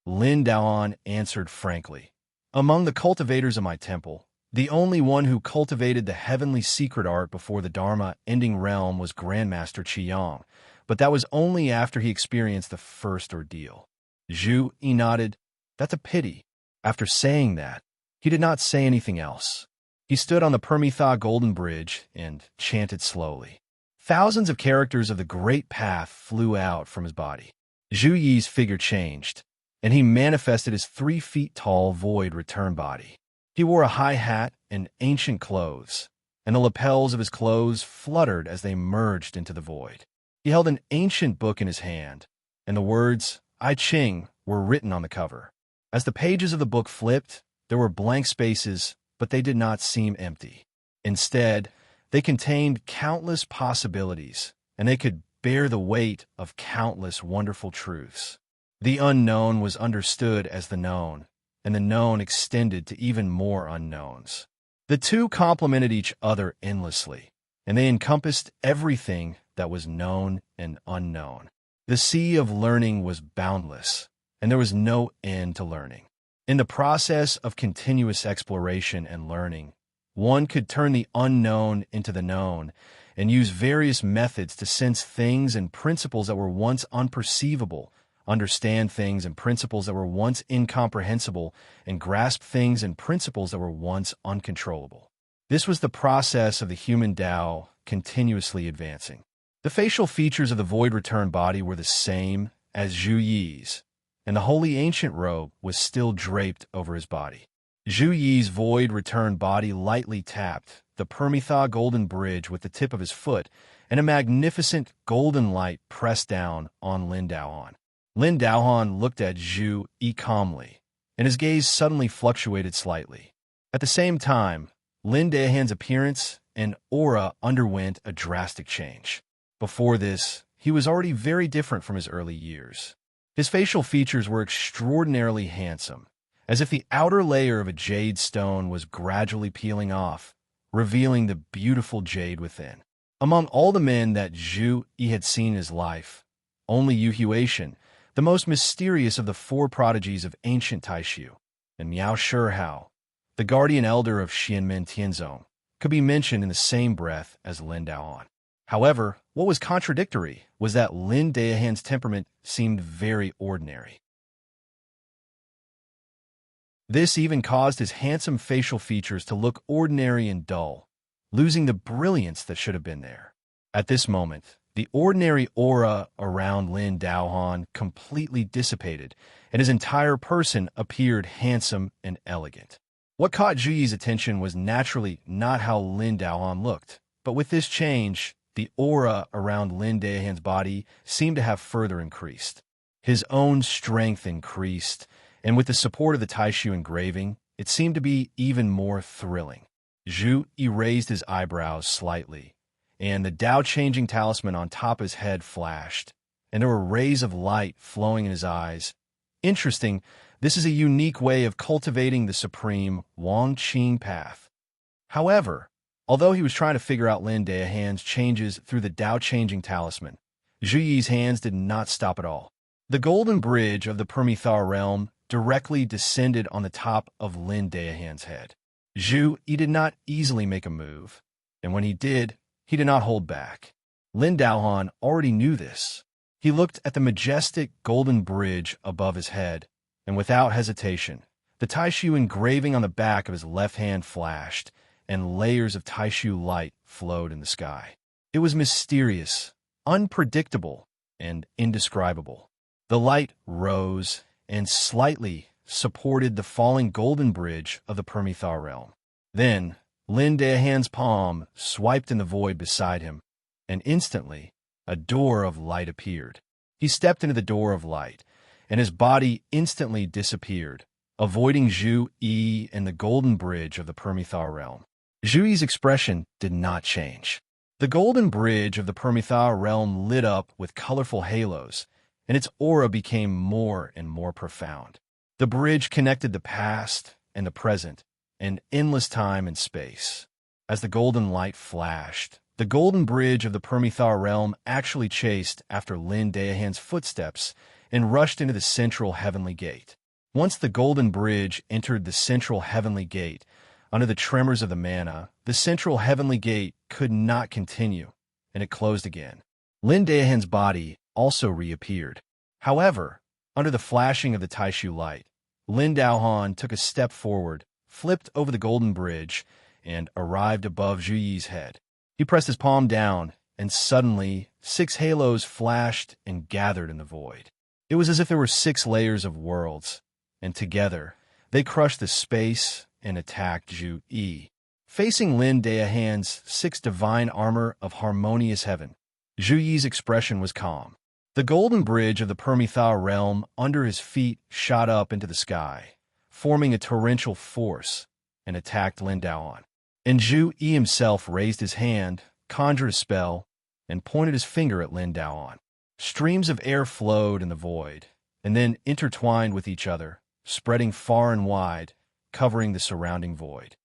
Lin Daohan answered frankly, "Among the cultivators of my temple, the only one who cultivated the heavenly secret art before the Dharma-ending realm was Grandmaster Qiyang, but that was only after he experienced the first ordeal." Zhu Yi nodded. "That's a pity." After saying that, he did not say anything else. He stood on the Permitha Golden Bridge and chanted slowly. Thousands of characters of the Great Path flew out from his body. Zhu Yi's figure changed, and he manifested his 3 feet tall void return body. He wore a high hat and ancient clothes, and the lapels of his clothes fluttered as they merged into the void. He held an ancient book in his hand, and the words I Ching were written on the cover. As the pages of the book flipped, there were blank spaces, but they did not seem empty. Instead, they contained countless possibilities, and they could bear the weight of countless wonderful truths. The unknown was understood as the known, and the known extended to even more unknowns. The two complemented each other endlessly, and they encompassed everything that was known and unknown. The sea of learning was boundless, and there was no end to learning. In the process of continuous exploration and learning, one could turn the unknown into the known and use various methods to sense things and principles that were once unperceivable, understand things and principles that were once incomprehensible, and grasp things and principles that were once uncontrollable. This was the process of the human Tao continuously advancing. The facial features of the void return body were the same as Zhu Yi's, and the holy ancient robe was still draped over his body. Zhu Yi's void return body lightly tapped the Permitha Golden Bridge with the tip of his foot, and a magnificent golden light pressed down on Lin Daohan. Lin Daohan looked at Zhu Yi calmly, and his gaze suddenly fluctuated slightly. At the same time, Lin Daohan's appearance and aura underwent a drastic change. Before this, he was already very different from his early years. His facial features were extraordinarily handsome, as if the outer layer of a jade stone was gradually peeling off, revealing the beautiful jade within. Among all the men that Zhu Yi had seen in his life, only Yu Huatian, the most mysterious of the 4 prodigies of ancient Taishu, and Miao Shihao, the guardian elder of Xianmen Tianzong, could be mentioned in the same breath as Lin Daohan. However, what was contradictory was that Lin Daohan's temperament seemed very ordinary. This even caused his handsome facial features to look ordinary and dull, losing the brilliance that should have been there. At this moment, the ordinary aura around Lin Daohan completely dissipated, and his entire person appeared handsome and elegant. What caught Zhu Yi's attention was naturally not how Lin Daohan looked, but with this change, the aura around Lin Daohan's body seemed to have further increased. His own strength increased, and with the support of the Taishu engraving, it seemed to be even more thrilling. Zhu Yi raised his eyebrows slightly, and the Tao-changing talisman on top of his head flashed, and there were rays of light flowing in his eyes. Interesting, this is a unique way of cultivating the supreme Wang Qing path. However, although he was trying to figure out Lin Daohan's changes through the Tao-changing talisman, Zhu Yi's hands did not stop at all. The golden bridge of the Permitha realm directly descended on the top of Lin Daohan's head. Zhu Yi did not easily make a move, and when he did not hold back. Lin Daohan already knew this. He looked at the majestic golden bridge above his head, and without hesitation, the Taishu engraving on the back of his left hand flashed, and layers of Taishu light flowed in the sky. It was mysterious, unpredictable, and indescribable. The light rose and slightly supported the falling golden bridge of the Permethar realm. Then, Lin Daohan's palm swiped in the void beside him, and instantly, a door of light appeared. He stepped into the door of light, and his body instantly disappeared, avoiding Zhu Yi and the golden bridge of the Permethar realm. Zhu Yi's expression did not change. The golden bridge of the Permethar realm lit up with colorful halos, and its aura became more and more profound. The bridge connected the past and the present, and endless time and space. As the golden light flashed, the golden bridge of the Permethar realm actually chased after Lin Daohan's footsteps and rushed into the central heavenly gate. Once the golden bridge entered the central heavenly gate, under the tremors of the mana, the central heavenly gate could not continue, and it closed again. Lin Daohan's body also reappeared. However, under the flashing of the Taishu light, Lin Daohan took a step forward, flipped over the golden bridge, and arrived above Zhu Yi's head. He pressed his palm down, and suddenly 6 halos flashed and gathered in the void. It was as if there were 6 layers of worlds, and together they crushed the space and attacked Zhu Yi. Facing Lin Daohan's 6 divine armor of harmonious heaven, Zhu Yi's expression was calm. The golden bridge of the Permethar realm under his feet shot up into the sky, forming a torrential force, and attacked Lin Daohan. And Zhu Yi himself raised his hand, conjured a spell, and pointed his finger at Lin Daohan. Streams of air flowed in the void, and then intertwined with each other, spreading far and wide, covering the surrounding void.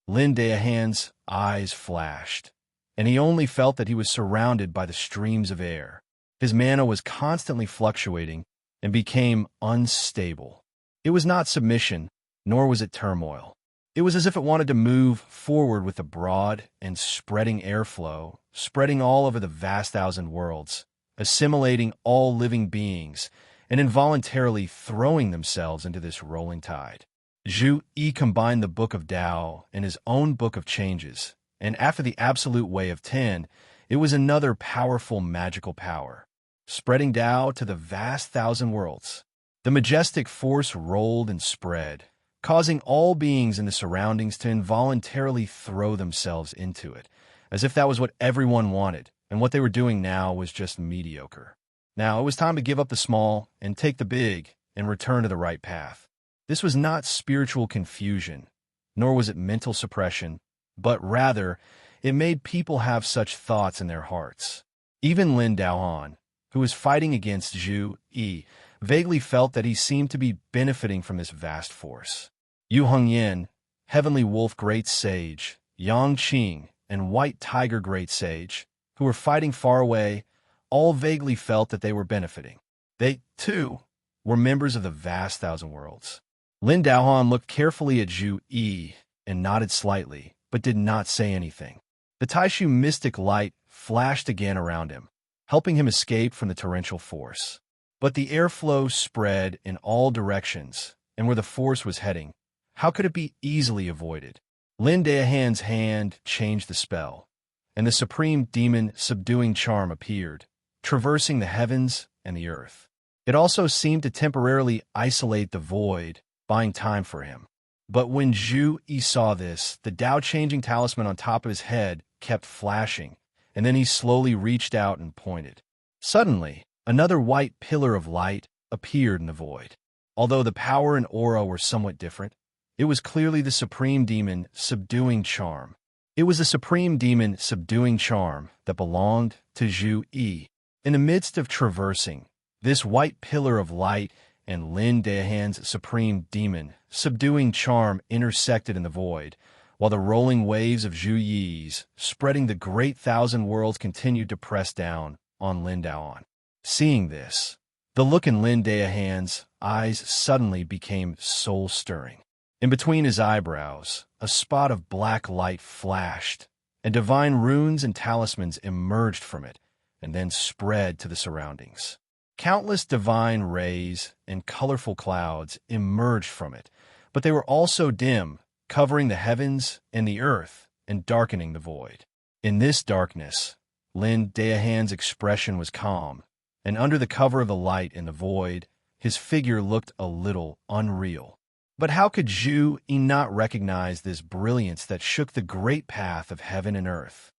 Lin Daohan's eyes flashed, and he only felt that he was surrounded by the streams of air. His mana was constantly fluctuating and became unstable. It was not submission, nor was it turmoil. It was as if it wanted to move forward with a broad and spreading airflow, spreading all over the vast thousand worlds, assimilating all living beings, and involuntarily throwing themselves into this rolling tide. Zhu Yi combined the Book of Tao and his own Book of Changes, and after the Absolute Way of 10, it was another powerful magical power, spreading Tao to the vast thousand worlds. The majestic force rolled and spread, causing all beings in the surroundings to involuntarily throw themselves into it, as if that was what everyone wanted, and what they were doing now was just mediocre. Now it was time to give up the small and take the big and return to the right path. This was not spiritual confusion, nor was it mental suppression, but rather, it made people have such thoughts in their hearts. Even Lin Daohan, who was fighting against Zhu Yi, vaguely felt that he seemed to be benefiting from this vast force. Yu Hongyan, Heavenly Wolf Great Sage, Yang Qing, and White Tiger Great Sage, who were fighting far away, all vaguely felt that they were benefiting. They, too, were members of the vast thousand worlds. Lin Daohan looked carefully at Zhu Yi and nodded slightly, but did not say anything. The Taishu mystic light flashed again around him, helping him escape from the torrential force. But the airflow spread in all directions, and where the force was heading, how could it be easily avoided? Lin Daohan's hand changed the spell, and the supreme demon subduing charm appeared, traversing the heavens and the earth. It also seemed to temporarily isolate the void, buying time for him. But when Zhu Yi saw this, the Tao-changing talisman on top of his head kept flashing, and then he slowly reached out and pointed. Suddenly, another white pillar of light appeared in the void. Although the power and aura were somewhat different, it was clearly the supreme demon subduing charm. It was the supreme demon subduing charm that belonged to Zhu Yi. In the midst of traversing, this white pillar of light and Lin Daohan's supreme demon subduing charm intersected in the void, while the rolling waves of Zhu Yi's, spreading the great thousand worlds, continued to press down on Lin Daohan. Seeing this, the look in Lin Daohan's eyes suddenly became soul-stirring. In between his eyebrows, a spot of black light flashed, and divine runes and talismans emerged from it, and then spread to the surroundings. Countless divine rays and colorful clouds emerged from it, but they were also dim, covering the heavens and the earth and darkening the void. In this darkness, Lin Daohan's expression was calm, and under the cover of the light in the void, his figure looked a little unreal. But how could Zhu Yi not recognize this brilliance that shook the great path of heaven and earth?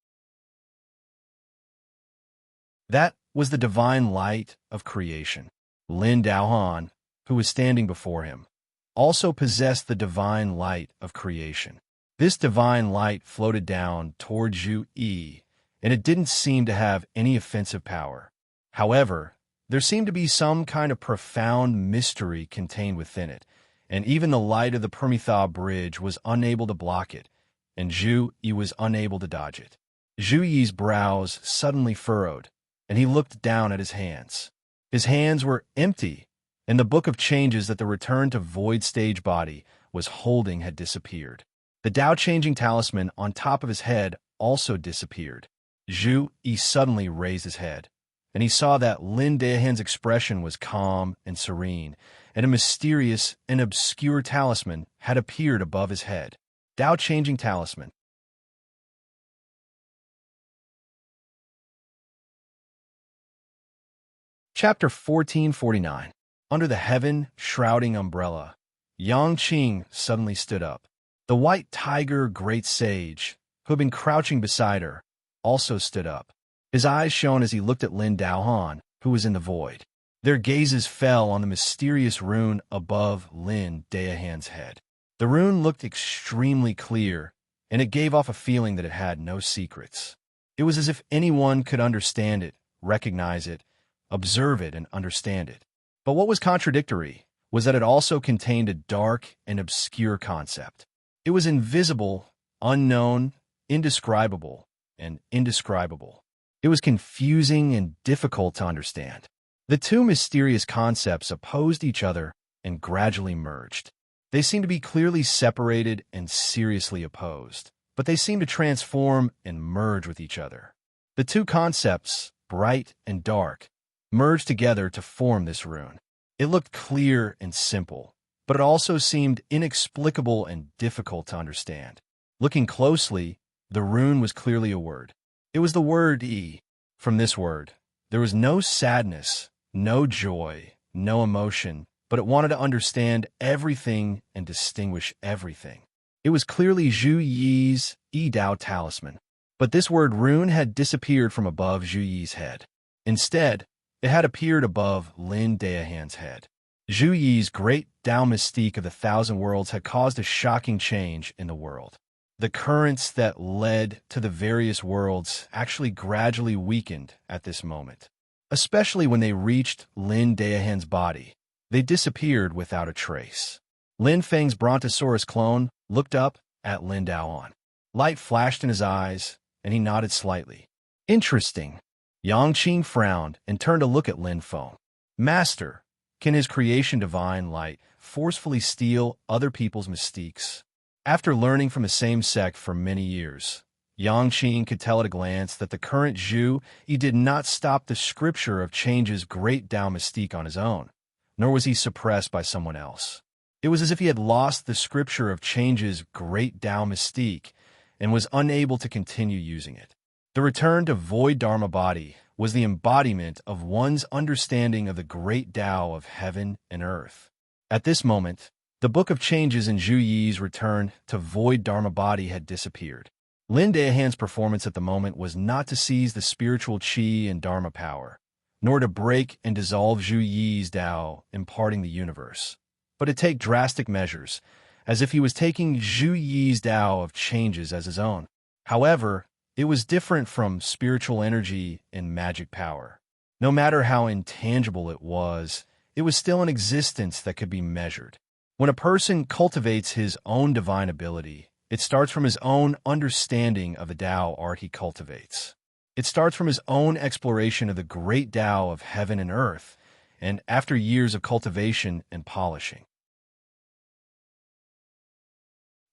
That was the divine light of creation. Lin Daohan, who was standing before him, also possessed the divine light of creation. This divine light floated down toward Zhu Yi, and it didn't seem to have any offensive power. However, there seemed to be some kind of profound mystery contained within it, and even the light of the Permitha bridge was unable to block it, and Zhu Yi was unable to dodge it. Zhu Yi's brows suddenly furrowed, and he looked down at his hands. His hands were empty, and the book of changes that the return to void stage body was holding had disappeared. The Tao-changing talisman on top of his head also disappeared. Zhu Yi suddenly raised his head, and he saw that Lin Daohan's expression was calm and serene, and a mysterious and obscure talisman had appeared above his head. Tao-changing talisman. Chapter 1449. Under the heaven-shrouding umbrella, Yang Qing suddenly stood up. The white tiger great sage, who had been crouching beside her, also stood up. His eyes shone as he looked at Lin Daohan, who was in the void. Their gazes fell on the mysterious rune above Lin Daohan's head. The rune looked extremely clear, and it gave off a feeling that it had no secrets. It was as if anyone could understand it, recognize it, observe it, and understand it. But what was contradictory was that it also contained a dark and obscure concept. It was invisible, unknown, indescribable, and indescribable. It was confusing and difficult to understand. The two mysterious concepts opposed each other and gradually merged. They seemed to be clearly separated and seriously opposed, but they seemed to transform and merge with each other. The two concepts, bright and dark, merged together to form this rune. It looked clear and simple, but it also seemed inexplicable and difficult to understand. Looking closely, the rune was clearly a word. It was the word E. From this word, there was no sadness, no joy, no emotion, but it wanted to understand everything and distinguish everything. It was clearly Zhu Yi's Yi Dao talisman. But this word rune had disappeared from above Zhu Yi's head. Instead, it had appeared above Lin Daohan's head. Zhu Yi's great Tao mystique of the thousand worlds had caused a shocking change in the world. The currents that led to the various worlds actually gradually weakened at this moment. Especially when they reached Lin Daohan's body, they disappeared without a trace. Lin Feng's Brontosaurus clone looked up at Lin Daohan. Light flashed in his eyes, and he nodded slightly. Interesting. Yang Qing frowned and turned to look at Lin Feng. Master, can his creation divine light forcefully steal other people's mystiques? After learning from the same sect for many years, Yang Qing could tell at a glance that the current Zhu Yi did not stop the scripture of change's great Tao mystique on his own, nor was he suppressed by someone else. It was as if he had lost the scripture of change's great Tao mystique and was unable to continue using it. The return to void Dharma body was the embodiment of one's understanding of the great Tao of heaven and earth. At this moment, the book of changes in Zhu Yi's return to void Dharma body had disappeared. Lin Daohan's performance at the moment was not to seize the spiritual qi and Dharma power, nor to break and dissolve Zhu Yi's Tao imparting the universe, but to take drastic measures, as if he was taking Zhu Yi's Tao of changes as his own. However, it was different from spiritual energy and magic power. No matter how intangible it was still an existence that could be measured. When a person cultivates his own divine ability, it starts from his own understanding of the Tao art he cultivates. It starts from his own exploration of the great Tao of heaven and earth, and after years of cultivation and polishing.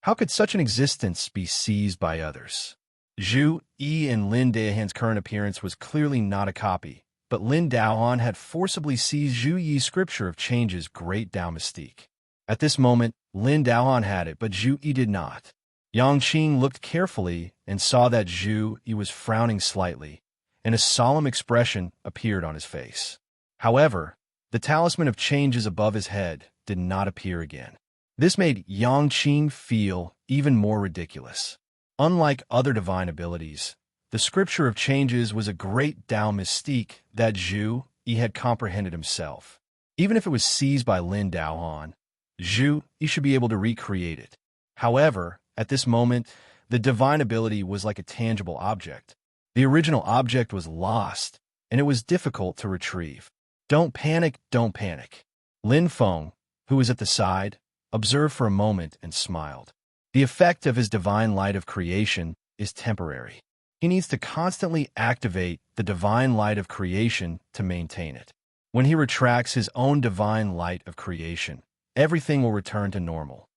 How could such an existence be seized by others? Zhu Yi and Lin Daohan's current appearance was clearly not a copy, but Lin Daohan had forcibly seized Zhu Yi's scripture of change's great Tao mystique. At this moment, Lin Daohan had it, but Zhu Yi did not. Yang Qing looked carefully and saw that Zhu Yi was frowning slightly, and a solemn expression appeared on his face. However, The talisman of changes above his head did not appear again. This made Yang Qing feel even more ridiculous. Unlike other divine abilities, the scripture of changes was a great Tao mystique that Zhu Yi had comprehended himself. Even if it was seized by Lin Daohan, Zhu Yi should be able to recreate it. However, at this moment, the divine ability was like a tangible object. The original object was lost, and it was difficult to retrieve. Don't panic, don't panic. Lin Feng, who was at the side, observed for a moment and smiled. The effect of his divine light of creation is temporary. He needs to constantly activate the divine light of creation to maintain it. When he retracts his own divine light of creation, everything will return to normal.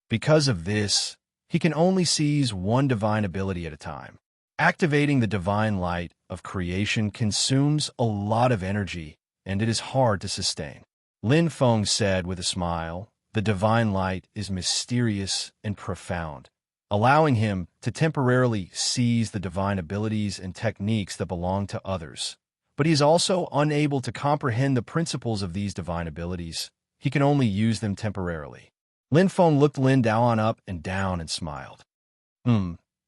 Because of this, he can only seize one divine ability at a time. Activating the divine light of creation consumes a lot of energy, and it is hard to sustain. Lin Feng said with a smile, "The divine light is mysterious and profound, allowing him to temporarily seize the divine abilities and techniques that belong to others. But he is also unable to comprehend the principles of these divine abilities. He can only use them temporarily." Lin Feng looked Lin Daoan up and down and smiled.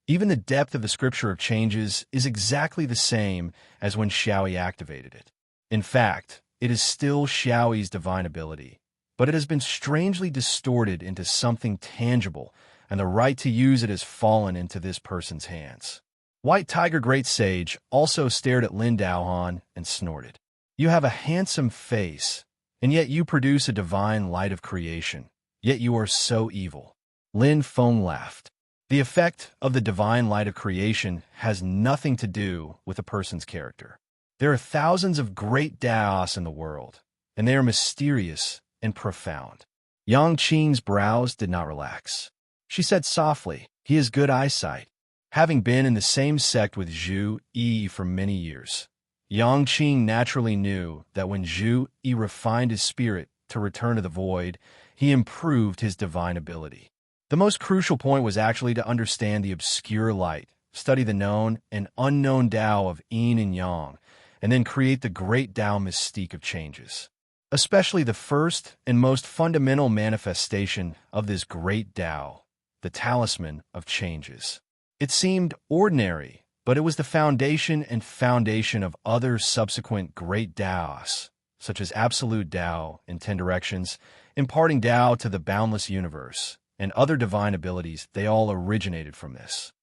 Even the depth of the scripture of changes is exactly the same as when Xiaoyi activated it. In fact, it is still Xiaoyi's divine ability, but it has been strangely distorted into something tangible, and the right to use it has fallen into this person's hands. White Tiger Great Sage also stared at Lin Daohan and snorted. "You have a handsome face, and yet you produce a divine light of creation, yet you are so evil." Lin Feng laughed. The effect of the divine light of creation has nothing to do with a person's character. There are thousands of great Daos in the world, and they are mysterious and profound. Yang Qing's brows did not relax. She said softly, "He has good eyesight." Having been in the same sect with Zhu Yi for many years, Yang Qing naturally knew that when Zhu Yi refined his spirit to return to the void, he improved his divine ability. The most crucial point was actually to understand the obscure light, study the known and unknown Tao of Yin and Yang, and then create the great Tao mystique of changes. Especially the first and most fundamental manifestation of this great Tao, the talisman of changes. It seemed ordinary, but it was the foundation of other subsequent great Taos, such as Absolute Tao in 10 directions, imparting Tao to the boundless universe, and other divine abilities. They all originated from this.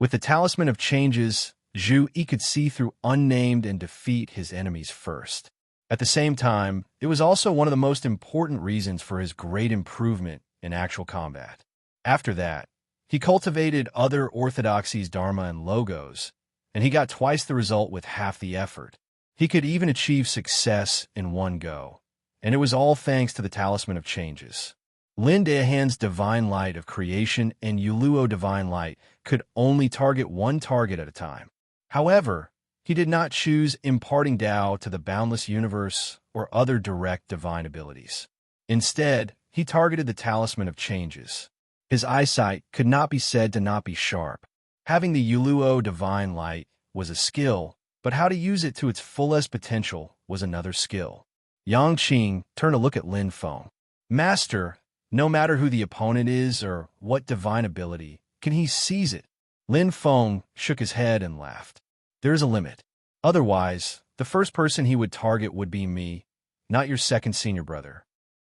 With the talisman of changes, Zhu Yi could see through unnamed and defeat his enemies first. At the same time, it was also one of the most important reasons for his great improvement in actual combat. After that, he cultivated other orthodoxies, dharma, and logos, and he got twice the result with half the effort. He could even achieve success in one go, and it was all thanks to the talisman of changes. Lin Daohan's divine light of creation and Yuluo divine light could only target one target at a time. However, he did not choose imparting Tao to the boundless universe or other direct divine abilities. Instead, he targeted the talisman of changes. His eyesight could not be said to not be sharp. Having the Yuluo divine light was a skill, but how to use it to its fullest potential was another skill. Yang Qing turned to look at Lin Feng. "Master, no matter who the opponent is or what divine ability, can he seize it?" Lin Feng shook his head and laughed. "There is a limit. Otherwise, the first person he would target would be me, not your second senior brother."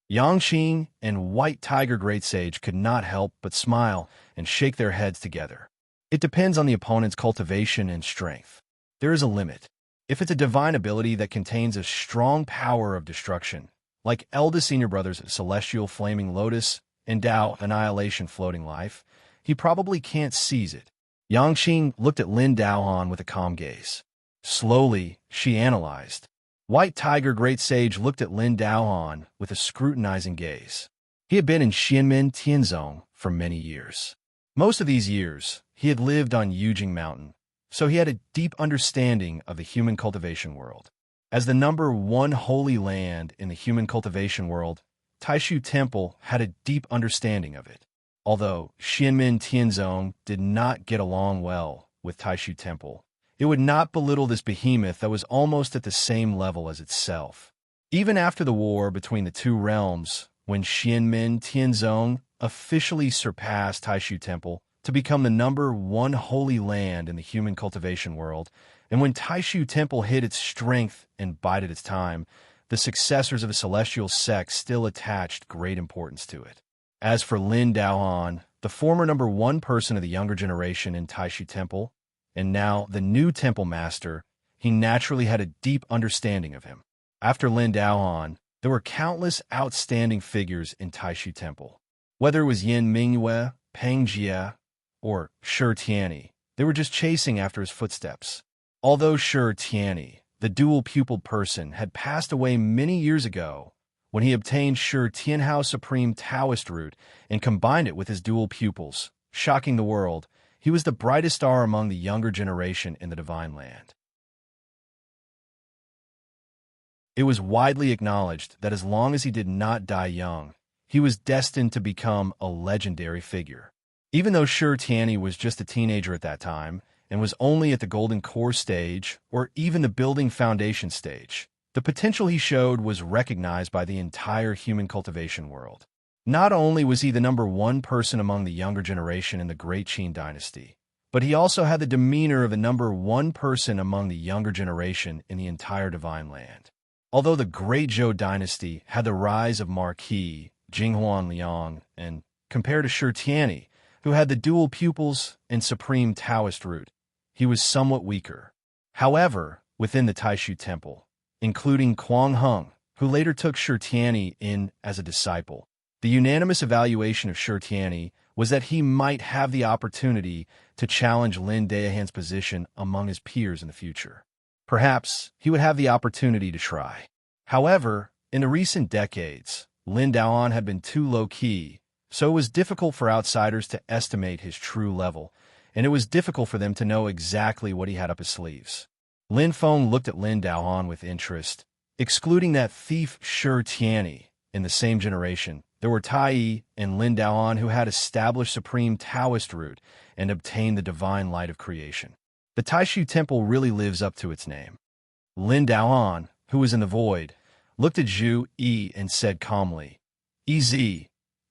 Yang Qing and White Tiger Great Sage could not help but smile and shake their heads together. It depends on the opponent's cultivation and strength. There is a limit. If it's a divine ability that contains a strong power of destruction, like eldest senior brother's Celestial Flaming Lotus and Tao Annihilation Floating Life, he probably can't seize it. Yang Qing looked at Lin Daohan with a calm gaze. Slowly, she analyzed. White Tiger Great Sage looked at Lin Daohan with a scrutinizing gaze. He had been in Xianmen Tianzong for many years. Most of these years, he had lived on Yujing Mountain, so he had a deep understanding of the human cultivation world. As the number one holy land in the human cultivation world, Taishu Temple had a deep understanding of it. Although Xianmen Tianzong did not get along well with Taishu Temple, it would not belittle this behemoth that was almost at the same level as itself. Even after the war between the two realms, when Xianmen Tianzong officially surpassed Taishu Temple to become the #1 holy land in the human cultivation world, and when Taishu Temple hit its strength and bided its time, the successors of a celestial sect still attached great importance to it. As for Lin Daohan, the former #1 person of the younger generation in Taishu Temple, and now the new temple master, he naturally had a deep understanding of him. After Lin Daohan, there were countless outstanding figures in Taishu Temple. Whether it was Yin Mingyue, Peng Jie, or Shi Tianyi, they were just chasing after his footsteps. Although Shi Tianyi, the dual-pupiled person, had passed away many years ago, when he obtained Shi Tianhao Supreme Taoist root and combined it with his dual pupils, shocking the world, he was the brightest star among the younger generation in the Divine Land. It was widely acknowledged that as long as he did not die young, he was destined to become a legendary figure. Even though Shi Tianyi was just a teenager at that time and was only at the Golden Core stage or even the building foundation stage, the potential he showed was recognized by the entire human cultivation world. Not only was he the #1 person among the younger generation in the Great Qin dynasty, but he also had the demeanor of the #1 person among the younger generation in the entire Divine Land. Although the Great Zhou dynasty had the rise of Marquis Jinghuan Liang, and compared to Shi Tianyi, who had the dual pupils and supreme Taoist root, he was somewhat weaker. However, within the Taishu Temple, including Kuang Heng, who later took Shi Tianyi in as a disciple, the unanimous evaluation of Shi Tianyi was that he might have the opportunity to challenge Lin Daohan's position among his peers in the future. Perhaps he would have the opportunity to try. However, in the recent decades, Lin Daohan had been too low-key, so it was difficult for outsiders to estimate his true level, and it was difficult for them to know exactly what he had up his sleeves. Lin Feng looked at Lin Daohan with interest. Excluding that thief Shi Tianyi, in the same generation, there were Tai Yi and Lin Daohan who had established supreme Taoist root and obtained the divine light of creation. The Taishu Temple really lives up to its name. Lin Daohan, who was in the void, looked at Zhu Yi and said calmly, "Ez,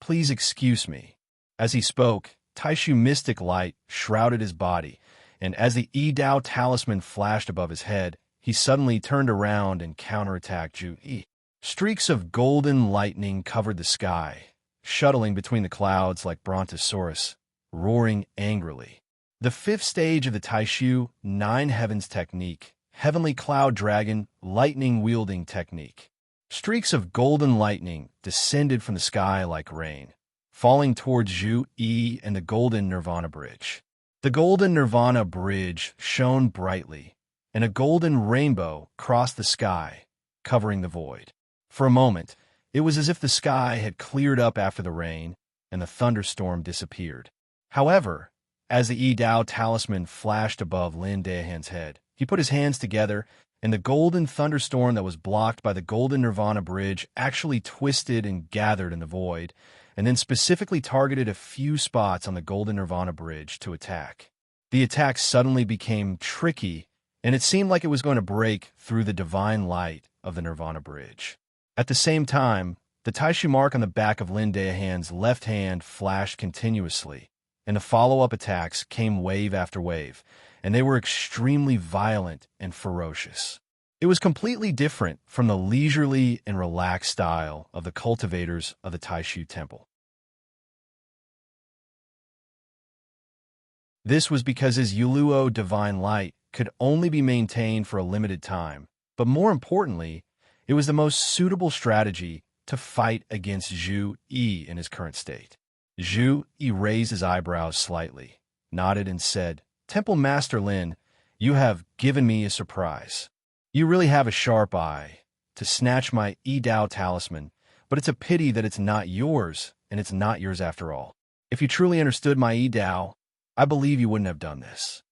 please excuse me." As he spoke, Taishu mystic light shrouded his body, and as the Yi Dao talisman flashed above his head, he suddenly turned around and counterattacked Zhu Yi. Streaks of golden lightning covered the sky, shuttling between the clouds like Brontosaurus, roaring angrily. The fifth stage of the Taishu Nine Heavens technique, Heavenly Cloud Dragon Lightning-Wielding Technique. Streaks of golden lightning descended from the sky like rain, falling towards Zhu Yi and the Golden Nirvana Bridge. The Golden Nirvana Bridge shone brightly, and a golden rainbow crossed the sky, covering the void. For a moment, it was as if the sky had cleared up after the rain, and the thunderstorm disappeared. However, as the Yi Dao talisman flashed above Lin Daohan's head, he put his hands together, and the golden thunderstorm that was blocked by the Golden Nirvana Bridge actually twisted and gathered in the void, and then specifically targeted a few spots on the Golden Nirvana Bridge to attack. The attack suddenly became tricky, and it seemed like it was going to break through the divine light of the Nirvana Bridge. At the same time, the Taishu mark on the back of Lin Daohan's left hand flashed continuously, and the follow-up attacks came wave after wave, and they were extremely violent and ferocious. It was completely different from the leisurely and relaxed style of the cultivators of the Taishu Temple. This was because his Yuluo divine light could only be maintained for a limited time, but more importantly, it was the most suitable strategy to fight against Zhu Yi in his current state. Zhu Yi raised his eyebrows slightly, nodded and said, "Temple Master Lin, you have given me a surprise. You really have a sharp eye to snatch my Yi Dao talisman, but it's a pity that it's not yours, and it's not yours after all. If you truly understood my Yi Dao, I believe you wouldn't have done this."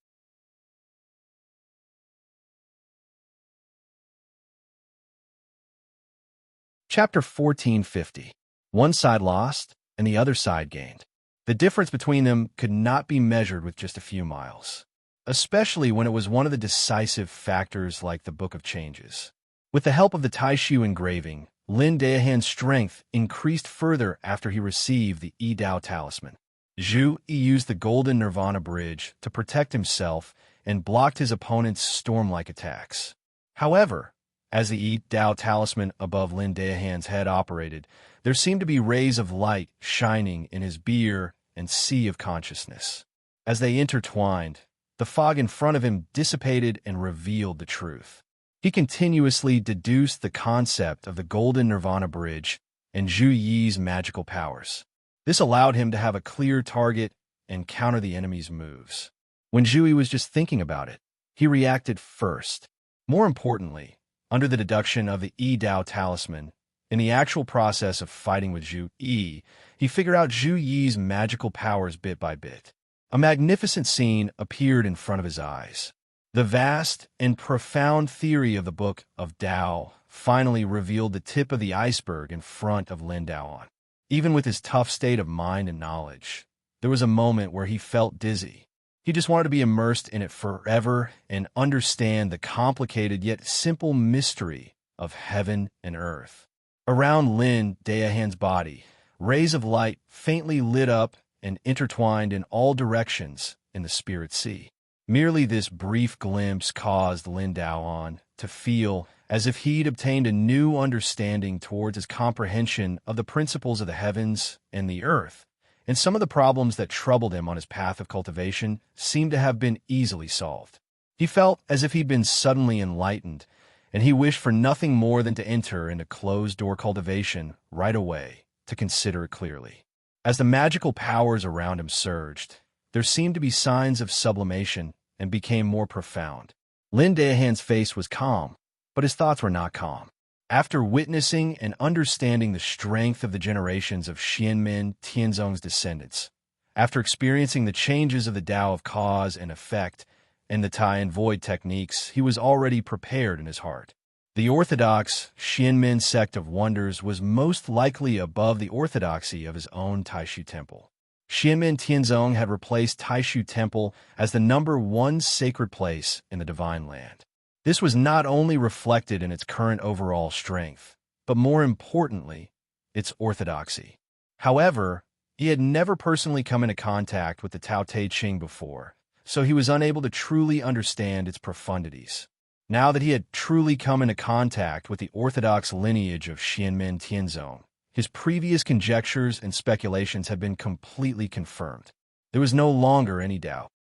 Chapter 1450. One side lost, and the other side gained. The difference between them could not be measured with just a few miles. especially when it was one of the decisive factors like the Book of Changes. With the help of the Taishu engraving, Lin Daohan's strength increased further after he received the Yi Dao talisman. Zhu Yi used the golden Nirvana bridge to protect himself and blocked his opponent's storm-like attacks. However, as the Yi Dao talisman above Lin Daohan's head operated, there seemed to be rays of light shining in his beer and sea of consciousness. As they intertwined, the fog in front of him dissipated and revealed the truth. He continuously deduced the concept of the golden Nirvana bridge and Zhu Yi's magical powers. This allowed him to have a clear target and counter the enemy's moves. When Zhu Yi was just thinking about it, he reacted first. More importantly, under the deduction of the Yi Dao talisman, in the actual process of fighting with Zhu Yi, he figured out Zhu Yi's magical powers bit by bit. A magnificent scene appeared in front of his eyes. The vast and profound theory of the Book of Dao finally revealed the tip of the iceberg in front of Lin Daohan. Even with his tough state of mind and knowledge, there was a moment where he felt dizzy. He just wanted to be immersed in it forever and understand the complicated yet simple mystery of heaven and earth. Around Lin Daohan's body, rays of light faintly lit up and intertwined in all directions in the spirit sea. Merely this brief glimpse caused Lin Daohan to feel as if he'd obtained a new understanding towards his comprehension of the principles of the heavens and the earth, and some of the problems that troubled him on his path of cultivation seemed to have been easily solved. He felt as if he'd been suddenly enlightened, and he wished for nothing more than to enter into closed-door cultivation right away to consider it clearly. As the magical powers around him surged, there seemed to be signs of sublimation and became more profound. Lin Daohan's face was calm, but his thoughts were not calm. After witnessing and understanding the strength of the generations of Xianmin Tianzong's descendants, after experiencing the changes of the Tao of cause and effect and the Tai and Void techniques, he was already prepared in his heart. The orthodox Xianmin sect of wonders was most likely above the orthodoxy of his own Taishu temple. Xianmin Tianzong had replaced Taishu Temple as the #1 sacred place in the Divine Land. This was not only reflected in its current overall strength, but more importantly, its orthodoxy. However, he had never personally come into contact with the Tao Te Ching before, so he was unable to truly understand its profundities. Now that he had truly come into contact with the orthodox lineage of Xianmin Tianzong, his previous conjectures and speculations had been completely confirmed. There was no longer any doubt.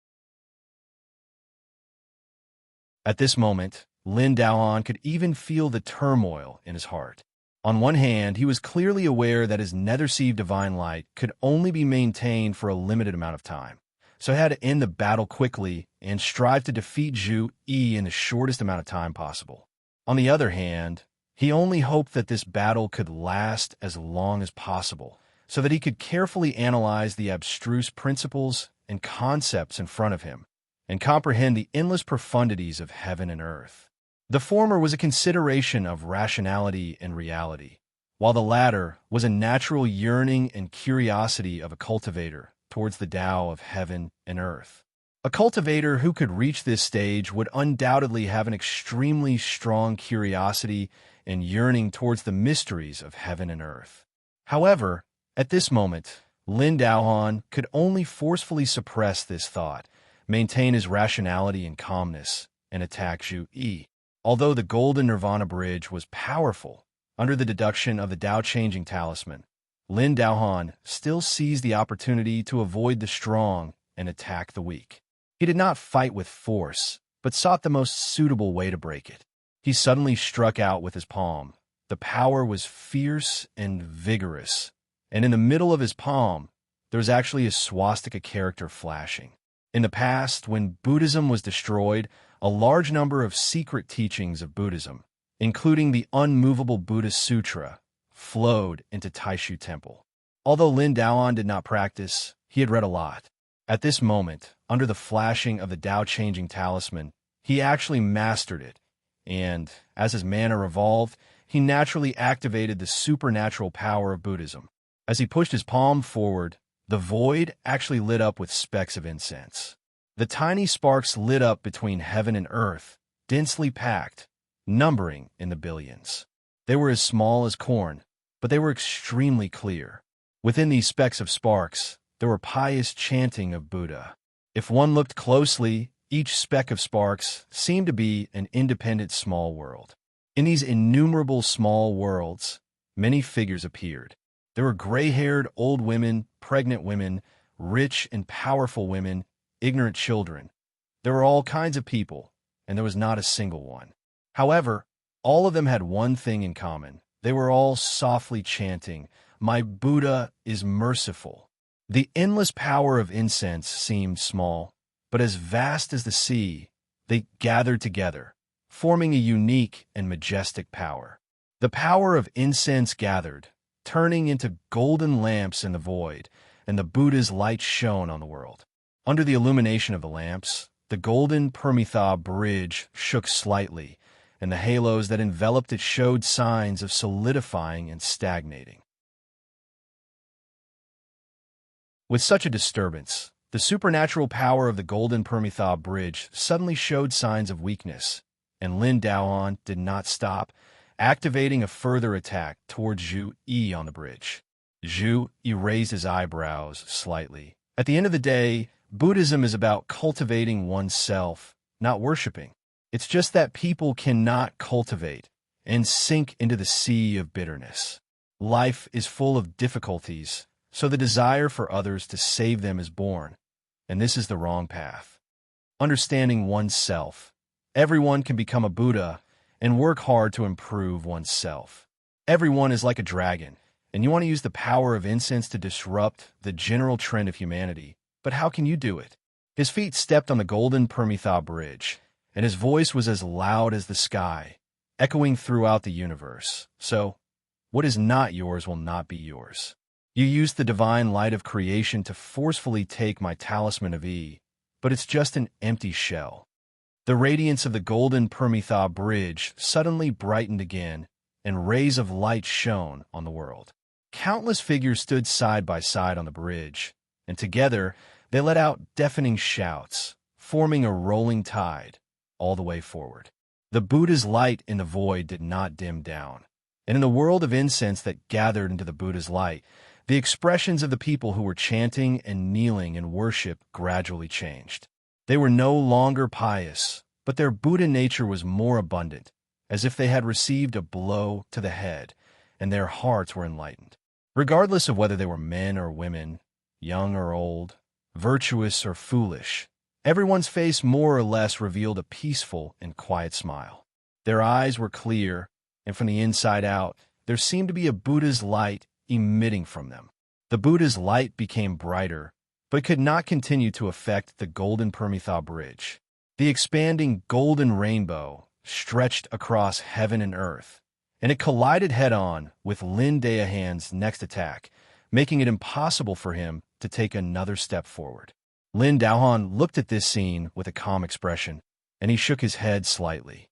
At this moment, Lin Daohan could even feel the turmoil in his heart. On one hand, he was clearly aware that his nether-sieve divine light could only be maintained for a limited amount of time, so he had to end the battle quickly and strive to defeat Zhu Yi in the shortest amount of time possible. On the other hand, he only hoped that this battle could last as long as possible, so that he could carefully analyze the abstruse principles and concepts in front of him, and comprehend the endless profundities of heaven and earth. The former was a consideration of rationality and reality, while the latter was a natural yearning and curiosity of a cultivator towards the Tao of heaven and earth. A cultivator who could reach this stage would undoubtedly have an extremely strong curiosity and yearning towards the mysteries of heaven and earth. However, at this moment, Lin Daohan could only forcefully suppress this thought, maintain his rationality and calmness, and attack Zhu Yi. Although the golden Nirvana bridge was powerful, under the deduction of the Tao-changing talisman, Lin Daohan still seized the opportunity to avoid the strong and attack the weak. He did not fight with force, but sought the most suitable way to break it. He suddenly struck out with his palm. The power was fierce and vigorous, and in the middle of his palm, there was actually a swastika character flashing. In the past, when Buddhism was destroyed, a large number of secret teachings of Buddhism, including the Unmovable Buddhist Sutra, flowed into Taishu Temple. Although Lin Daohan did not practice, he had read a lot. At this moment, under the flashing of the Tao-changing talisman, he actually mastered it, and, as his mana evolved, he naturally activated the supernatural power of Buddhism. As he pushed his palm forward, the void actually lit up with specks of incense. The tiny sparks lit up between heaven and earth, densely packed, numbering in the billions. They were as small as corn, but they were extremely clear. Within these specks of sparks, there were pious chanting of Buddha. If one looked closely, each speck of sparks seemed to be an independent small world. In these innumerable small worlds, many figures appeared. There were gray-haired old women, pregnant women, rich and powerful women, ignorant children. There were all kinds of people, and there was not a single one. However, all of them had one thing in common. They were all softly chanting, "My Buddha is merciful." The endless power of incense seemed small, but as vast as the sea, they gathered together, forming a unique and majestic power. The power of incense gathered, turning into golden lamps in the void, and the Buddha's light shone on the world. Under the illumination of the lamps, the golden Permitha bridge shook slightly, and the halos that enveloped it showed signs of solidifying and stagnating. With such a disturbance, the supernatural power of the golden Permitha bridge suddenly showed signs of weakness, and Lin Daoan did not stop, activating a further attack towards Zhu Yi on the bridge. Zhu Yi raised his eyebrows slightly. At the end of the day, Buddhism is about cultivating oneself, not worshiping. It's just that people cannot cultivate and sink into the sea of bitterness. Life is full of difficulties, so the desire for others to save them is born, and this is the wrong path. Understanding oneself. Everyone can become a Buddha and work hard to improve oneself. Everyone is like a dragon, and you want to use the power of incense to disrupt the general trend of humanity. But how can you do it? His feet stepped on the golden Permitha bridge, and his voice was as loud as the sky, echoing throughout the universe. So, what is not yours will not be yours. You used the divine light of creation to forcefully take my talisman of E, but it's just an empty shell. The radiance of the golden Permitha bridge suddenly brightened again, and rays of light shone on the world. Countless figures stood side by side on the bridge, and together they let out deafening shouts, forming a rolling tide all the way forward. The Buddha's light in the void did not dim down, and in the world of incense that gathered into the Buddha's light, the expressions of the people who were chanting and kneeling in worship gradually changed. They were no longer pious, but their Buddha nature was more abundant, as if they had received a blow to the head, and their hearts were enlightened. Regardless of whether they were men or women, young or old, virtuous or foolish, everyone's face more or less revealed a peaceful and quiet smile. Their eyes were clear, and from the inside out, there seemed to be a Buddha's light emitting from them. The Buddha's light became brighter, but could not continue to affect the golden Permitha bridge. The expanding golden rainbow stretched across heaven and earth, and it collided head-on with Lin Daohan's next attack, making it impossible for him to take another step forward. Lin Daohan looked at this scene with a calm expression, and he shook his head slightly.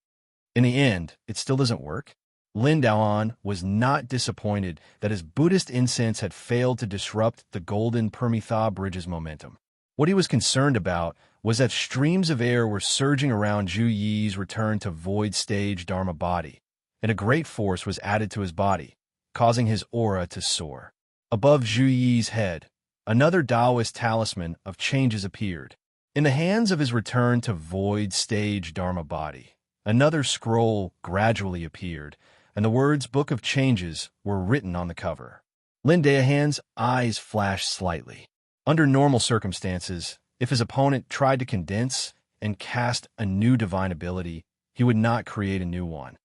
In the end, it still doesn't work. Lin Daohan was not disappointed that his Buddhist incense had failed to disrupt the golden Permitha bridge's momentum. What he was concerned about was that streams of air were surging around Zhu Yi's return to void stage Dharma body, and a great force was added to his body, causing his aura to soar. Above Zhu Yi's head, another Taoist talisman of changes appeared. In the hands of his return to void stage Dharma body, another scroll gradually appeared, and the words Book of Changes were written on the cover. Lin Daohan's eyes flashed slightly. Under normal circumstances, if his opponent tried to condense and cast a new divine ability, he would not create a new one.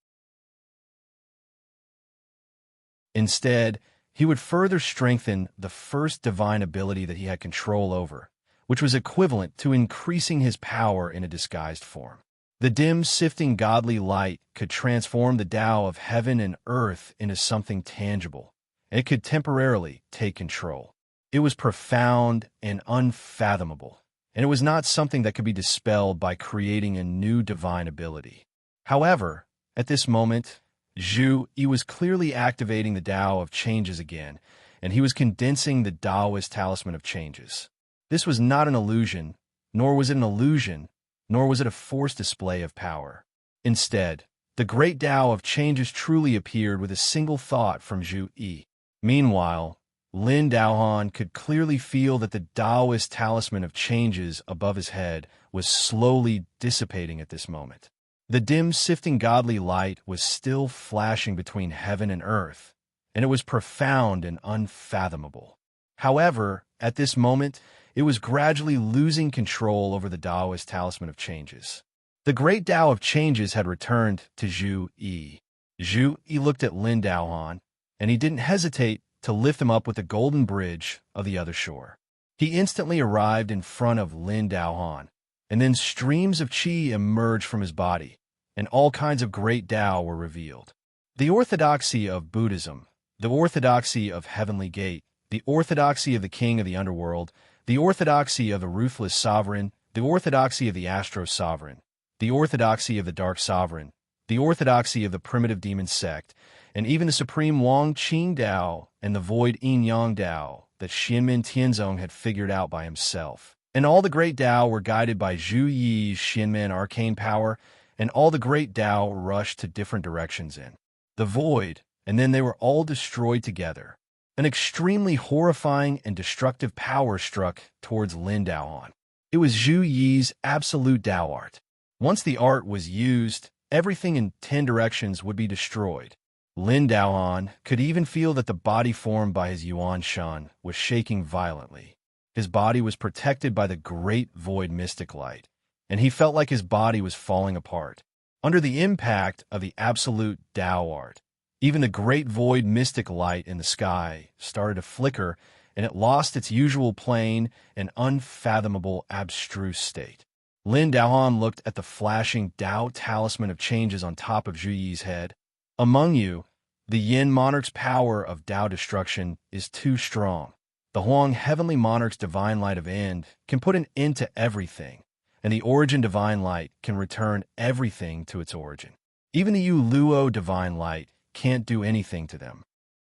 Instead, he would further strengthen the first divine ability that he had control over, which was equivalent to increasing his power in a disguised form. The dim, sifting godly light could transform the Tao of heaven and earth into something tangible, and it could temporarily take control. It was profound and unfathomable, and it was not something that could be dispelled by creating a new divine ability. However, at this moment, Zhu Yi was clearly activating the Tao of changes again, and he was condensing the Taoist talisman of changes. This was not an illusion, nor was it an illusion, nor was it a forced display of power. Instead, the great Tao of changes truly appeared with a single thought from Zhu Yi. Meanwhile, Lin Daohan could clearly feel that the Taoist talisman of changes above his head was slowly dissipating at this moment. The dim, sifting godly light was still flashing between heaven and earth, and it was profound and unfathomable. However, at this moment, it was gradually losing control over the Taoist talisman of changes. The great Tao of changes had returned to Zhu Yi. Zhu Yi looked at Lin Daohan, and he didn't hesitate to lift him up with the golden bridge of the other shore. He instantly arrived in front of Lin Daohan, and then streams of qi emerged from his body, and all kinds of great Tao were revealed. The orthodoxy of Buddhism, the orthodoxy of Heavenly Gate, the orthodoxy of the King of the Underworld, the orthodoxy of the Ruthless Sovereign, the orthodoxy of the Astro Sovereign, the orthodoxy of the Dark Sovereign, the orthodoxy of the Primitive Demon Sect, and even the Supreme Wang Qing Dao and the Void Yin Yang Dao that Xianmin Tianzong had figured out by himself. And all the great Tao were guided by Zhu Yi's Xianmin arcane power, and all the great Tao rushed to different directions in the void, and then they were all destroyed together. An extremely horrifying and destructive power struck towards Lin Daohan. It was Zhu Yi's absolute Tao art. Once the art was used, everything in 10 directions would be destroyed. Lin Daohan could even feel that the body formed by his Yuan Shan was shaking violently. His body was protected by the great void mystic light, and he felt like his body was falling apart. Under the impact of the absolute Tao art, even the great void mystic light in the sky started to flicker, and it lost its usual plain and unfathomable abstruse state. Lin Daohan looked at the flashing Tao talisman of changes on top of Zhu Yi's head. Among you, the Yin monarch's power of Tao destruction is too strong. The Huang heavenly monarch's divine light of end can put an end to everything, and the origin divine light can return everything to its origin. Even the Yu Luo divine light can't do anything to them.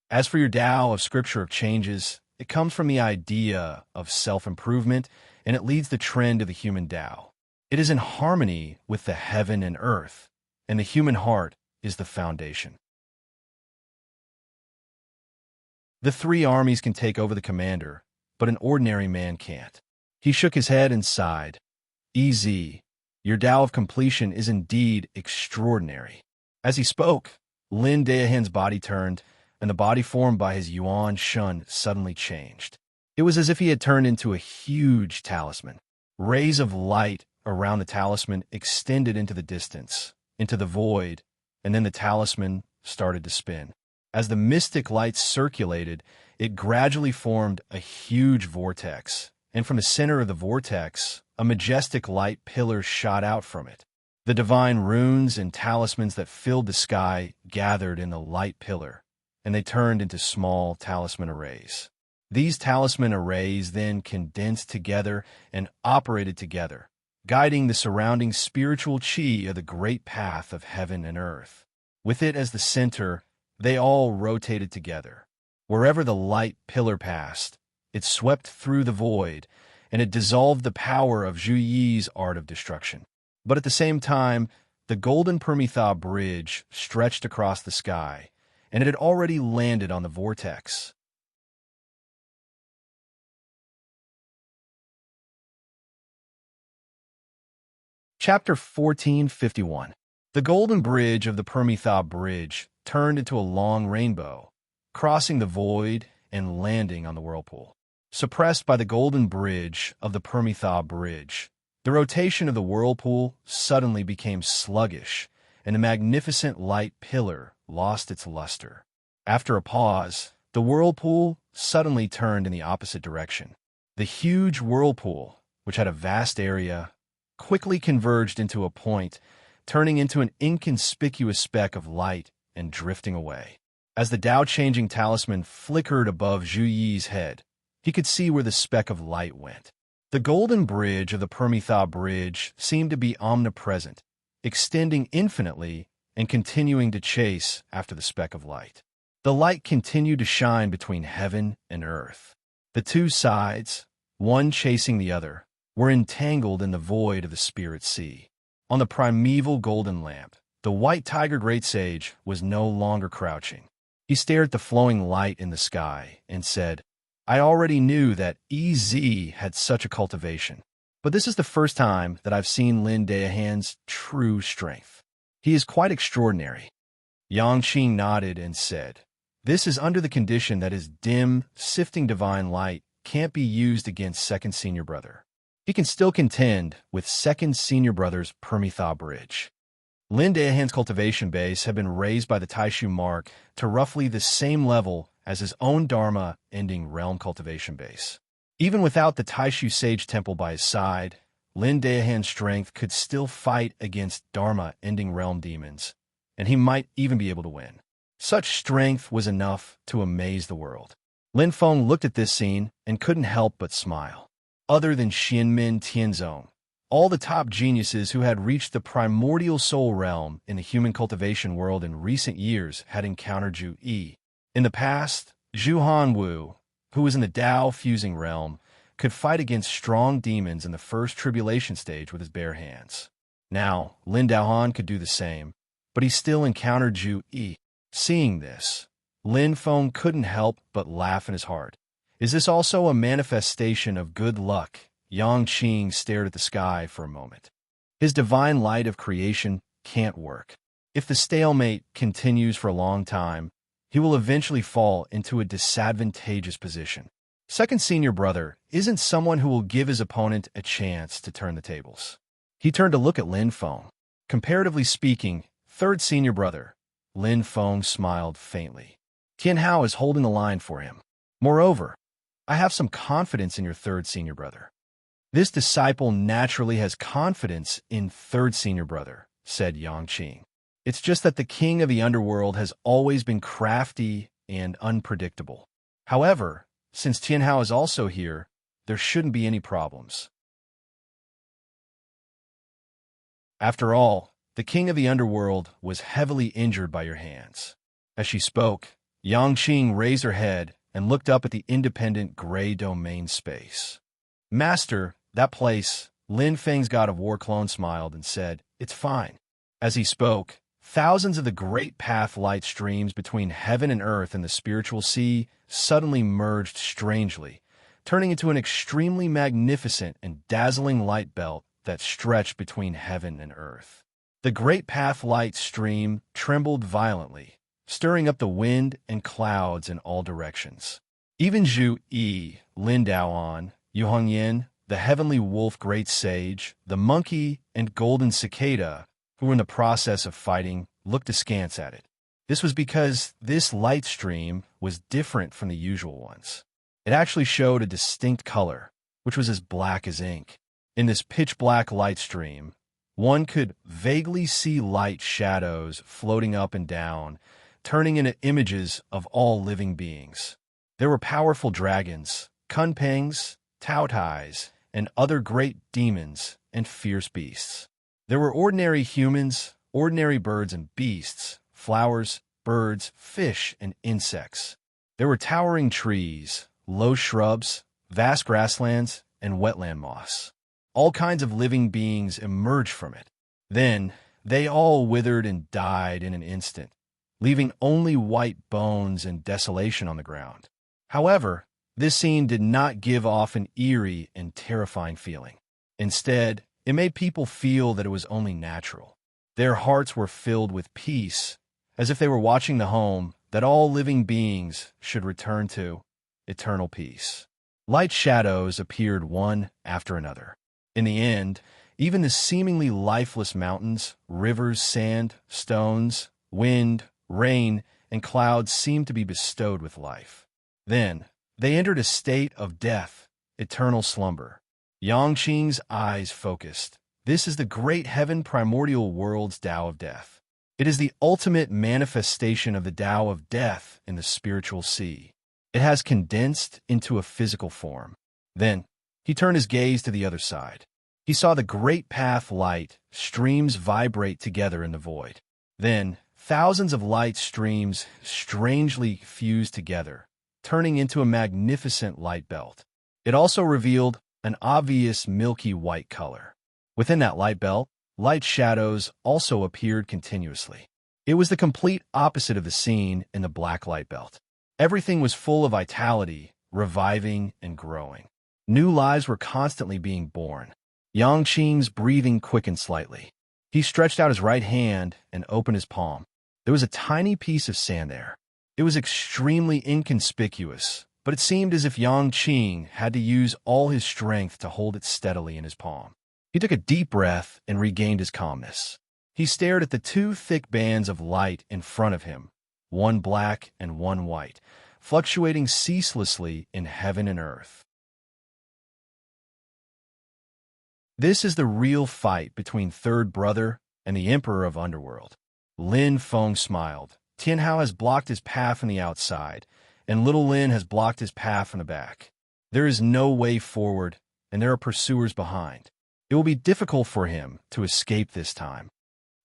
As for your Tao of scripture of changes, it comes from the idea of self-improvement, and it leads the trend of the human Tao. It is in harmony with the heaven and earth, and the human heart is the foundation. The 3 armies can take over the commander, but an ordinary man can't. He shook his head and sighed. EZ, your Tao of completion is indeed extraordinary. As he spoke, Lin Daohan's body turned, and the body formed by his Yuan Shun suddenly changed. It was as if he had turned into a huge talisman. Rays of light around the talisman extended into the distance, into the void, and then the talisman started to spin. As the mystic light circulated, it gradually formed a huge vortex, and from the center of the vortex, a majestic light pillar shot out from it. The divine runes and talismans that filled the sky gathered in the light pillar, and they turned into small talisman arrays. These talisman arrays then condensed together and operated together, guiding the surrounding spiritual qi of the great path of heaven and earth. With it as the center, they all rotated together. Wherever the light pillar passed, it swept through the void, and it dissolved the power of Zhu Yi's art of destruction. But at the same time, the golden Permitha bridge stretched across the sky, and it had already landed on the vortex. Chapter 1451. The golden bridge of the Permitha bridge turned into a long rainbow, crossing the void and landing on the whirlpool. Suppressed by the golden bridge of the Permitha bridge, the rotation of the whirlpool suddenly became sluggish, and the magnificent light pillar lost its luster. After a pause, the whirlpool suddenly turned in the opposite direction. The huge whirlpool, which had a vast area, quickly converged into a point, turning into an inconspicuous speck of light and drifting away. As the Tao-changing talisman flickered above Zhu Yi's head, he could see where the speck of light went. The golden bridge of the Permitha bridge seemed to be omnipresent, extending infinitely and continuing to chase after the speck of light. The light continued to shine between heaven and earth. The 2 sides, one chasing the other, were entangled in the void of the spirit sea. On the primeval golden lamp, the white tiger great sage was no longer crouching. He stared at the flowing light in the sky and said, I already knew that EZ had such a cultivation, but this is the first time that I've seen Lin Daohan's true strength. He is quite extraordinary. Yang Qing nodded and said, This is under the condition that his dim, sifting divine light can't be used against second senior brother. He can still contend with second senior brother's Permitha bridge. Lin Daohan's cultivation base had been raised by the Taishu mark to roughly the same level as his own Dharma-ending realm cultivation base. Even without the Taishu sage temple by his side, Lin Daohan's strength could still fight against Dharma-ending realm demons, and he might even be able to win. Such strength was enough to amaze the world. Lin Feng looked at this scene and couldn't help but smile. Other than Xianmin Tianzong, all the top geniuses who had reached the primordial soul realm in the human cultivation world in recent years had encountered Zhu Yi. In the past, Zhu Hanwu, who was in the Dao fusing realm, could fight against strong demons in the first tribulation stage with his bare hands. Now, Lin Daohan could do the same, but he still encountered Zhu Yi. Seeing this, Lin Feng couldn't help but laugh in his heart. Is this also a manifestation of good luck? Yang Qing stared at the sky for a moment. His divine light of creation can't work. If the stalemate continues for a long time, he will eventually fall into a disadvantageous position. Second senior brother isn't someone who will give his opponent a chance to turn the tables. He turned to look at Lin Feng. Comparatively speaking, third senior brother, Lin Feng smiled faintly. Tian Hao is holding the line for him. Moreover, I have some confidence in your third senior brother. This disciple naturally has confidence in third senior brother, said Yang Qing. It's just that the king of the underworld has always been crafty and unpredictable. However, since Tian Hao is also here, there shouldn't be any problems. After all, the king of the underworld was heavily injured by your hands. As she spoke, Yang Qing raised her head and looked up at the independent gray domain space. Master, that place, Lin Feng's god of war clone smiled and said, It's fine. As he spoke, thousands of the great path light streams between heaven and earth in the spiritual sea suddenly merged strangely, turning into an extremely magnificent and dazzling light belt that stretched between heaven and earth. The great path light stream trembled violently, stirring up the wind and clouds in all directions. Even Zhu Yi, Lin Daohan, Yu Hongyan, the heavenly wolf great sage, the monkey, and golden cicada, who were in the process of fighting, looked askance at it. This was because this light stream was different from the usual ones. It actually showed a distinct color, which was as black as ink. In this pitch-black light stream, one could vaguely see light shadows floating up and down, turning into images of all living beings. There were powerful dragons, kunpengs, taotais, and other great demons and fierce beasts. There were ordinary humans, ordinary birds and beasts, flowers, birds, fish, and insects. There were towering trees, low shrubs, vast grasslands, and wetland moss. All kinds of living beings emerged from it. Then, they all withered and died in an instant, leaving only white bones and desolation on the ground. However, this scene did not give off an eerie and terrifying feeling. Instead, it made people feel that it was only natural. Their hearts were filled with peace, as if they were watching the home that all living beings should return to, eternal peace. Light shadows appeared one after another. In the end, even the seemingly lifeless mountains, rivers, sand, stones, wind, rain, and clouds seemed to be bestowed with life. Then, they entered a state of death, eternal slumber. Yang Qing's eyes focused. This is the great heaven primordial world's Tao of death. It is the ultimate manifestation of the Tao of death in the spiritual sea. It has condensed into a physical form. Then, he turned his gaze to the other side. He saw the great path light streams vibrate together in the void. Then, thousands of light streams strangely fused together, turning into a magnificent light belt. It also revealed an obvious milky white color. Within that light belt, light shadows also appeared continuously. It was the complete opposite of the scene in the black light belt. Everything was full of vitality, reviving and growing. New lives were constantly being born. Yang Qing's breathing quickened slightly. He stretched out his right hand and opened his palm. There was a tiny piece of sand there. It was extremely inconspicuous, but it seemed as if Yang Qing had to use all his strength to hold it steadily in his palm. He took a deep breath and regained his calmness. He stared at the two thick bands of light in front of him, one black and one white, fluctuating ceaselessly in heaven and earth. This is the real fight between Third Brother and the Emperor of Underworld. Lin Feng smiled. Tianhao has blocked his path from the outside, and little Lin has blocked his path from the back. There is no way forward, and there are pursuers behind. It will be difficult for him to escape this time.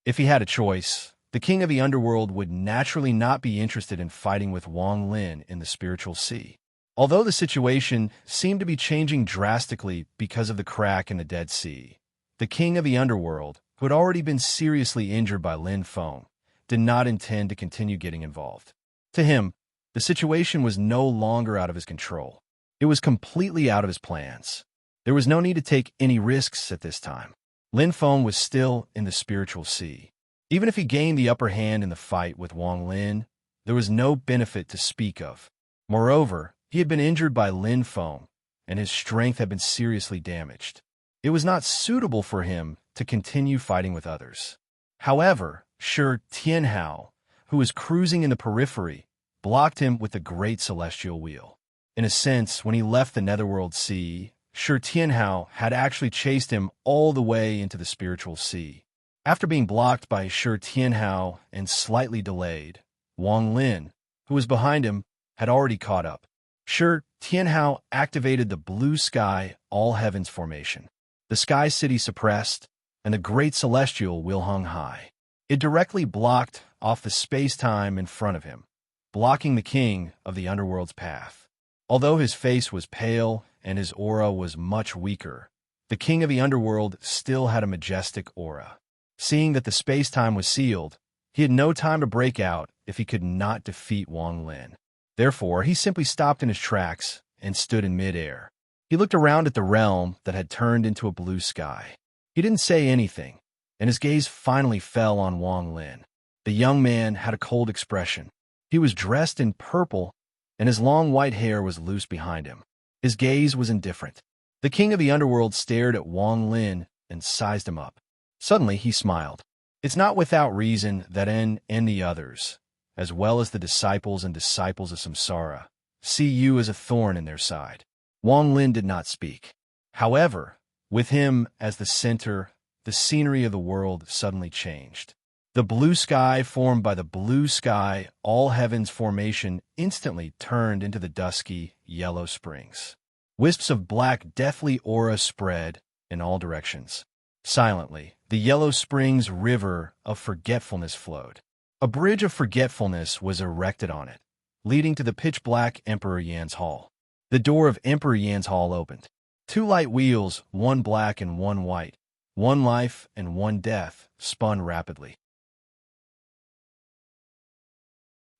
If he had a choice, the King of the Underworld would naturally not be interested in fighting with Wang Lin in the spiritual sea. Although the situation seemed to be changing drastically because of the crack in the Dead Sea, the King of the Underworld, who had already been seriously injured by Lin Feng, did not intend to continue getting involved. To him, the situation was no longer out of his control. It was completely out of his plans. There was no need to take any risks at this time. Lin Feng was still in the spiritual sea. Even if he gained the upper hand in the fight with Wang Lin, there was no benefit to speak of. Moreover, he had been injured by Lin Feng, and his strength had been seriously damaged. It was not suitable for him to continue fighting with others. However, Shi Tianhao, who was cruising in the periphery, blocked him with the Great Celestial Wheel. In a sense, when he left the Netherworld Sea, Shi Tianhao had actually chased him all the way into the spiritual sea. After being blocked by Shi Tianhao and slightly delayed, Wang Lin, who was behind him, had already caught up. Shi Tianhao activated the Blue Sky All Heavens formation. The Sky City suppressed, and the Great Celestial Wheel hung high. It directly blocked off the space-time in front of him, blocking the King of the Underworld's path. Although his face was pale and his aura was much weaker, the King of the Underworld still had a majestic aura. Seeing that the space-time was sealed, he had no time to break out if he could not defeat Wang Lin. Therefore, he simply stopped in his tracks and stood in midair. He looked around at the realm that had turned into a blue sky. He didn't say anything, and his gaze finally fell on Wang Lin. The young man had a cold expression. He was dressed in purple, and his long white hair was loose behind him. His gaze was indifferent. The King of the Underworld stared at Wang Lin and sized him up. Suddenly, he smiled. It's not without reason that En and the others, as well as the disciples and disciples of Samsara, see you as a thorn in their side. Wang Lin did not speak. However, with him as the center, the scenery of the world suddenly changed. The blue sky formed by the Blue Sky All Heavens formation instantly turned into the dusky yellow springs. Wisps of black deathly aura spread in all directions. Silently, the yellow springs river of forgetfulness flowed. A bridge of forgetfulness was erected on it, leading to the pitch-black Emperor Yan's hall. The door of Emperor Yan's hall opened. Two light wheels, one black and one white, one life and one death, spun rapidly.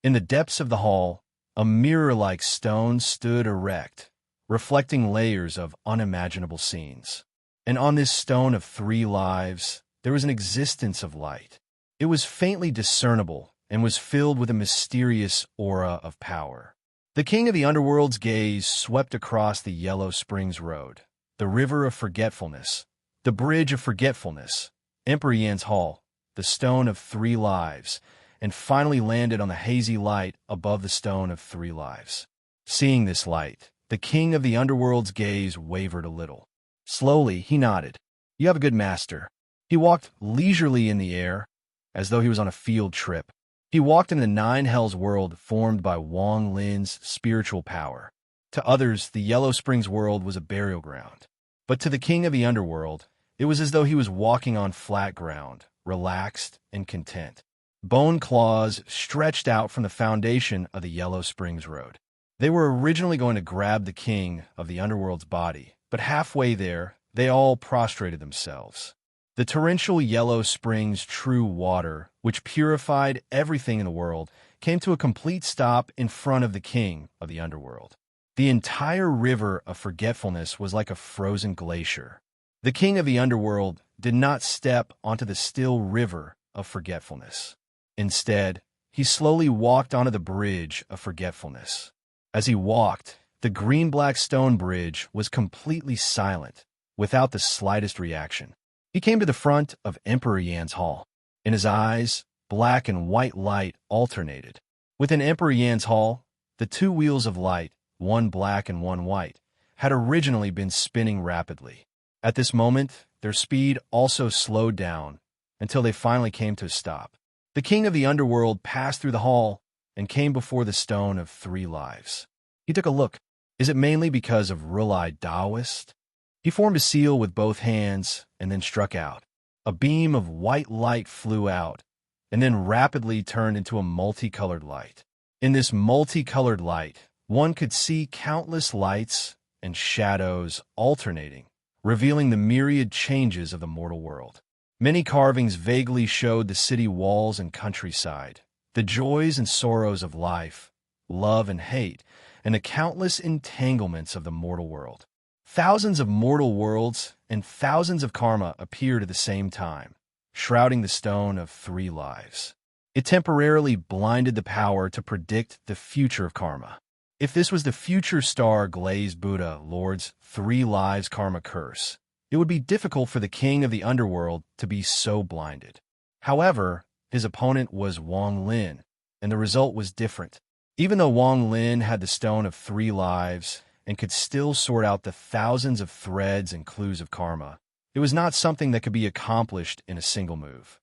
In the depths of the hall, a mirror-like stone stood erect, reflecting layers of unimaginable scenes. And on this stone of 3 lives, there was an existence of light. It was faintly discernible and was filled with a mysterious aura of power. The King of the Underworld's gaze swept across the Yellow Springs Road, the River of Forgetfulness, the Bridge of Forgetfulness, Emperor Yan's Hall, the Stone of 3 Lives, and finally landed on the hazy light above the Stone of 3 Lives. Seeing this light, the King of the Underworld's gaze wavered a little. Slowly, he nodded. You have a good master. He walked leisurely in the air, as though he was on a field trip. He walked in the 9 Hells world formed by Wang Lin's spiritual power. To others, the Yellow Springs world was a burial ground. But to the King of the Underworld, it was as though he was walking on flat ground, relaxed and content. Bone claws stretched out from the foundation of the Yellow Springs Road. They were originally going to grab the King of the Underworld's body, but halfway there, they all prostrated themselves. The torrential yellow spring's true water, which purified everything in the world, came to a complete stop in front of the king of the underworld. The entire river of forgetfulness was like a frozen glacier. The king of the underworld did not step onto the still river of forgetfulness. Instead, he slowly walked onto the bridge of forgetfulness. As he walked, the green-black stone bridge was completely silent, without the slightest reaction. He came to the front of Emperor Yan's hall. In his eyes, black and white light alternated. Within Emperor Yan's hall, the two wheels of light, one black and one white, had originally been spinning rapidly. At this moment, their speed also slowed down until they finally came to a stop. The king of the underworld passed through the hall and came before the stone of 3 lives. He took a look. Is it mainly because of Rulai Taoist? He formed a seal with both hands and then struck out. A beam of white light flew out and then rapidly turned into a multicolored light. In this multicolored light, one could see countless lights and shadows alternating, revealing the myriad changes of the mortal world. Many carvings vaguely showed the city walls and countryside, the joys and sorrows of life, love and hate, and the countless entanglements of the mortal world. Thousands of mortal worlds and thousands of karma appeared at the same time, shrouding the stone of 3 lives. It temporarily blinded the power to predict the future of karma. If this was the future star glazed Buddha Lord's 3 lives karma curse, it would be difficult for the king of the underworld to be so blinded. However, his opponent was Wang Lin, and the result was different. Even though Wang Lin had the stone of 3 lives and could still sort out the thousands of threads and clues of karma, it was not something that could be accomplished in a single move.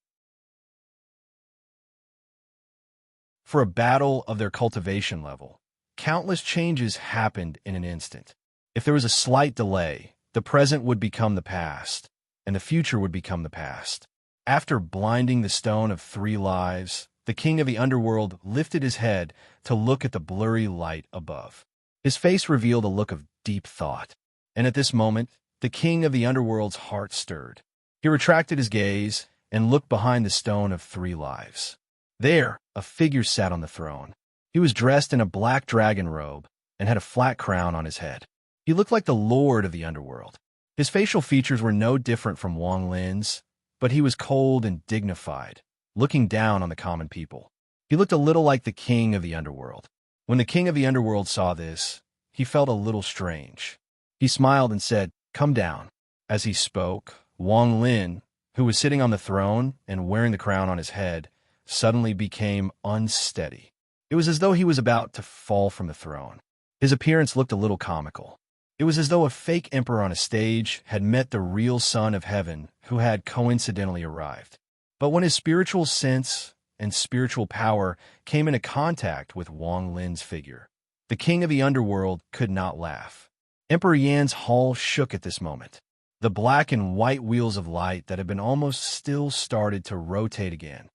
For a battle of their cultivation level, countless changes happened in an instant. If there was a slight delay, the present would become the past, and the future would become the past. After blinding the stone of 3 lives, the king of the underworld lifted his head to look at the blurry light above. His face revealed a look of deep thought, and at this moment, the king of the underworld's heart stirred. He retracted his gaze and looked behind the stone of 3 lives. There, a figure sat on the throne. He was dressed in a black dragon robe and had a flat crown on his head. He looked like the lord of the underworld. His facial features were no different from Wang Lin's, but he was cold and dignified, looking down on the common people. He looked a little like the king of the underworld. When the king of the underworld saw this, he felt a little strange. He smiled and said, "Come down." As he spoke, Wang Lin, who was sitting on the throne and wearing the crown on his head, suddenly became unsteady. It was as though he was about to fall from the throne. His appearance looked a little comical. It was as though a fake emperor on a stage had met the real son of heaven who had coincidentally arrived. But when his spiritual sense and spiritual power came into contact with Wang Lin's figure, the king of the underworld could not laugh. Emperor Yan's hall shook at this moment. The black and white wheels of light that had been almost still started to rotate again.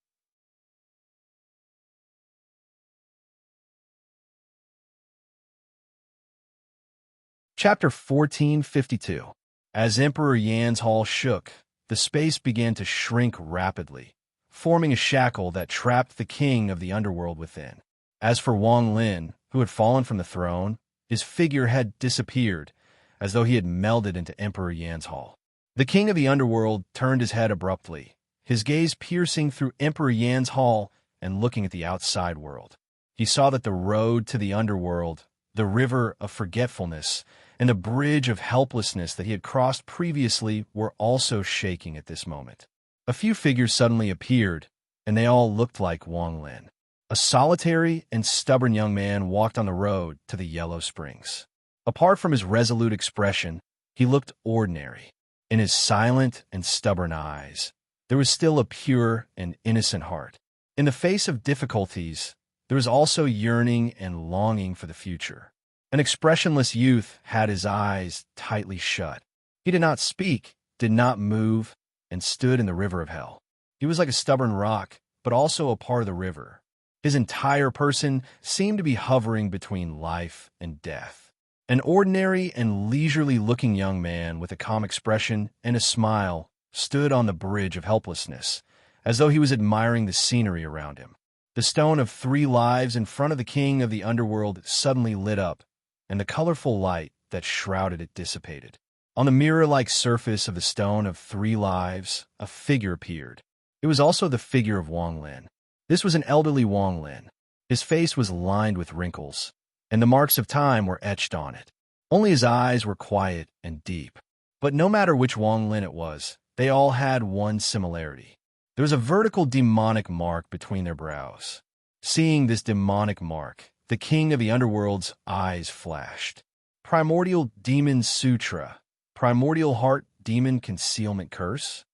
Chapter 1452. As Emperor Yan's hall shook, the space began to shrink rapidly, forming a shackle that trapped the king of the underworld within. As for Wang Lin, who had fallen from the throne, his figure had disappeared, as though he had melded into Emperor Yan's hall. The king of the underworld turned his head abruptly, his gaze piercing through Emperor Yan's hall and looking at the outside world. He saw that the road to the underworld, the river of forgetfulness, and the bridge of helplessness that he had crossed previously were also shaking at this moment. A few figures suddenly appeared, and they all looked like Wang Lin. A solitary and stubborn young man walked on the road to the Yellow Springs. Apart from his resolute expression, he looked ordinary. In his silent and stubborn eyes, there was still a pure and innocent heart. In the face of difficulties, there was also yearning and longing for the future. An expressionless youth had his eyes tightly shut. He did not speak, did not move, and stood in the river of hell. He was like a stubborn rock, but also a part of the river. His entire person seemed to be hovering between life and death. An ordinary and leisurely-looking young man with a calm expression and a smile stood on the bridge of helplessness, as though he was admiring the scenery around him. The stone of 3 lives in front of the king of the underworld suddenly lit up, and the colorful light that shrouded it dissipated. On the mirror-like surface of the stone of 3 lives, a figure appeared. It was also the figure of Wang Lin. This was an elderly Wang Lin. His face was lined with wrinkles, and the marks of time were etched on it. Only his eyes were quiet and deep. But no matter which Wang Lin it was, they all had one similarity. There was a vertical demonic mark between their brows. Seeing this demonic mark, the king of the underworld's eyes flashed. Primordial Demon Sutra. Primordial Heart Demon Concealment Curse?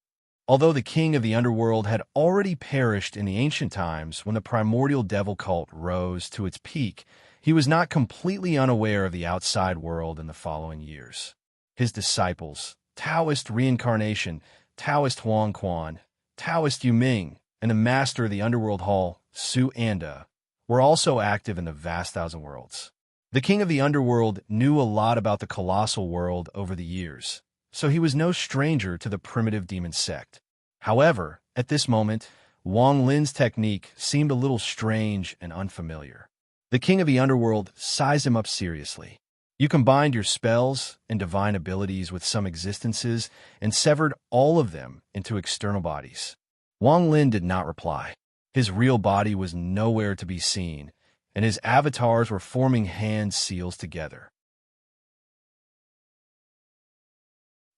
Although the king of the underworld had already perished in the ancient times when the primordial devil cult rose to its peak, he was not completely unaware of the outside world in the following years. His disciples, Taoist Reincarnation, Taoist Huang Quan, Taoist Yu Ming, and the master of the underworld hall, Su Anda, were also active in the vast thousand worlds. The king of the underworld knew a lot about the colossal world over the years, so he was no stranger to the primitive demon sect. However, at this moment, Wang Lin's technique seemed a little strange and unfamiliar. The king of the underworld sized him up seriously. You combined your spells and divine abilities with some existences and severed all of them into external bodies. Wang Lin did not reply. His real body was nowhere to be seen, and his avatars were forming hand seals together.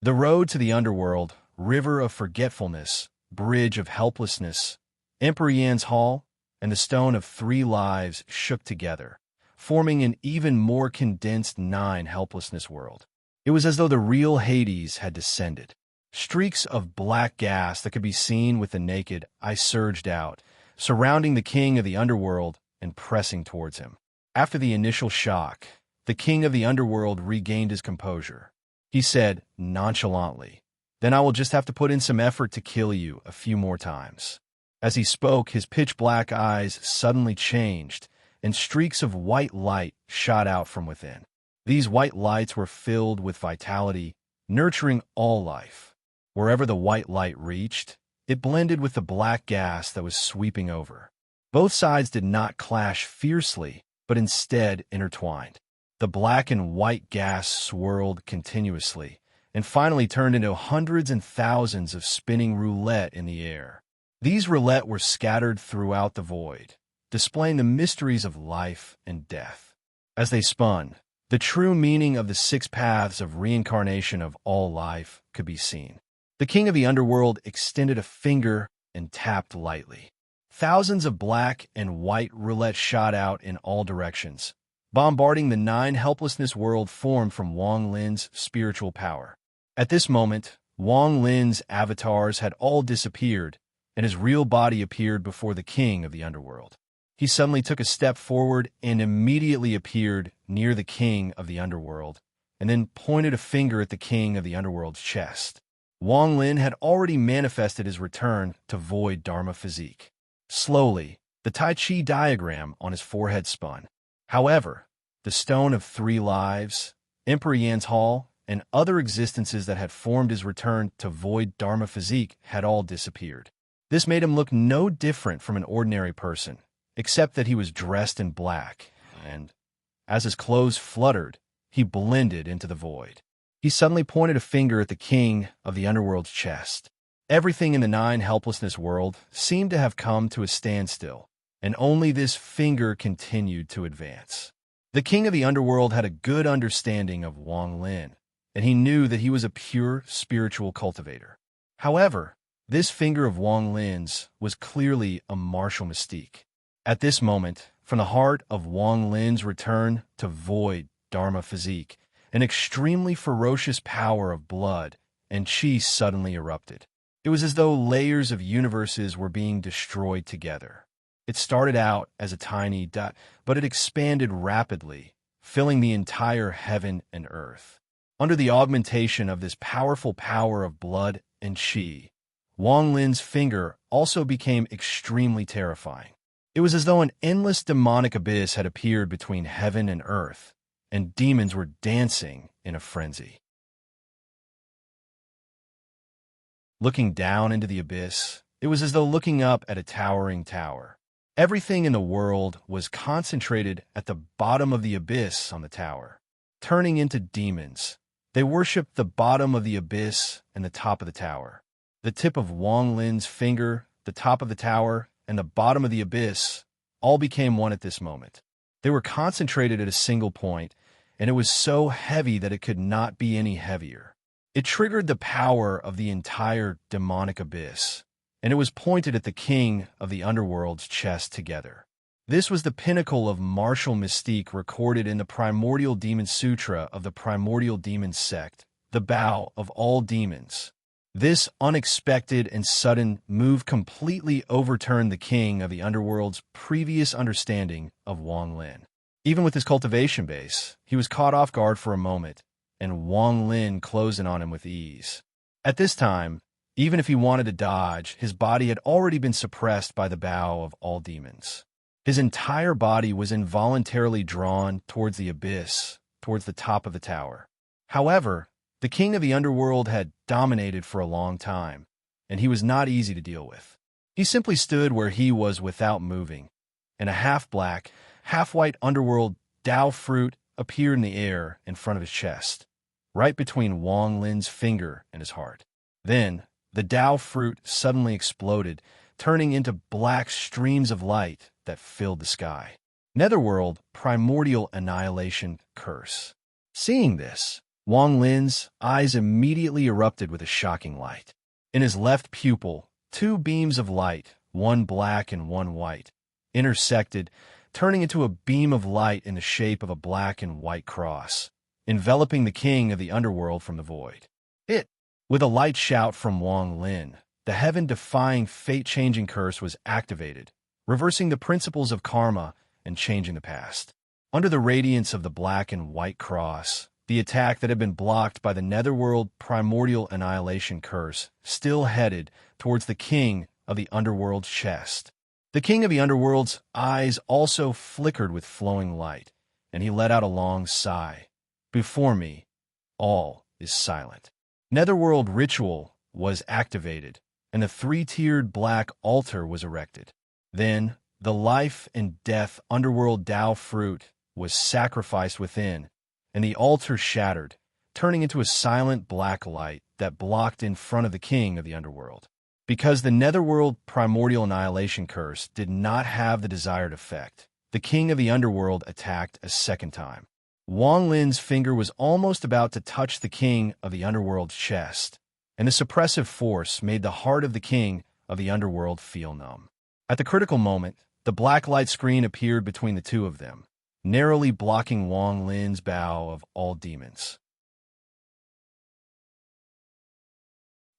The road to the underworld, river of forgetfulness, bridge of helplessness, Emperor Yan's hall, and the stone of 3 lives shook together, forming an even more condensed 9 helplessness world. It was as though the real Hades had descended. Streaks of black gas that could be seen with the naked eye surged out, surrounding the king of the underworld and pressing towards him. After the initial shock, the king of the underworld regained his composure. He said nonchalantly, "Then I will just have to put in some effort to kill you a few more times." As he spoke, his pitch-black eyes suddenly changed, and streaks of white light shot out from within. These white lights were filled with vitality, nurturing all life. Wherever the white light reached, it blended with the black gas that was sweeping over. Both sides did not clash fiercely, but instead intertwined. The black and white gas swirled continuously, and finally turned into hundreds and thousands of spinning roulette in the air. These roulette were scattered throughout the void, displaying the mysteries of life and death. As they spun, the true meaning of the 6 paths of reincarnation of all life could be seen. The king of the underworld extended a finger and tapped lightly. Thousands of black and white roulette shot out in all directions, bombarding the 9 helplessness world formed from Wang Lin's spiritual power. At this moment, Wang Lin's avatars had all disappeared, and his real body appeared before the king of the underworld. He suddenly took a step forward and immediately appeared near the king of the underworld, and then pointed a finger at the king of the underworld's chest. Wang Lin had already manifested his return to void Dharma physique. Slowly, the Tai Chi diagram on his forehead spun. However, the stone of 3 lives, Emperor Yan's hall, and other existences that had formed his return to void Dharma physique had all disappeared. This made him look no different from an ordinary person, except that he was dressed in black, and, as his clothes fluttered, he blended into the void. He suddenly pointed a finger at the king of the underworld's chest. Everything in the 9 helplessness world seemed to have come to a standstill, and only this finger continued to advance. The king of the underworld had a good understanding of Wang Lin, and he knew that he was a pure spiritual cultivator. However, this finger of Wang Lin's was clearly a martial mystique. At this moment, from the heart of Wang Lin's return to void Dharma physique, an extremely ferocious power of blood and chi suddenly erupted. It was as though layers of universes were being destroyed together. It started out as a tiny dot, but it expanded rapidly, filling the entire heaven and earth. Under the augmentation of this powerful power of blood and chi, Wang Lin's finger also became extremely terrifying. It was as though an endless demonic abyss had appeared between heaven and earth, and demons were dancing in a frenzy. Looking down into the abyss, it was as though looking up at a towering tower. Everything in the world was concentrated at the bottom of the abyss on the tower, turning into demons. They worshipped the bottom of the abyss and the top of the tower. The tip of Wang Lin's finger, the top of the tower, and the bottom of the abyss all became one at this moment. They were concentrated at a single point, and it was so heavy that it could not be any heavier. It triggered the power of the entire demonic abyss, and it was pointed at the king of the underworld's chest together. This was the pinnacle of martial mystique recorded in the Primordial Demon Sutra of the Primordial Demon Sect, the Bow of all demons. This unexpected and sudden move completely overturned the king of the underworld's previous understanding of Wang Lin. Even with his cultivation base, he was caught off guard for a moment, and Wang Lin closed in on him with ease. At this time, even if he wanted to dodge, his body had already been suppressed by the Bow of all demons. His entire body was involuntarily drawn towards the abyss, towards the top of the tower. However, the king of the underworld had dominated for a long time, and he was not easy to deal with. He simply stood where he was without moving, and a half-black, half-white underworld Dao fruit appeared in the air in front of his chest, right between Wang Lin's finger and his heart. Then, the Dao fruit suddenly exploded, turning into black streams of light that filled the sky. Netherworld Primordial Annihilation Curse. Seeing this, Wang Lin's eyes immediately erupted with a shocking light. In his left pupil, two beams of light, one black and one white, intersected, turning into a beam of light in the shape of a black and white cross, enveloping the king of the underworld from the void. With a light shout from Wang Lin, the heaven-defying, fate-changing curse was activated, reversing the principles of karma and changing the past. Under the radiance of the black and white cross, the attack that had been blocked by the Netherworld Primordial Annihilation Curse still headed towards the king of the underworld's chest. The king of the underworld's eyes also flickered with flowing light, and he let out a long sigh. Before me, all is silent. Netherworld ritual was activated, and a three-tiered black altar was erected. Then, the life and death underworld Dao fruit was sacrificed within, and the altar shattered, turning into a silent black light that blocked in front of the king of the underworld. Because the Netherworld Primordial Annihilation Curse did not have the desired effect, the king of the underworld attacked a second time. Wang Lin's finger was almost about to touch the king of the underworld's chest, and the suppressive force made the heart of the king of the underworld feel numb. At the critical moment, the black light screen appeared between the two of them, narrowly blocking Wang Lin's bow of all demons.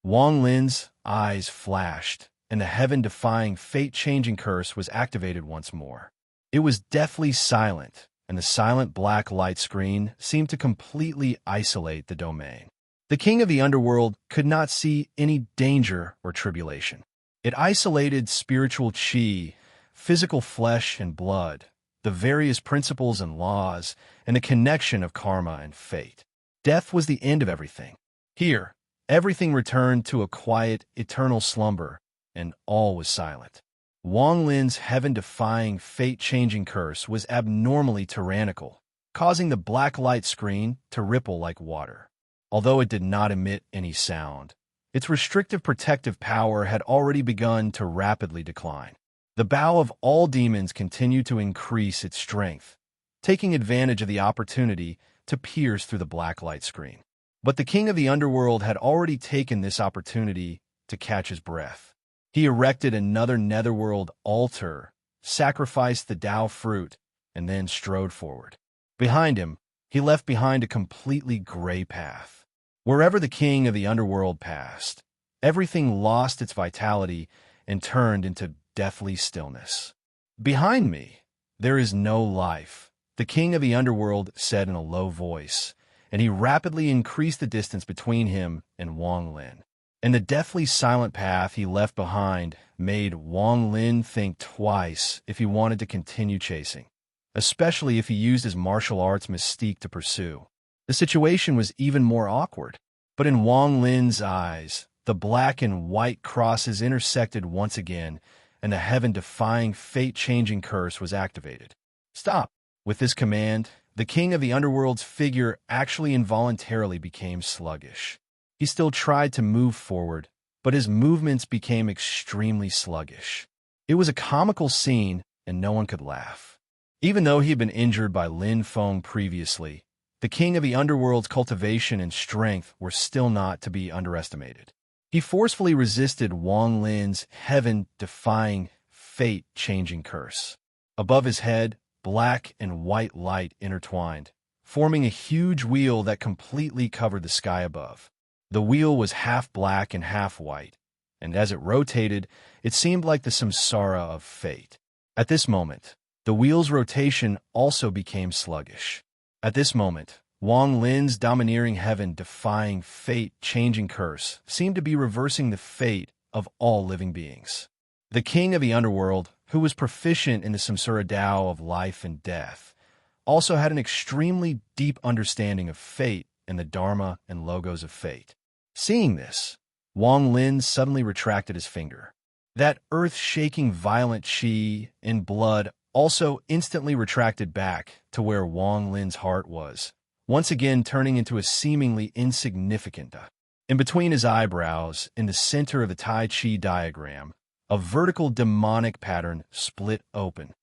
Wang Lin's eyes flashed, and the heaven-defying, fate-changing curse was activated once more. It was deathly silent, and the silent black light screen seemed to completely isolate the domain. The king of the underworld could not see any danger or tribulation. It isolated spiritual chi, physical flesh and blood, the various principles and laws, and the connection of karma and fate. Death was the end of everything. Here, everything returned to a quiet, eternal slumber, and all was silent. Wang Lin's heaven-defying, fate-changing curse was abnormally tyrannical, causing the black light screen to ripple like water. Although it did not emit any sound, its restrictive protective power had already begun to rapidly decline. The bow of all demons continued to increase its strength, taking advantage of the opportunity to pierce through the black light screen. But the king of the underworld had already taken this opportunity to catch his breath. He erected another netherworld altar, sacrificed the Dao fruit, and then strode forward. Behind him, he left behind a completely gray path. Wherever the king of the underworld passed, everything lost its vitality and turned into deathly stillness. "Behind me, there is no life," the king of the underworld said in a low voice, and he rapidly increased the distance between him and Wang Lin. And the deathly silent path he left behind made Wang Lin think twice if he wanted to continue chasing. especially if he used his martial arts mystique to pursue. The situation was even more awkward. But in Wang Lin's eyes, the black and white crosses intersected once again, and the heaven-defying, fate-changing curse was activated. Stop! With this command, the king of the underworld's figure actually involuntarily became sluggish. He still tried to move forward, but his movements became extremely sluggish. It was a comical scene, and no one could laugh. Even though he had been injured by Lin Feng previously, the king of the underworld's cultivation and strength were still not to be underestimated. He forcefully resisted Wang Lin's heaven-defying, fate-changing curse. Above his head, black and white light intertwined, forming a huge wheel that completely covered the sky above. The wheel was half black and half white, and as it rotated, it seemed like the samsara of fate. At this moment, the wheel's rotation also became sluggish. At this moment, Wang Lin's domineering heaven-defying, fate-changing curse seemed to be reversing the fate of all living beings. The king of the underworld, who was proficient in the samsara Tao of life and death, also had an extremely deep understanding of fate and the dharma and logos of fate. Seeing this, Wang Lin suddenly retracted his finger. That earth-shaking violent qi and blood also instantly retracted back to where Wang Lin's heart was, once again turning into a seemingly insignificant dot. In between his eyebrows, in the center of the Tai Chi diagram, a vertical demonic pattern split open.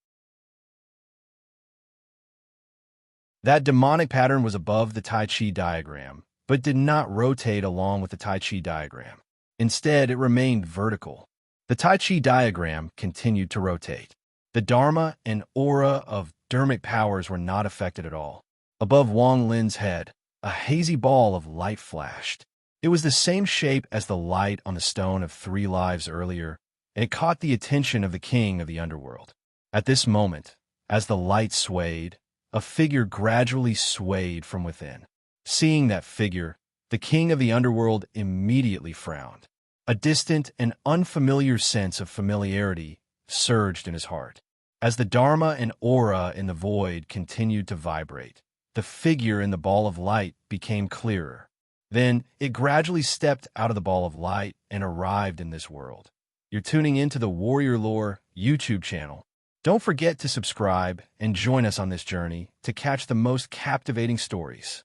That demonic pattern was above the Tai Chi diagram, but did not rotate along with the Tai Chi diagram. Instead, it remained vertical. The Tai Chi diagram continued to rotate. The Dharma and aura of dharmic powers were not affected at all. Above Wang Lin's head, a hazy ball of light flashed. It was the same shape as the light on the stone of 3 lives earlier, and it caught the attention of the king of the underworld. At this moment, as the light swayed, a figure gradually swayed from within. Seeing that figure, the king of the underworld immediately frowned. A distant and unfamiliar sense of familiarity surged in his heart. As the Dharma and aura in the void continued to vibrate, the figure in the ball of light became clearer. Then it gradually stepped out of the ball of light and arrived in this world. You're tuning into the Warrior Lore YouTube channel. Don't forget to subscribe and join us on this journey to catch the most captivating stories.